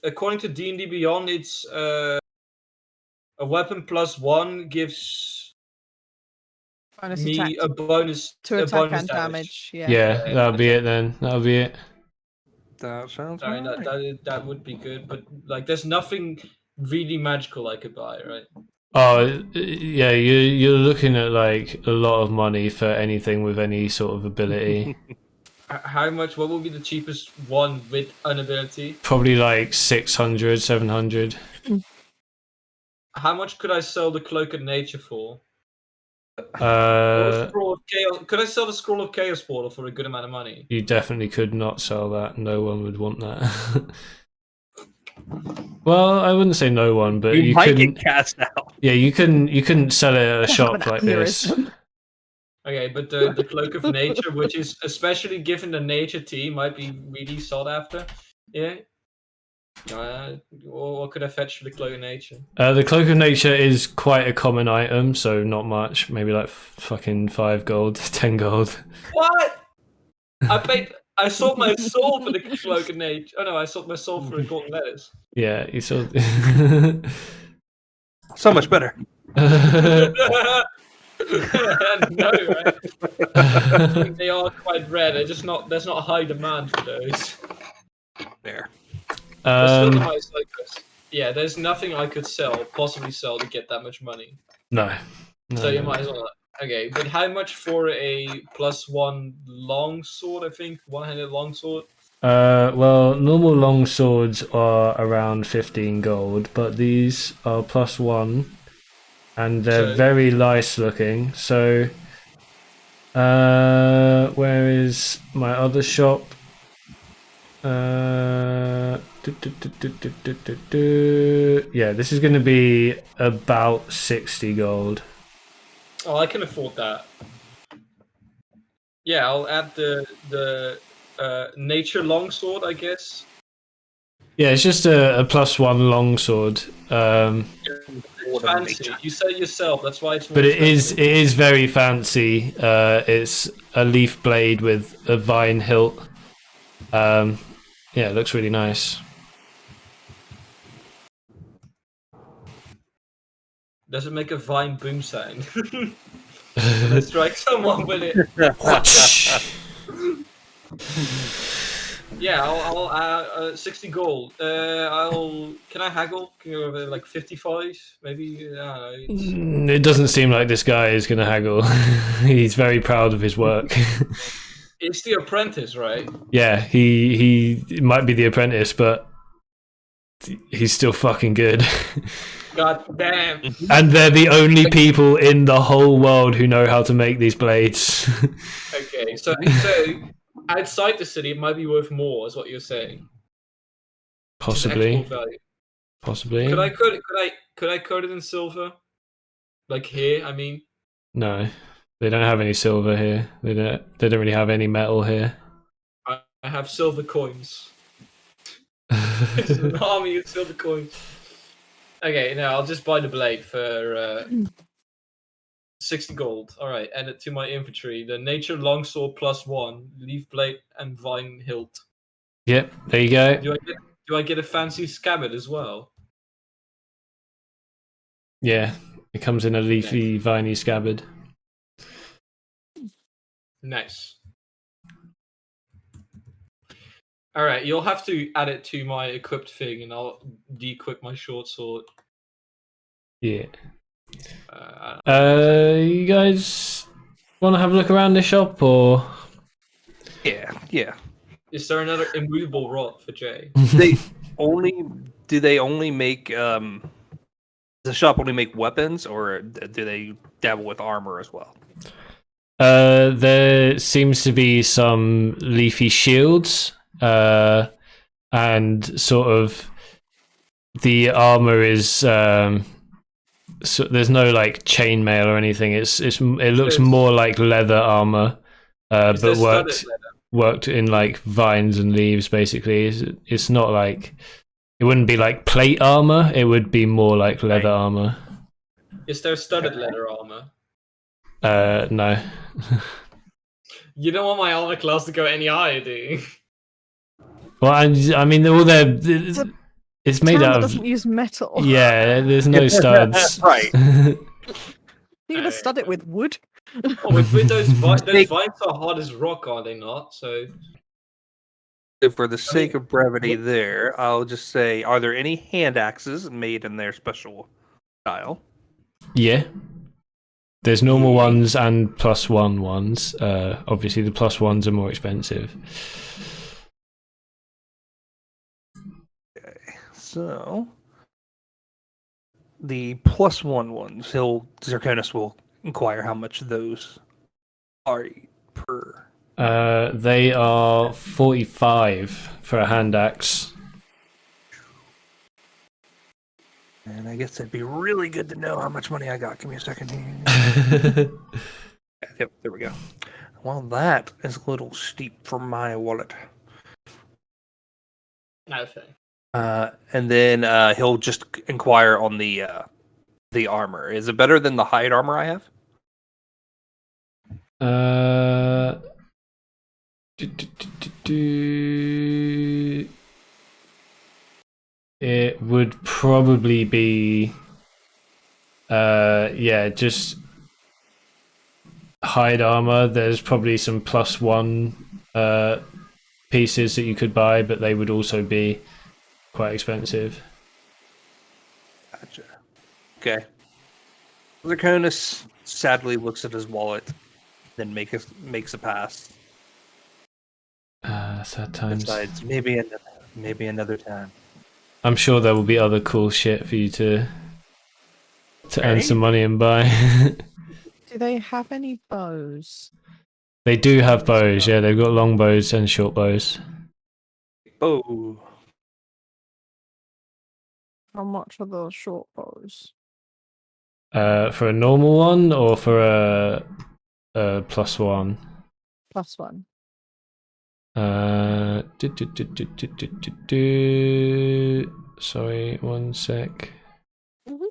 According to D&D Beyond, it's a weapon +1 gives Bonus me attack a bonus to a attack bonus and damage. Yeah. Yeah, that'll be it then. That'll be it. That sounds I mean, right. that would be good, but like, there's nothing really magical I could buy, right? Oh, yeah, you're looking at like a lot of money for anything with any sort of ability. How much? What would be the cheapest one with an ability? Probably like 600, 700. How much could I sell the Cloak of Nature for? Or the Uh, Scroll of Chaos. Could I sell the Scroll of Chaos Portal for a good amount of money? you definitely could not sell that. No one would want that. Well, I wouldn't say no one, but you might couldn't. get cast out. Yeah, you couldn't sell it at a shop like this. Okay, but the Cloak of Nature, which is especially given the Nature tea, might be really sought after. Yeah. What could I fetch for the Cloak of Nature? The Cloak of Nature is quite a common item, so not much. Maybe like fucking 5 gold, 10 gold. What? I sold my soul for the Cloak of Nature. Oh no, I sold my soul for the golden letters. Yeah, you saw. So much better. No, right? I think they are quite rare. There's not a high demand for those. There. But still the highest focus. Yeah, there's nothing I could possibly sell to get that much money. No. So you might as well. Okay, but how much for a +1 longsword? I think one-handed longsword. Well, normal long swords are around 15 gold, but these are +1, and they're very nice looking. So, where is my other shop? Yeah, this is going to be about 60 gold. Oh, I can afford that. Yeah, I'll add the nature longsword, I guess. Yeah, it's just a +1 longsword. It's fancy. You say it yourself. That's why it's. More But it expensive. is very fancy. It's a leaf blade with a vine hilt. Yeah, it looks really nice. Does it make a vine boom sound? Let's strike someone with it. Yeah, I'll 60 gold. Can I haggle? Can you go like 55? Maybe. I don't know. It doesn't seem like this guy is going to haggle. He's very proud of his work. It's the apprentice, right? Yeah, he might be the apprentice, but he's still fucking good. God damn. And they're the only people in the whole world who know how to make these blades. Okay, so outside the city, it might be worth more, is what you're saying. Possibly. Export value. Possibly. Could I coat it in silver? Like here, I mean. No, they don't have any silver here. They don't really have any metal here. I have silver coins. It's an army of silver coins. Okay, no, I'll just buy the blade for 60 gold. All right, add it to my inventory. The nature longsword +1, leaf blade and vine hilt. Yep, there you go. Do I get a fancy scabbard as well? Yeah, it comes in a leafy, viney scabbard. Nice. All right, you'll have to add it to my equipped thing, and I'll de-equip my short sword. Yeah. You guys want to have a look around the shop, or? Yeah. Is there another immovable rod for Jay? Do they only make does the shop only make weapons, or do they dabble with armor as well? There seems to be some leafy shields, and sort of the armor is so there's no like chainmail or anything. It looks more like leather armor, but worked in like vines and leaves. Basically, it's not like it wouldn't be like plate armor. It would be more like leather armor. Is there studded leather armor? No. You don't want my armor class to go any higher, do you? Well, I mean, all their it's made out of. Doesn't use metal. Yeah, there's no studs. Right. You're gonna stud it with wood. Oh, with those vines are hard as rock, are they not? So, For the sake of brevity, I'll just say: are there any hand axes made in their special style? Yeah. There's normal ones and +1 ones. Obviously, the +1s are more expensive. Okay, so the +1 ones, Zirconus will inquire how much those are per. They are 45 for a hand axe. And I guess it'd be really good to know how much money I got. Give me a second here. Yep, there we go. Well, that is a little steep for my wallet. okay. And then he'll just inquire on the armor. Is it better than the hide armor I have? It would probably be, just hide armor. There's probably some +1 pieces that you could buy, but they would also be quite expensive. Gotcha. Okay. Zirconus sadly looks at his wallet, then makes a pass. Sad times. Besides, maybe another time. I'm sure there will be other cool shit for you to earn some money and buy. Do they have any bows? They do have bows, yeah. They've got long bows and short bows. Oh. How much are the short bows? For a normal one or for a +1? +1. Sorry, one sec. Mm-hmm.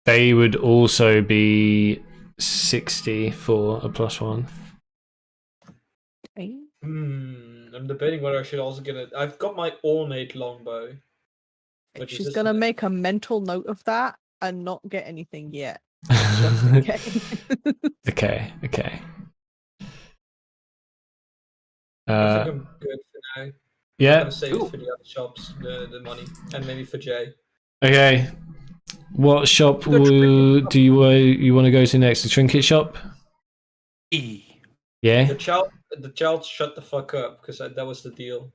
They would also be 60 for a +1. Okay. I'm debating whether I should also get it. I've got my ornate longbow. She's gonna make a mental note of that and not get anything yet. Just in case. Okay. I think I'm good for now. I'm Yeah. gonna save it for the other shops, the money, and maybe for Jay. Okay. What shop do you want to go to next? The trinket shop? Yeah. The child shut the fuck up because that was the deal.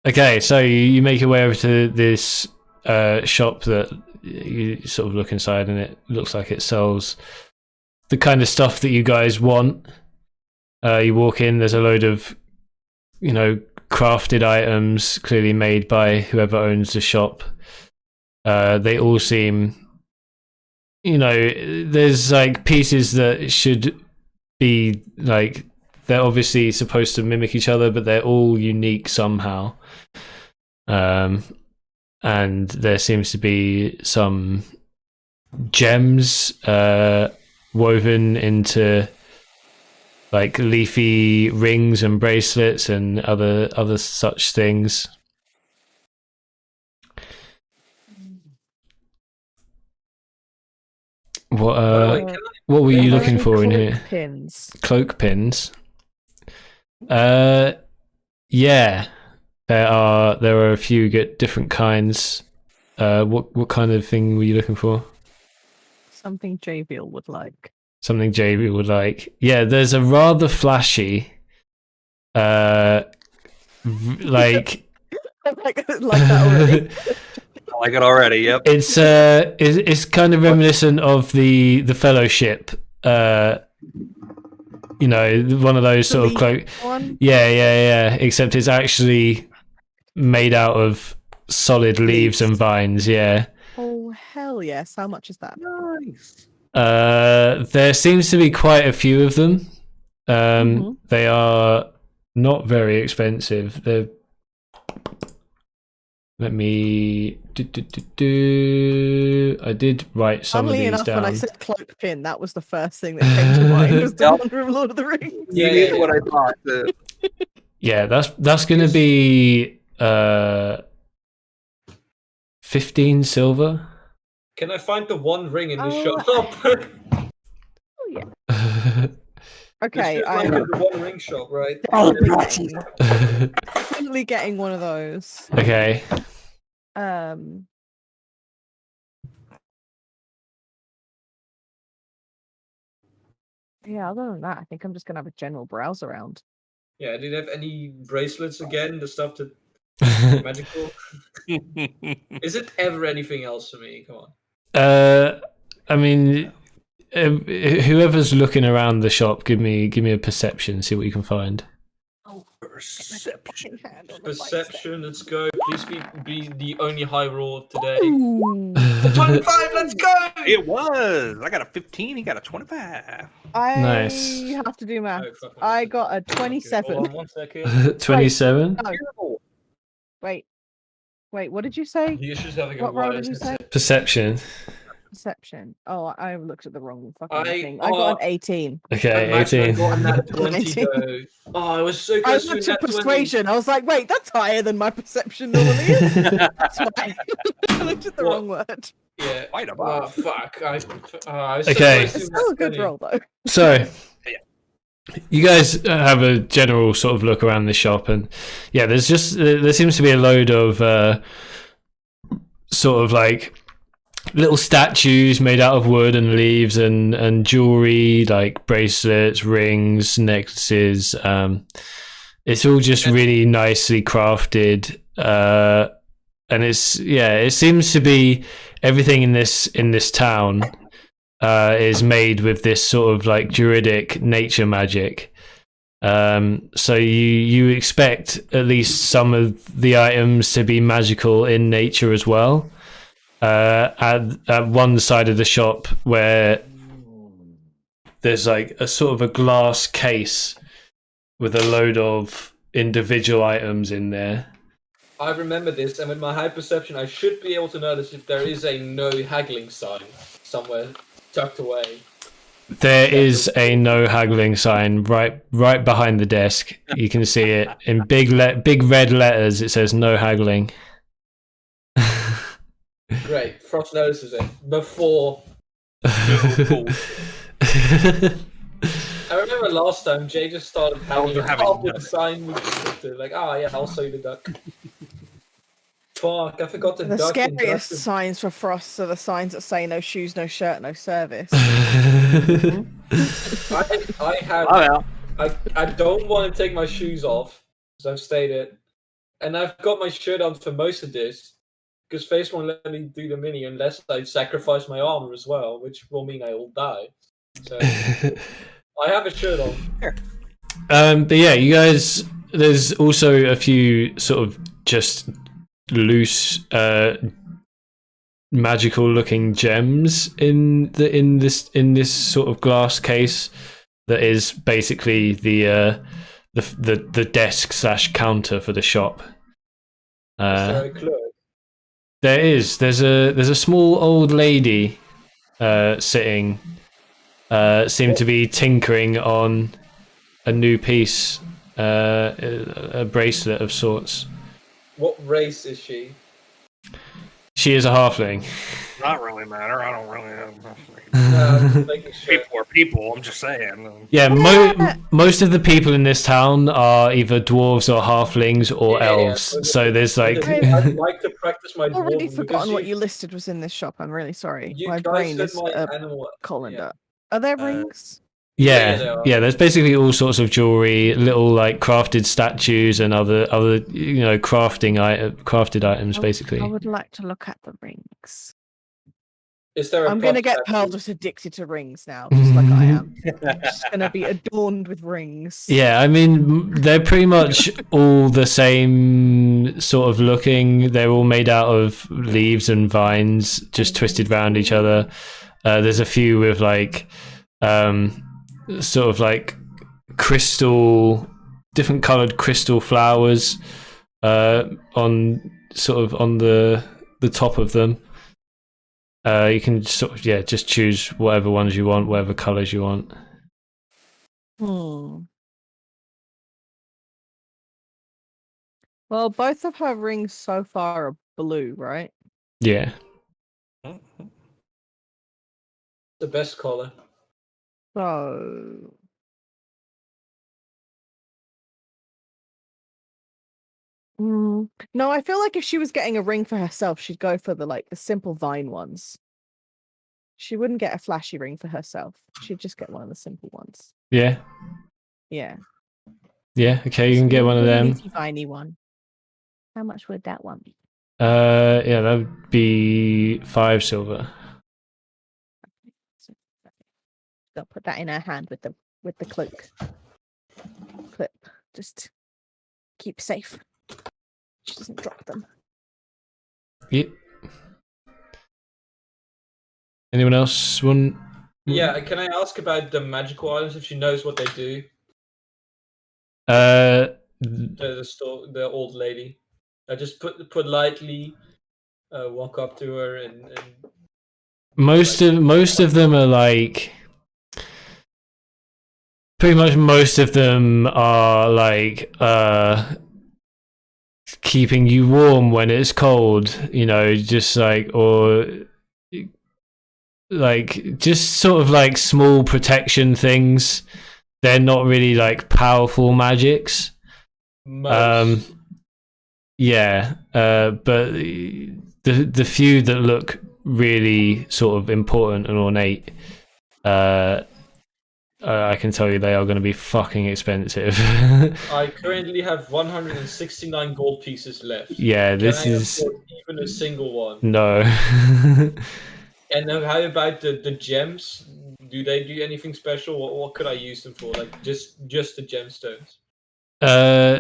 Okay, so you make your way over to this shop that you sort of look inside, and it looks like it sells the kind of stuff that you guys want. You walk in, there's a load of, crafted items clearly made by whoever owns the shop. They all seem, there's like pieces that should be like, they're obviously supposed to mimic each other, but they're all unique somehow. and there seems to be some gems woven into like leafy rings and bracelets and other such things. What were you looking for in here? Pins. Cloak pins. Yeah, there are a few different kinds. What kind of thing were you looking for? Something Javiel would like. Something JB would like. Yeah, there's a rather flashy, like like that already. I like it already. Yep. it's kind of reminiscent of the Fellowship. You know, one of those sort of cloak. One? Yeah. Except it's actually made out of solid leaves and vines. Yeah. Oh hell yes! How much is that? Nice. There seems to be quite a few of them. They are not very expensive. Let me I did write some Funnily of these enough, down. when I said cloak pin, that was the first thing that came to mind. Was the one from Lord of the Rings. Yeah, what I thought. Yeah, that's gonna be 15 silver. Can I find the one ring in this Oh, shop? Oh yeah. Okay, This I'm is like the one ring shop, right? definitely getting one of those. Okay. Yeah, other than that, I think I'm just gonna have a general browse around. Yeah, did you have any bracelets again? The stuff that magical? Is it ever anything else for me? Come on. I mean, whoever's looking around the shop, give me a perception, see what you can find. Perception. Perception, let's go. Please be the only high roll of today. Ooh. 25, let's go! It was. I got a 15. He got a 25. I Nice. have to do math. Oh, fuck, I one got a second. 27. Hold on 1 second. 27 No. Wait, what did you say? You should have a What roll did you say? perception. Perception. Oh, I looked at the wrong fucking I- thing. I got an 18. Okay, I might have 18. gotten that 20 though. Oh, I was so I close to looked at that 20. persuasion. I was like, wait, that's higher than my perception normally is. That's why I looked at the What? wrong word. Yeah. Quite Oh, above. fuck. I was Okay. So close to It's that still a good 20. roll though. So, you guys have a general sort of look around the shop, and yeah, there seems to be a load of sort of like little statues made out of wood and leaves and jewelry like bracelets, rings, necklaces. It's all just really nicely crafted, and it seems to be everything in this town is made with this sort of like druidic nature magic. So you expect at least some of the items to be magical in nature as well. At one side of the shop where there's like a sort of a glass case with a load of individual items in there. I remember this, and with my high perception, I should be able to notice if there is a no haggling sign somewhere tucked away. There is a no haggling sign right behind the desk. You can see it in big red letters. It says no haggling. Great. Frost notices it before. Cool. I remember last time Jay just started having having the sign with like, yeah, I'll show you the duck. Fuck, I forgot the The duck. in scariest Dustin. signs for Frost are the signs that say no shoes, no shirt, no service. I have. Oh, well. I don't want to take my shoes off, as I've stated, and I've got my shirt on for most of this, because Face won't let me do the mini unless I sacrifice my armor as well, which will mean I will die. So I have a shirt on. But yeah, you guys. There's also a few sort of just loose, magical-looking gems in this sort of glass case that is basically the desk / counter for the shop. Is there a clerk? There is. There's a small old lady sitting. Seemed to be tinkering on a new piece, a bracelet of sorts. What race is she? She is a halfling. Not really matter. I don't really know. I'm just making sure. People are people. I'm just saying. Yeah, most of the people in this town are either dwarves or halflings or Yeah, elves. So there's like, I'd like to practice my I've already dwarven, forgotten because what you listed was in this shop. I'm really sorry. You My guys brain said is my a animal. colander. Are there rings? Yeah, they yeah, are. there's basically all sorts of jewelry, little like crafted statues and other crafted items basically. I would like to look at the rings. Is there a I'm gonna puff get statue? Pearl just addicted to rings now, just like I am. She's gonna be adorned with rings. Yeah, I mean, they're pretty much all the same sort of looking. They're all made out of leaves and vines, just twisted round each other. There's a few with like, sort of like different coloured crystal flowers, on the top of them. You can sort of, just choose whatever ones you want, whatever colours you want. Well, both of her rings so far are blue, right? Yeah. The best color. So no, I feel like if she was getting a ring for herself, she'd go for the simple vine ones. She wouldn't get a flashy ring for herself. She'd just get one of the simple ones. Yeah. Yeah. Yeah, okay, you can get one of them. Viney one. How much would that one be? Yeah, that would be 5 silver. I'll put that in her hand with the cloak. Clip. Just keep safe. She doesn't drop them. Yep. Anyone else want? Yeah, can I ask about the magical items if she knows what they do? The old lady. I just politely walk up to her and most of them are like, pretty much most of them are like keeping you warm when it's cold, just like, or like just sort of like small protection things. They're not really like powerful magics. most. But the few that look really sort of important and ornate, I can tell you they are going to be fucking expensive. I currently have 169 gold pieces left. Yeah, this Can I is afford even a single one. no. And how about the gems? Do they do anything special? What could I use them for? Like just the gemstones.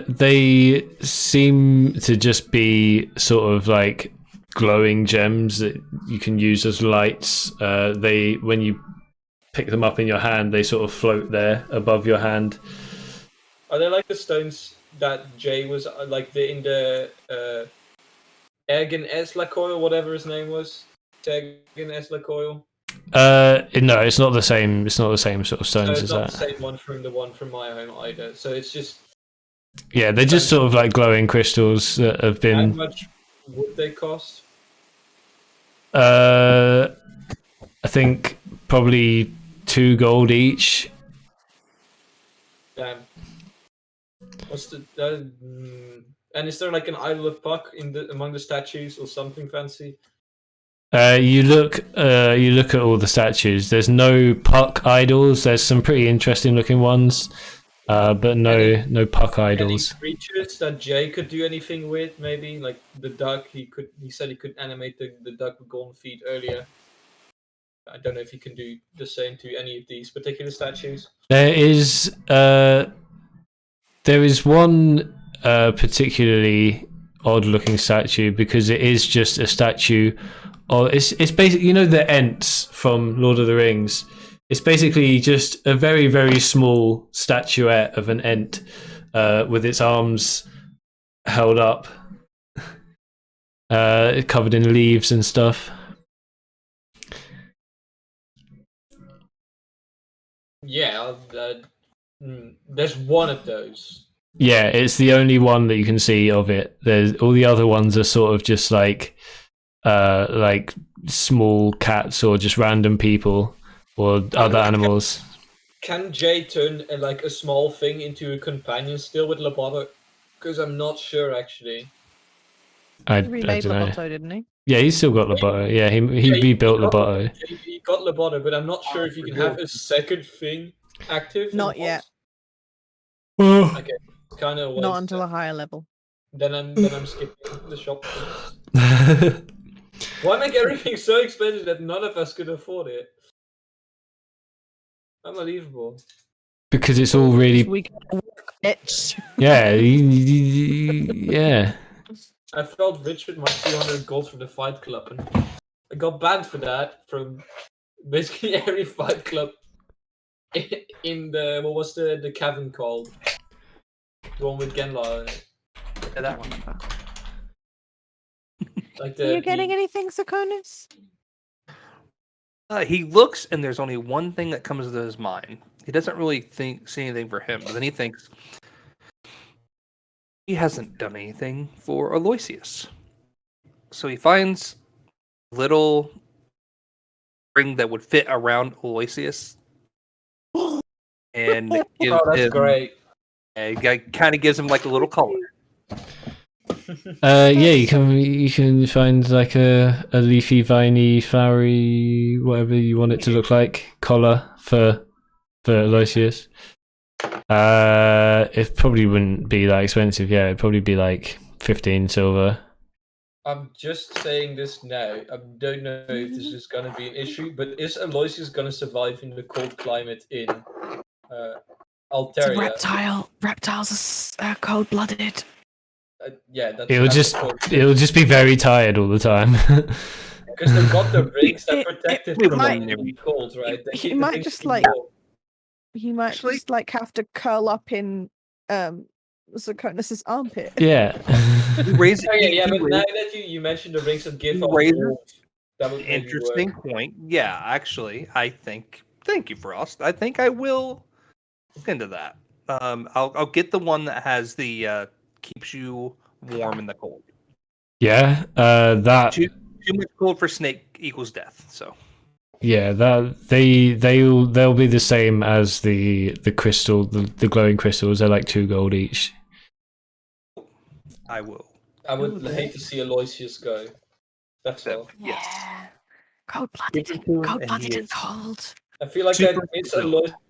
They seem to just be sort of like glowing gems that you can use as lights. When you pick them up in your hand, they sort of float there above your hand. Are they like the stones that Jay was in the Ergen Eslacoil, whatever his name was? Ergen Eslacoil? No, it's not the same. It's not the same sort of So stones it's as not that. the same one from my home either. So it's just. Yeah, they're just sort of like glowing crystals that have How been. much would they cost? I think probably 2 gold each. Damn. What's the and is there like an idol of Puck among the statues or something fancy? You look at all the statues. There's no Puck idols. There's some pretty interesting looking ones, but no Puck idols. Any creatures that Jay could do anything with? Maybe like the duck. He said he could animate the duck with golden feet earlier. I don't know if he can do the same to any of these particular statues. There is one particularly odd looking statue because it is just a statue. It's basically, the Ents from Lord of the Rings. It's basically just a very, very small statuette of an Ent with its arms held up. covered in leaves and stuff. Yeah, there's one of those. Yeah, it's the only one that you can see of it. There's all the other ones are sort of just like small cats or just random people or other animals. Can Jay turn like a small thing into a companion still with Loboto? Because I'm not sure actually. I He remade don't know. Loboto, didn't he? Yeah, he's still got Loboto. Yeah, he rebuilt Loboto. He got Loboto, but I'm not sure if you can have a second thing active. Not yet. Okay, kind of. Not until a higher level. Then I'm skipping the shop. Why make everything so expensive that none of us could afford it? Unbelievable. Because it's all really We can work, bitch. yeah, yeah. I felt rich with my 200 gold from the Fight Club, and I got banned for that from basically every Fight Club in the what was the cavern called? The one with Genla. Yeah, that one. Like Are you getting anything, Sakonis? He looks, and there's only one thing that comes to his mind. He doesn't really see anything for him, but then he thinks he hasn't done anything for Aloysius. So he finds a little ring that would fit around Aloysius, and gives Oh, that's him, great. kind of gives him like a little collar. Yeah, you can find like a leafy, viney, flowery, whatever you want it to look like, collar for Aloysius. It probably wouldn't be that expensive. Yeah, it'd probably be like 15 silver. I'm just saying this now. I don't know if this is gonna be an issue, but is Aloysius gonna survive in the cold climate in Alteria? Reptiles are cold-blooded. Yeah, that's It'll just be very tired all the time. because they've got the rings that protect it it from might- the cold, right? They he keep the might things just, from like- warm. He might Actually- just like have to curl up in Sakonis's armpit. Yeah. He raised, Oh, yeah, he but raised now that you mentioned the rings that give He off raised- warmth, that would maybe interesting work. point. Yeah, actually, I think. Thank you, Frost. I think I will look into that. I'll get the one that has the keeps you warm in the cold. Yeah. That. Too much cold for snake equals death. So Yeah, that they'll be the same as the crystal, the glowing crystals. They're like 2 gold each. I will. I would hate to see Aloysius go. That's all. Yes. Cold-blooded, Give it to him, and cold-blooded he and is. cold. I feel like Super that it's cool.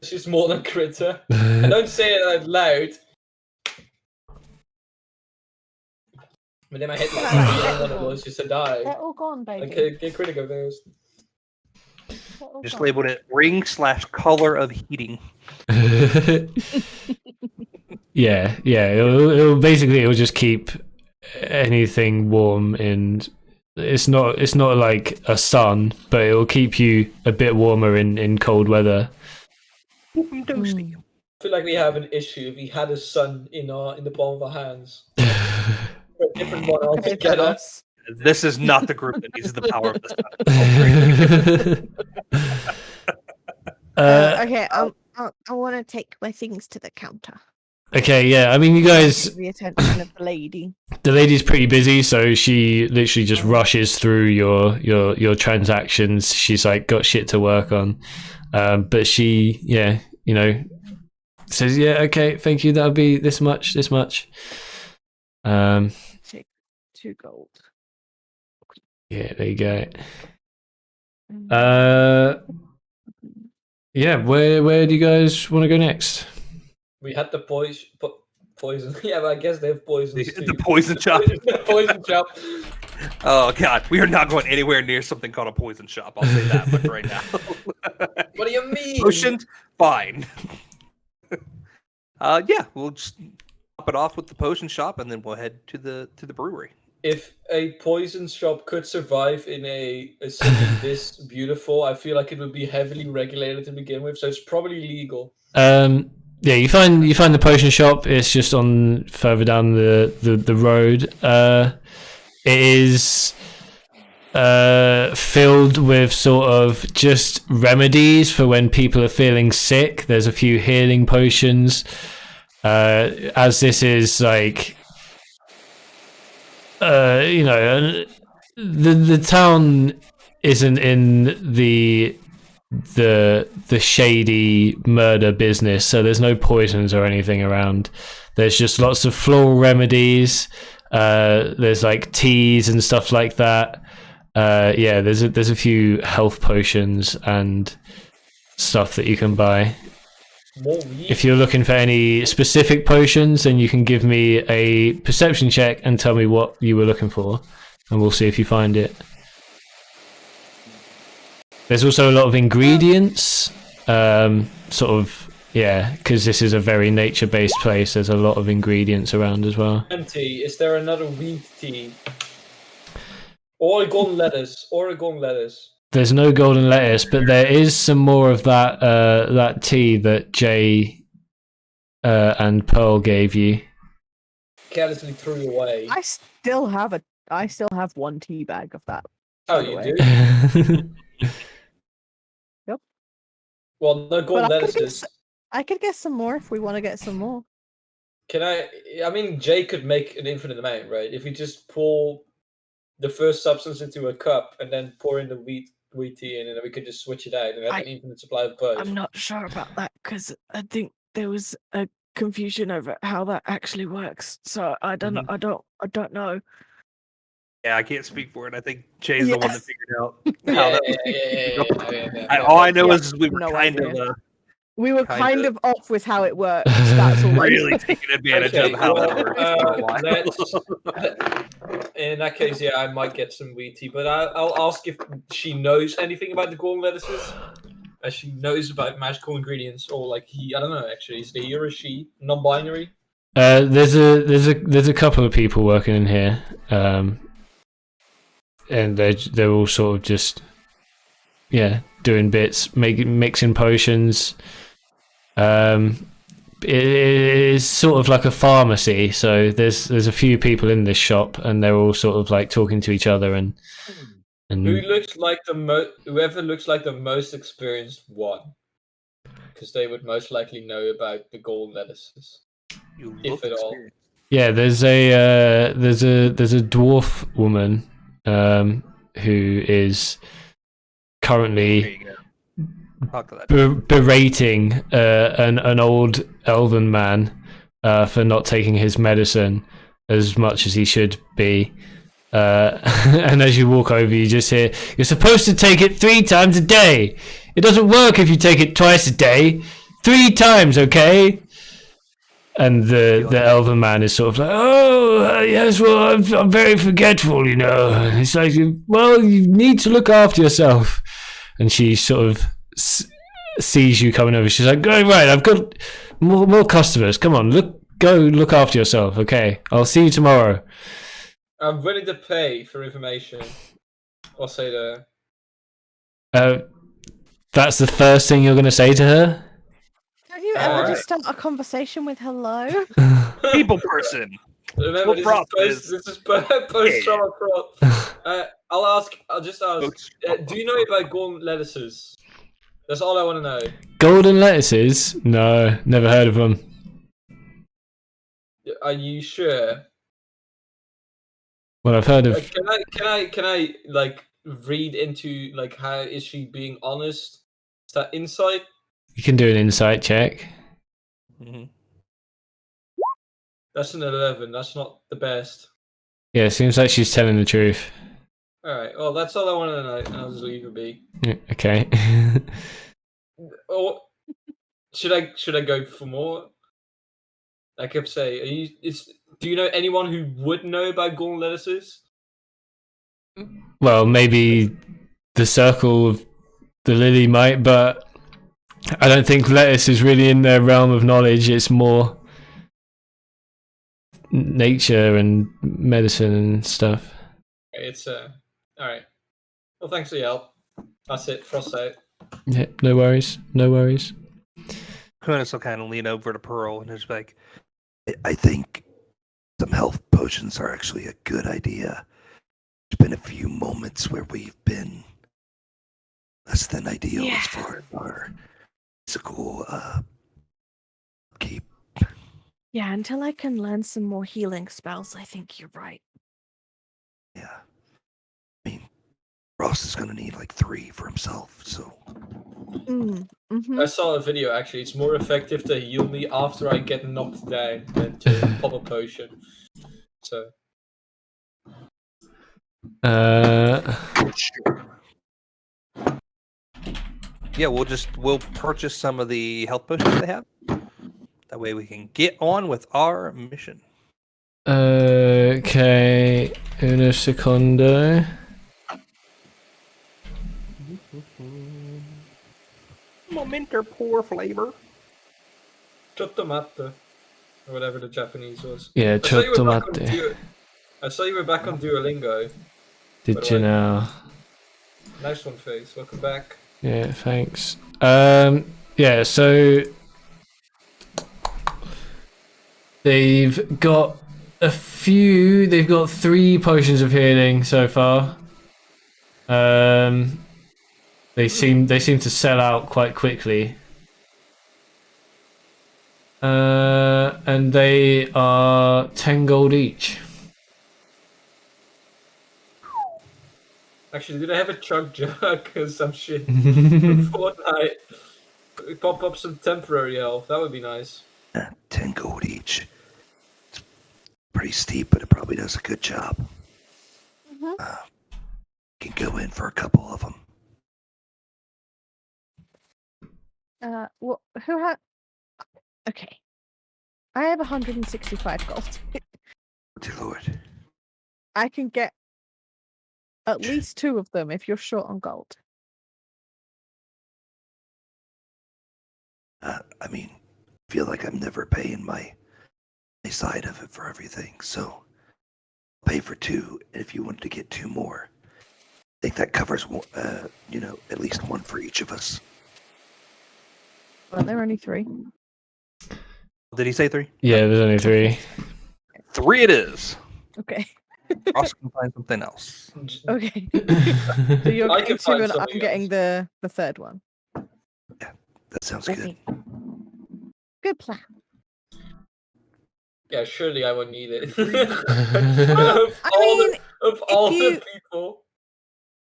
Aloysius more than Critter. I don't say it out loud. But in my head, like, I don't want Aloysius to die. They're all gone, baby. Like, get Critter go first. They're all Just gone. labeled it ring/color of heating. Yeah. It'll basically just keep anything warm, and it's not like a sun, but it will keep you a bit warmer in cold weather. Toasty. Mm. I feel like we have an issue if we had a sun in the palm of our hands. A different one Okay, altogether. us. This is not the group that needs the power of the sun. Okay, I want to take my things to the counter. Okay, yeah. I mean, you guys, The attention of the lady. the lady's pretty busy, so she literally just rushes through your transactions. She's like got shit to work on, but she, yeah, says, yeah, okay, thank you. That'll be this much. Take 2 gold. Yeah, there you go. Mm. Yeah, where do you guys want to go next? We had the poison. Yeah, but I guess they have poison. The poison shop. Poison shop. Oh god, we are not going anywhere near something called a poison shop. I'll say that much right now. What do you mean? Potions, fine. Yeah, we'll just top it off with the potion shop, and then we'll head to the brewery. If a poison shop could survive in a city this beautiful, I feel like it would be heavily regulated to begin with, so it's probably legal. Yeah, you find the potion shop. It's just on further down the road. it is filled with sort of just remedies for when people are feeling sick. There's a few healing potions. As this is like, the town isn't in the shady murder business, so there's no poisons or anything around. There's just lots of floral remedies. There's like teas and stuff like that. There's a few health potions and stuff that you can buy. If you're looking for any specific potions, then you can give me a perception check and tell me what you were looking for, and we'll see if you find it. There's also a lot of ingredients, because this is a very nature-based place. There's a lot of ingredients around as well. Tea. Is there another wheat tea? Oregon lettuce. There's no golden lettuce, but there is some more of that tea that Jay and Pearl gave you. Carelessly threw away. I still have one tea bag of that. Oh, by the you way. do? Yep. Well, no golden But lettuces. I could get some more if we want to get some more. Can I mean, Jay could make an infinite amount, right? If we just pour the first substance into a cup and then pour in the wheat tea in, and then we could just switch it out and have an infinite supply of both. I'm not sure about that because I think there was a confusion over how that actually works. So I don't know. I don't know. Yeah, I can't speak for it. I think Jay's the one that figured out how Yeah. all I know is we were No kind idea. of We were kind of off with how it works. That's all. really taking advantage of how that works for a while. In that case, yeah, I might get some wheat tea, but I'll ask if she knows anything about the golden lettuces. As she knows about magical ingredients, or like I don't know. Actually, is it he or she non-binary? There's a couple of people working in here, and they're all sort of just doing bits, mixing potions. It is sort of like a pharmacy, so there's a few people in this shop, and they're all sort of like talking to each other and whoever looks like the most experienced one, because they would most likely know about the golden lettuces, if at all. Yeah, there's a dwarf woman who is currently berating an old elven man for not taking his medicine as much as he should be. And as you walk over, you just hear, "You're supposed to take it 3 times a day. It doesn't work if you take it twice a day. 3 times, okay?" And the elven man is sort of like, "Oh, yes, well, I'm very forgetful, you know." And it's like, "Well, you need to look after yourself." And she sort of sees you coming over. She's like, "Right, I've got more customers. Come on, go look after yourself, okay? I'll see you tomorrow." I'm willing to pay for information. I'll say that. That's the first thing you're going to say to her? Have you ever just start a conversation with hello? People person. Remember, this is post-trauma fraud. I'll just ask. Do you know about golden lettuces? That's all I want to know. Golden lettuces? No, never heard of them. Are you sure? Well, I've heard of. Can I like read into like how is she being honest? Is that insight? You can do an insight check. Mm-hmm. That's an 11. That's not the best. Yeah, it seems like she's telling the truth. All right. Well, that's all I wanted to know. I'll just leave it be. Okay. Or should I go for more? I kept saying, do you know anyone who would know about golden lettuces? Well, maybe the circle of the lily might, but I don't think lettuce is really in their realm of knowledge. It's more nature and medicine and stuff. It's all right. Well, thanks for your help. That's it. Frost out. Yeah, no worries. No worries. Kunis will kind of lean over to Pearl and just like, I think some health potions are actually a good idea. been a few moments where we've been less than ideal as far as our physical upkeep. Yeah, until I can learn some more healing spells, I think you're right. Yeah. I mean, Ross is going to need like 3 for himself, so. Mm-hmm. I saw a video actually. It's more effective to heal me after I get knocked down than to pop a potion. So. Yeah, we'll purchase some of the health potions they have. That way we can get on with our mission. Okay, uno secondo. Momento pour flavor. Chotomate, or whatever the Japanese was. Yeah, I saw you were back on chotomate. I saw you were back on Duolingo. Did you know? Nice one, Face. Welcome back. Yeah, thanks. Yeah, so they've got they've got 3 potions of healing so far. They seem to sell out quite quickly. And they are 10 gold each. Actually, do they have a chug jug or some shit in Fortnite? Pop up some temporary health. That would be nice. 10 gold each. It's pretty steep, but it probably does a good job. Can go in for a couple of them. Well, who had? Okay, I have 165 gold. Dear Lord. I can get at least 2 of them if you're short on gold. I mean, I feel like I'm never paying my side of it for everything, so I'll pay for 2, and if you wanted to get 2 more, I think that covers, at least 1 for each of us. Well, there are only 3. Did he say 3? Yeah, there's only 3. 3 it is. Okay. Ross can find something else. Okay. So you're I getting can 2 find and I'm something getting else. the 3rd one. That sounds good. Okay. Good plan. Yeah, surely I won't need it. Well, of all you- the people.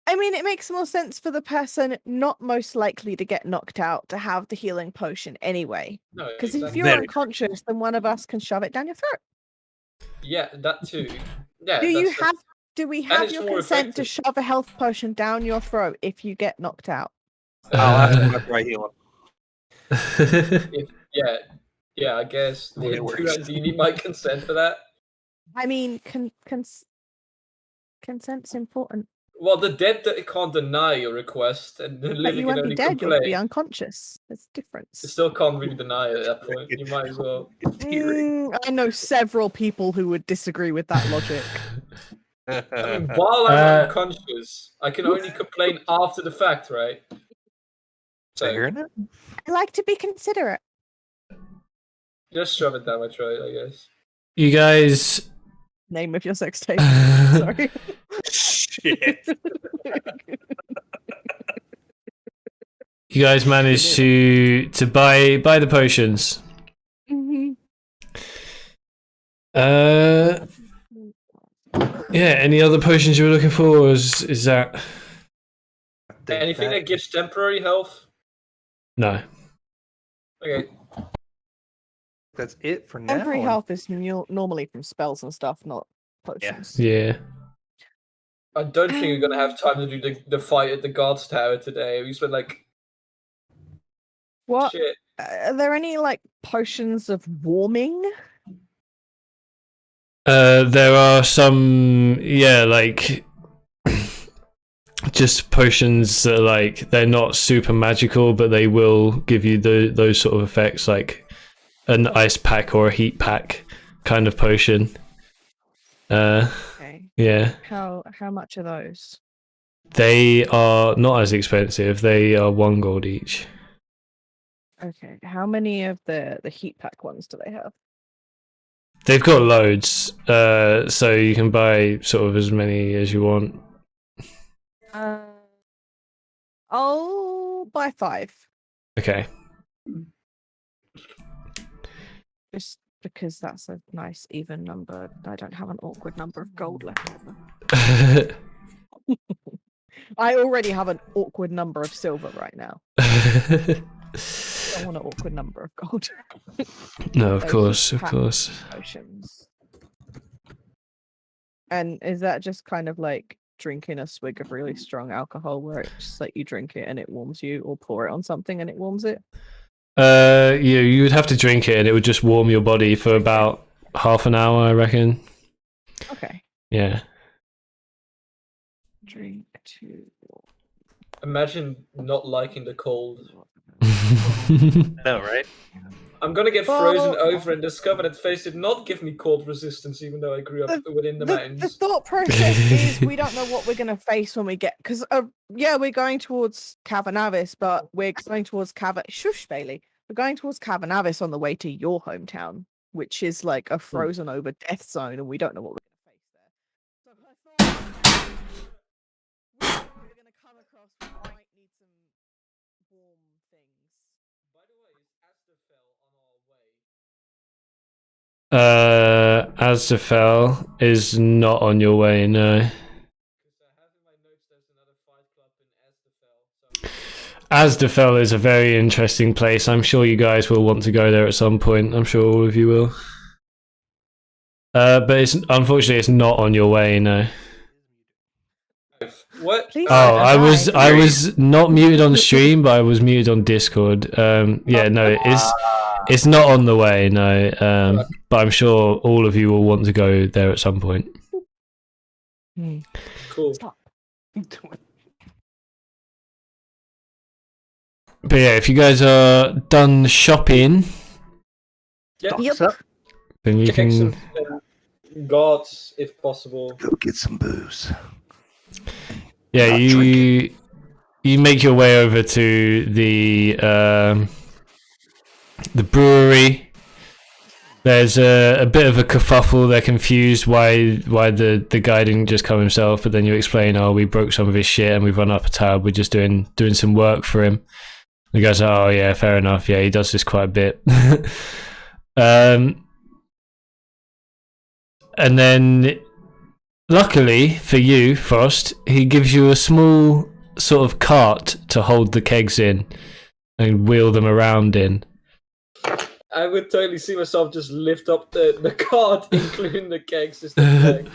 I mean, it makes more sense for the person not most likely to get knocked out to have the healing potion anyway. No, Because if exactly. you're Very unconscious, then one of us can shove it down your throat. Yeah, that too. Yeah. Do we And have it's your more consent to effective. shove a health potion down your throat if you get knocked out? I'll ask him after I heal him. Yeah, I guess. The way it works. Do you need my consent for that? I mean, consent's important. Well, the dead can't deny your request, and the But living you can won't be only dead, you'll be complain. unconscious. There's a difference. You still can't really deny it at that point. You might as well. I know several people who would disagree with that logic. I mean, while I'm unconscious, I can only complain after the fact, right? Fair enough. I like to be considerate. Just shove it down my throat, I guess. You guys. Name of your sex tape. Sorry. Shit. You guys managed to buy the potions. Mhm. Yeah. Any other potions you were looking for? Or is that Anything that gives temporary health? no? Okay. That's it for now. Temporary health is normally from spells and stuff, not potions. Yeah. I don't think we're gonna have time to do the fight at the guards tower today. We spent like What? shit. Are there any like potions of warming? There are some, like just potions that are like they're not super magical, but they will give you those sort of effects, like an ice pack or a heat pack kind of potion. Okay. Yeah. How much are those? They are not as expensive. They are 1 gold each. Okay. How many of the heat pack ones do they have? They've got loads, so you can buy sort of as many as you want. I'll buy 5. Okay. Just because that's a nice even number. I don't have an awkward number of gold left over. I already have an awkward number of silver right now. I don't want an awkward number of gold. No, of Those course, of pack course. Potions. And is that just kind of like drinking a swig of really strong alcohol where it's just like you drink it and it warms you, or pour it on something and it warms it? You would have to drink it and it would just warm your body for about half an hour, I reckon. Okay. Yeah. Drink to. Imagine not liking the cold. No, right? I'm gonna get frozen Well- over and discover that face did not give me cold resistance, even though I grew up within the The mountains. thought process is we don't know what we're going to face when we get, because yeah, we're going towards Cavernavis, but we're going towards Shush, Bailey. We're going towards Cavernavis on the way to your hometown, which is like a frozen over death zone, and we don't know what we're going to face there. So I thought we're going to come across, we might need some warm things. By the way, is Asterfell on our way? Aztafel is not on your way, no. Because I have in my notes there's another fight club in Asterfell. So Aztafel is a very interesting place. I'm sure you guys will want to go there at some point. I'm sure all of you will. But unfortunately it's not on your way, no. what? Please Oh, I was Hi. not muted on stream, but I was muted on Discord. Yeah, no, it's not on the way, no. But I'm sure all of you will want to go there at some point. Cool. But yeah, if you guys are done shopping, Yeah, Yep. then you check can. some gods if possible. Go get some booze. Yeah, Not you make your way over to the brewery. There's a bit of a kerfuffle. They're confused why the guy didn't just come himself, but then you explain, oh, we broke some of his shit and we've run up a tab. We're just doing some work for him. The guy's like, oh yeah, fair enough. Yeah, he does this quite a bit. And then, luckily for you, Frost, he gives you a small sort of cart to hold the kegs in and wheel them around in. I would totally see myself just lift up the cart, including the kegs. Just the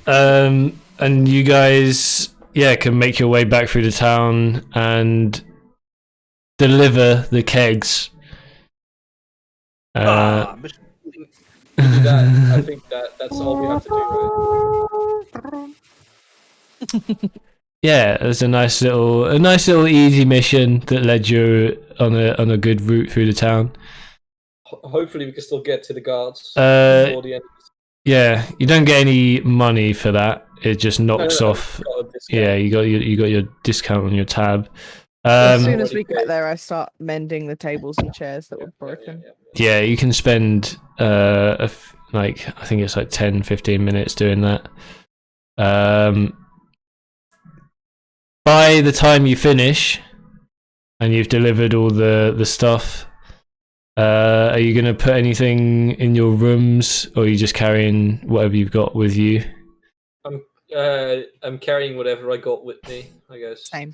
keg. And you guys, yeah, can make your way back through the town and deliver the kegs. Mission Do that. I think that's all we have to do, right? Yeah, it's a nice little easy mission that led you on a good route through the town. Hopefully, we can still get to the guards Uh, before the end. Yeah, you don't get any money for that. It just knocks off. Got a discount. Yeah, you got your discount on your tab. As soon as Already we paid. get there, I start mending the tables and chairs that were broken. Yeah, you can spend like I think it's like 10-15 minutes doing that. By the time you finish and you've delivered all the stuff, are you going to put anything in your rooms, or are you just carrying whatever you've got with you? I'm carrying whatever I got with me, I guess. Same.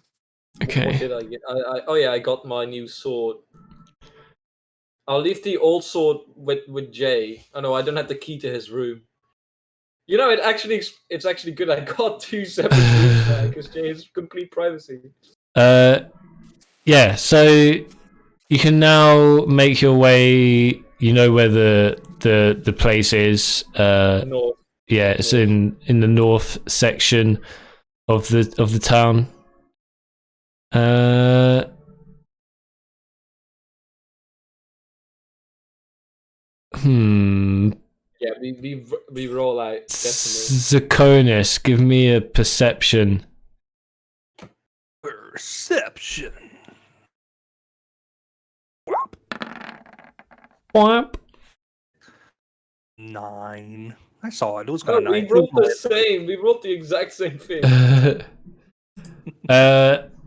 What Okay. did I get? Oh yeah, I got my new sword. I'll leave the old sword with Jay. Oh no, I don't have the key to his room. You know, it's actually good. I got 2 separate rooms now because Jay has complete privacy. Yeah, so you can now make your way. You know where the place is. North. Yeah, it's in the north section of the town. Yeah, we roll out definitely. Zakonis, give me a perception. Perception. Whap. 9. I saw it. It was No, kind of we nice. rolled the same. We rolled the exact same thing.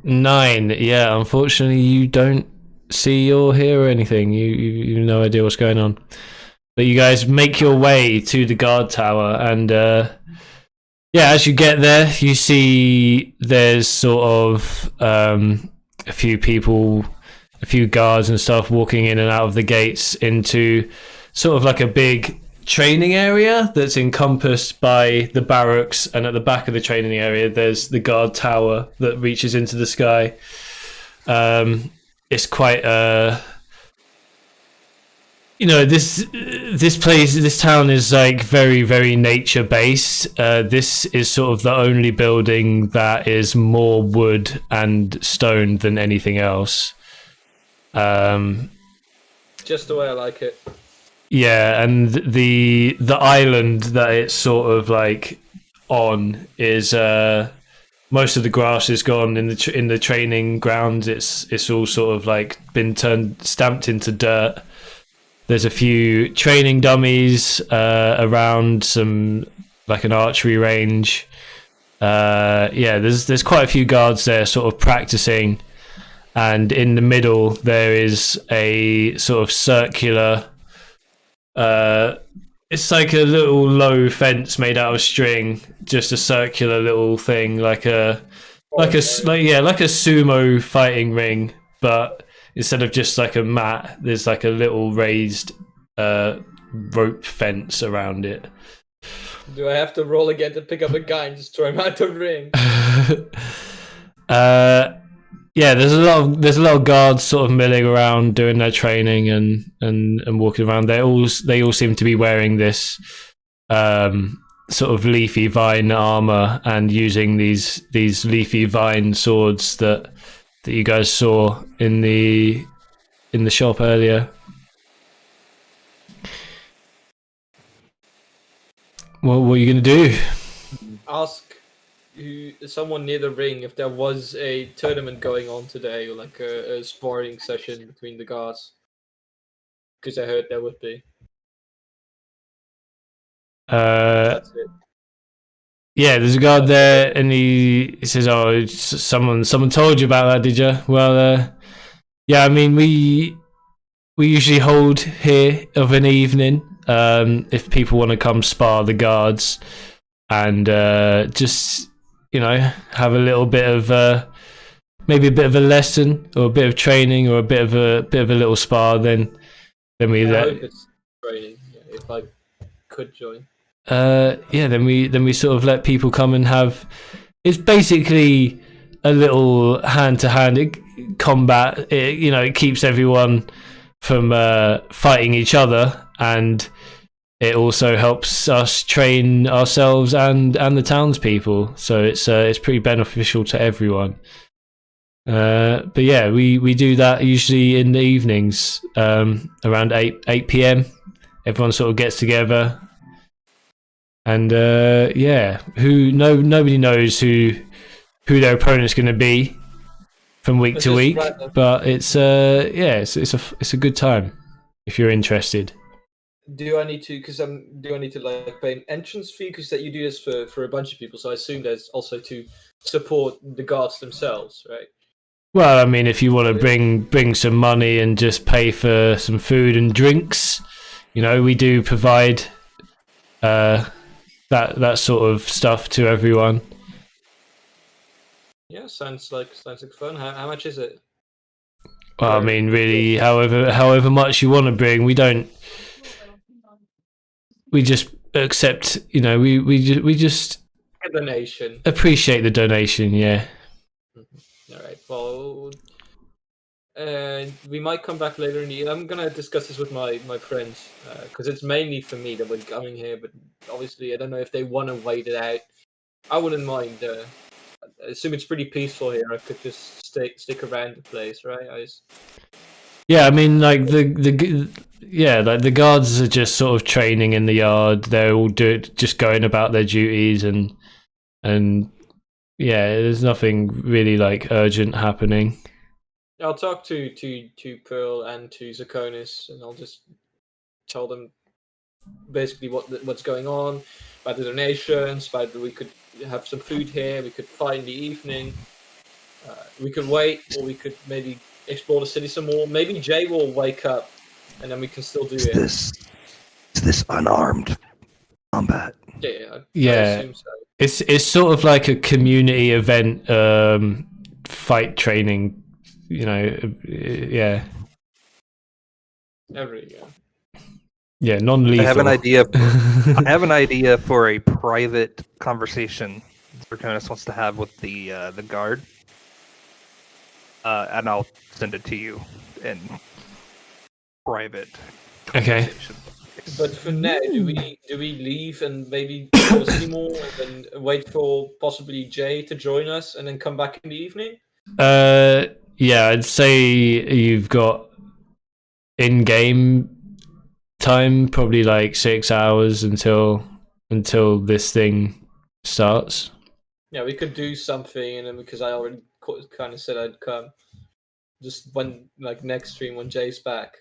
9. Yeah, unfortunately, you don't see or hear anything. You have no idea what's going on. But you guys make your way to the guard tower, and as you get there, you see there's sort of a few people, a few guards and stuff walking in and out of the gates into sort of like a big training area that's encompassed by the barracks, and at the back of the training area there's the guard tower that reaches into the sky. It's quite this town is like very, very nature based. This is sort of the only building that is more wood and stone than anything else. Just the way I like it. Yeah, and the island that it's sort of like on is most of the grass is gone in the training grounds. It's all sort of like been stamped into dirt. There's a few training dummies around, some like an archery range. There's quite a few guards there sort of practicing, and in the middle there is a sort of circular it's like a little low fence made out of string, just a circular little thing, like a sumo fighting ring, but instead of just like a mat, there's like a little raised rope fence around it. Do I have to roll again to pick up a guy and just throw him out the ring? There's a lot of guards sort of milling around doing their training and walking around. They all seem to be wearing this sort of leafy vine armor and using these leafy vine swords that you guys saw in the shop earlier. What are you gonna do? Ask someone near the ring if there was a tournament going on today, or like a sparring session between the guards, because I heard there would be. That's it. Yeah, there's a guard there, and he says, "Oh, someone told you about that, did you?" Well, yeah, I mean, we usually hold here of an evening if people want to come spar the guards, and just have a little bit of maybe a bit of a lesson or a bit of training or a bit of a little spar. Then we I let. hope it's training. Yeah, if I could join. Then we sort of let people come and have. It's basically a little hand-to-hand combat. It keeps everyone from fighting each other, and it also helps us train ourselves and the townspeople. So it's pretty beneficial to everyone. But yeah, we do that usually in the evenings, around 8 p.m. Everyone sort of gets together. And nobody knows who their opponent's going to be from week to week, but it's a good time if you're interested. Do I need to like pay an entrance fee, because that you do this for a bunch of people? So I assume there's also to support the guards themselves, right? Well, I mean, if you want to bring some money and just pay for some food and drinks, we do provide that sort of stuff to everyone. Yeah, sounds like fun. How much is it? Well, I mean, really, however much you want to bring, we just accept. We just A donation. appreciate the donation. Yeah. All right. Well, we might come back later in the year. I'm gonna discuss this with my friends, because it's mainly for me that we're coming here. But obviously, I don't know if they want to wait it out. I wouldn't mind. I assume it's pretty peaceful here. I could just stick around the place, right? Yeah, I mean, like the guards are just sort of training in the yard. They're all just going about their duties, and yeah, there's nothing really like urgent happening. I'll talk to Pearl and to Zakonis, and I'll just tell them basically what's going on, about the donations, about we could have some food here, we could fight in the evening, we could wait, or we could maybe explore the city some more. Maybe Jay will wake up, and then we can still do it. Is this unarmed combat? I Yeah. assume so. It's sort of like a community event, fight training. Yeah. There we go. Yeah, non-lethal. I have an idea. I have an idea for a private conversation Draconis wants to have with the guard, and I'll send it to you in private. Okay. conversation. But for now, do we leave and maybe explore the city more, and then wait for possibly Jay to join us, and then come back in the evening? Yeah, I'd say you've got in-game time, probably like 6 hours until this thing starts. Yeah, we could do something, and then because I already kind of said I'd come, just when next stream when Jay's back,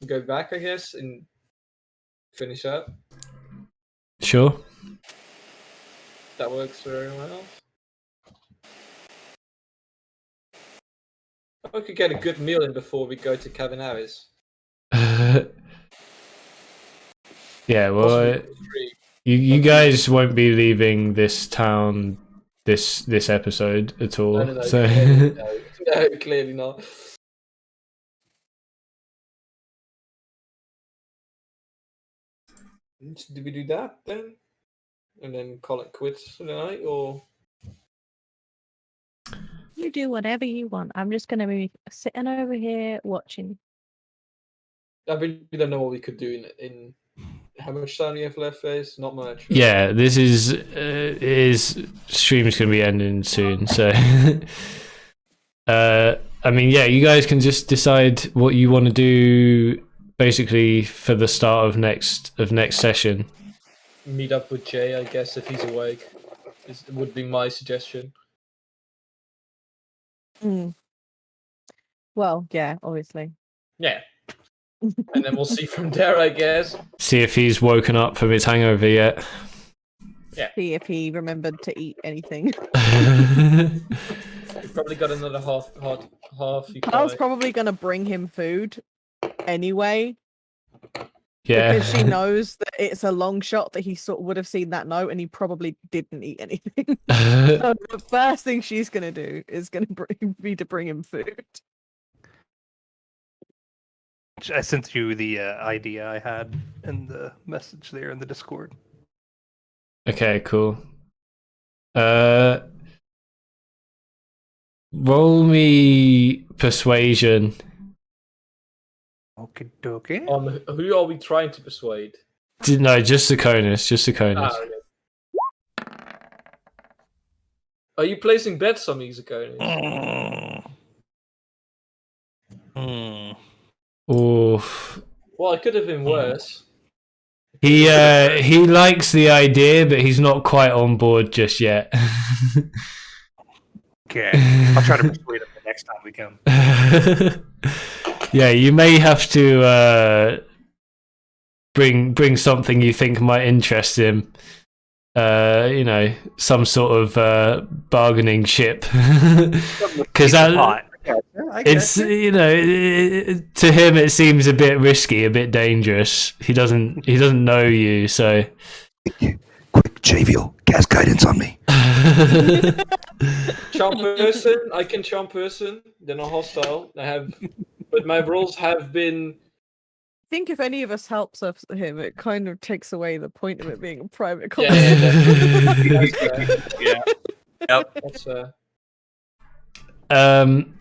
go back, I guess, and finish up. Sure. That works for everyone else. We could get a good meal in before we go to Cabin Harris. Yeah, well, you guys won't be leaving this town this episode at all. No, So no, clearly not. Do we do that then, and then call it quits for the night, or? You do whatever you want. I'm just going to be sitting over here watching. I really don't know what we could do in how much time do you have left, Face? Not much. Right? yeah, this is stream's gonna be ending soon. So, I mean, yeah, you guys can just decide what you want to do, basically for the start of next session. Meet up with Jay, I guess, if he's awake. Would be my suggestion. Well, yeah, obviously. Yeah. And then we'll see from there, I guess. See if he's woken up from his hangover yet. Yeah. See if he remembered to eat anything. We've probably got another half. Carl's probably going to bring him food anyway. Yeah. Because she knows that it's a long shot that he sort of would have seen that note and he probably didn't eat anything. So the first thing she's going to do is going to be to bring him food. I sent you the idea I had in the message there in the Discord. Okay, cool. Roll me persuasion. Okay, dokie. Who are we trying to persuade? No, just Sakonis. Just Sakonis. Okay. Are you placing bets on me, Zakonis? Oof. Well, it could have been worse. He likes the idea, but he's not quite on board just yet. Okay, I'll try to persuade him the next time we come. Yeah, you may have to bring something you think might interest him. Some sort of bargaining chip, because it's to him it seems a bit risky, a bit dangerous. He doesn't know you, so Quick, Javiel, cast guidance on me. Charm person, I can charm person. They're not hostile. But my rolls have been. I think if any of us helps him, it kind of takes away the point of it being a private Yeah, conversation. Yeah. Yep. That's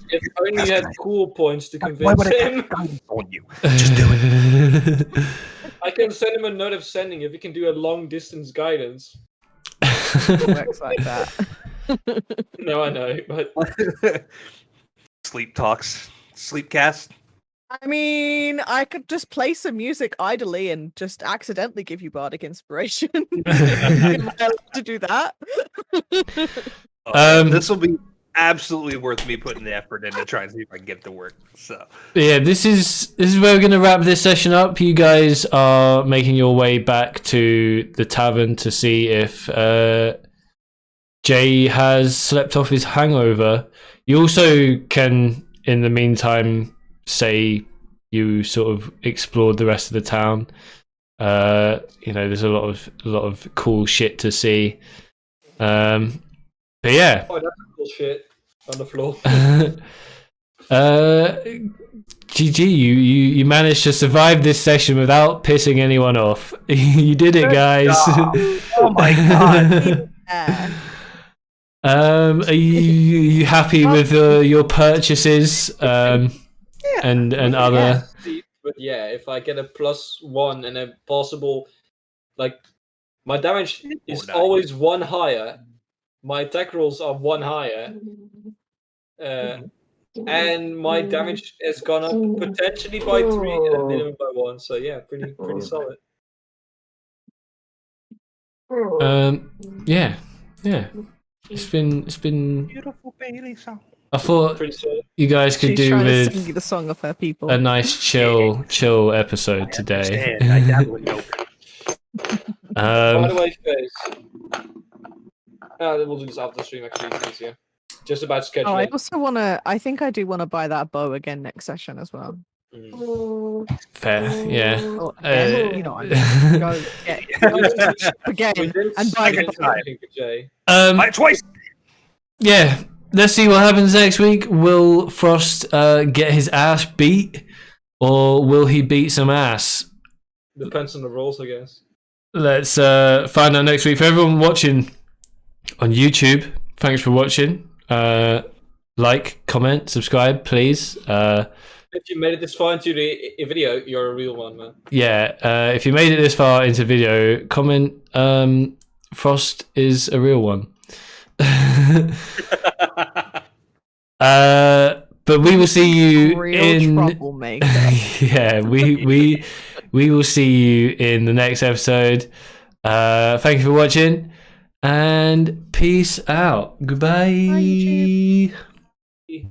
if only you had cool points to convince Why would I him. cast guidance on you? Just do it. I can send him a note of sending if he can do a long distance guidance. It works like that. No, I know, but Sleep talks. Sleep cast. I mean, I could just play some music idly and just accidentally give you bardic inspiration. Am I allowed to do that? This will be absolutely worth me putting the effort in to try and see if I can get it to work. So Yeah, this is where we're gonna wrap this session up. You guys are making your way back to the tavern to see if Jay has slept off his hangover. You also can, in the meantime, say you sort of explored the rest of the town. There's a lot of cool shit to see. But yeah. Oh, that's cool shit on the floor. GG, you managed to survive this session without pissing anyone off. You did it, guys. oh my god. Yeah. Are you happy with your purchases? And other. But yeah, if I get a +1 and a possible, like, my damage is always 1 higher. My attack rolls are 1 higher. And my damage has gone up potentially by 3 and minimum by 1. So yeah, pretty solid. Yeah. It's been Beautiful Bailey song. I thought Pretty solid. you guys could She's do trying to with sing you the song of her people. a nice chill episode today. I dabble in milk. By the way, Face. We'll do this after the stream. Actually, it's easier. Just about scheduling. Oh, I also want to. I think I do want to buy that bow again next session as well. Fair, yeah. Or again, you know, what I mean. Go get again and buy the bow. Twice. Yeah. Let's see what happens next week. Will Frost get his ass beat, or will he beat some ass? Depends on the rolls, I guess. Let's find out next week. For everyone watching on YouTube, thanks for watching. Like, comment, subscribe, please. If you made it this far into the video, you're a real one, man. Yeah, if you made it this far into video, comment Frost is a real one. But we will see you in troublemaker. yeah, we will see you in the next episode. Thank you for watching and peace out. Goodbye. Bye,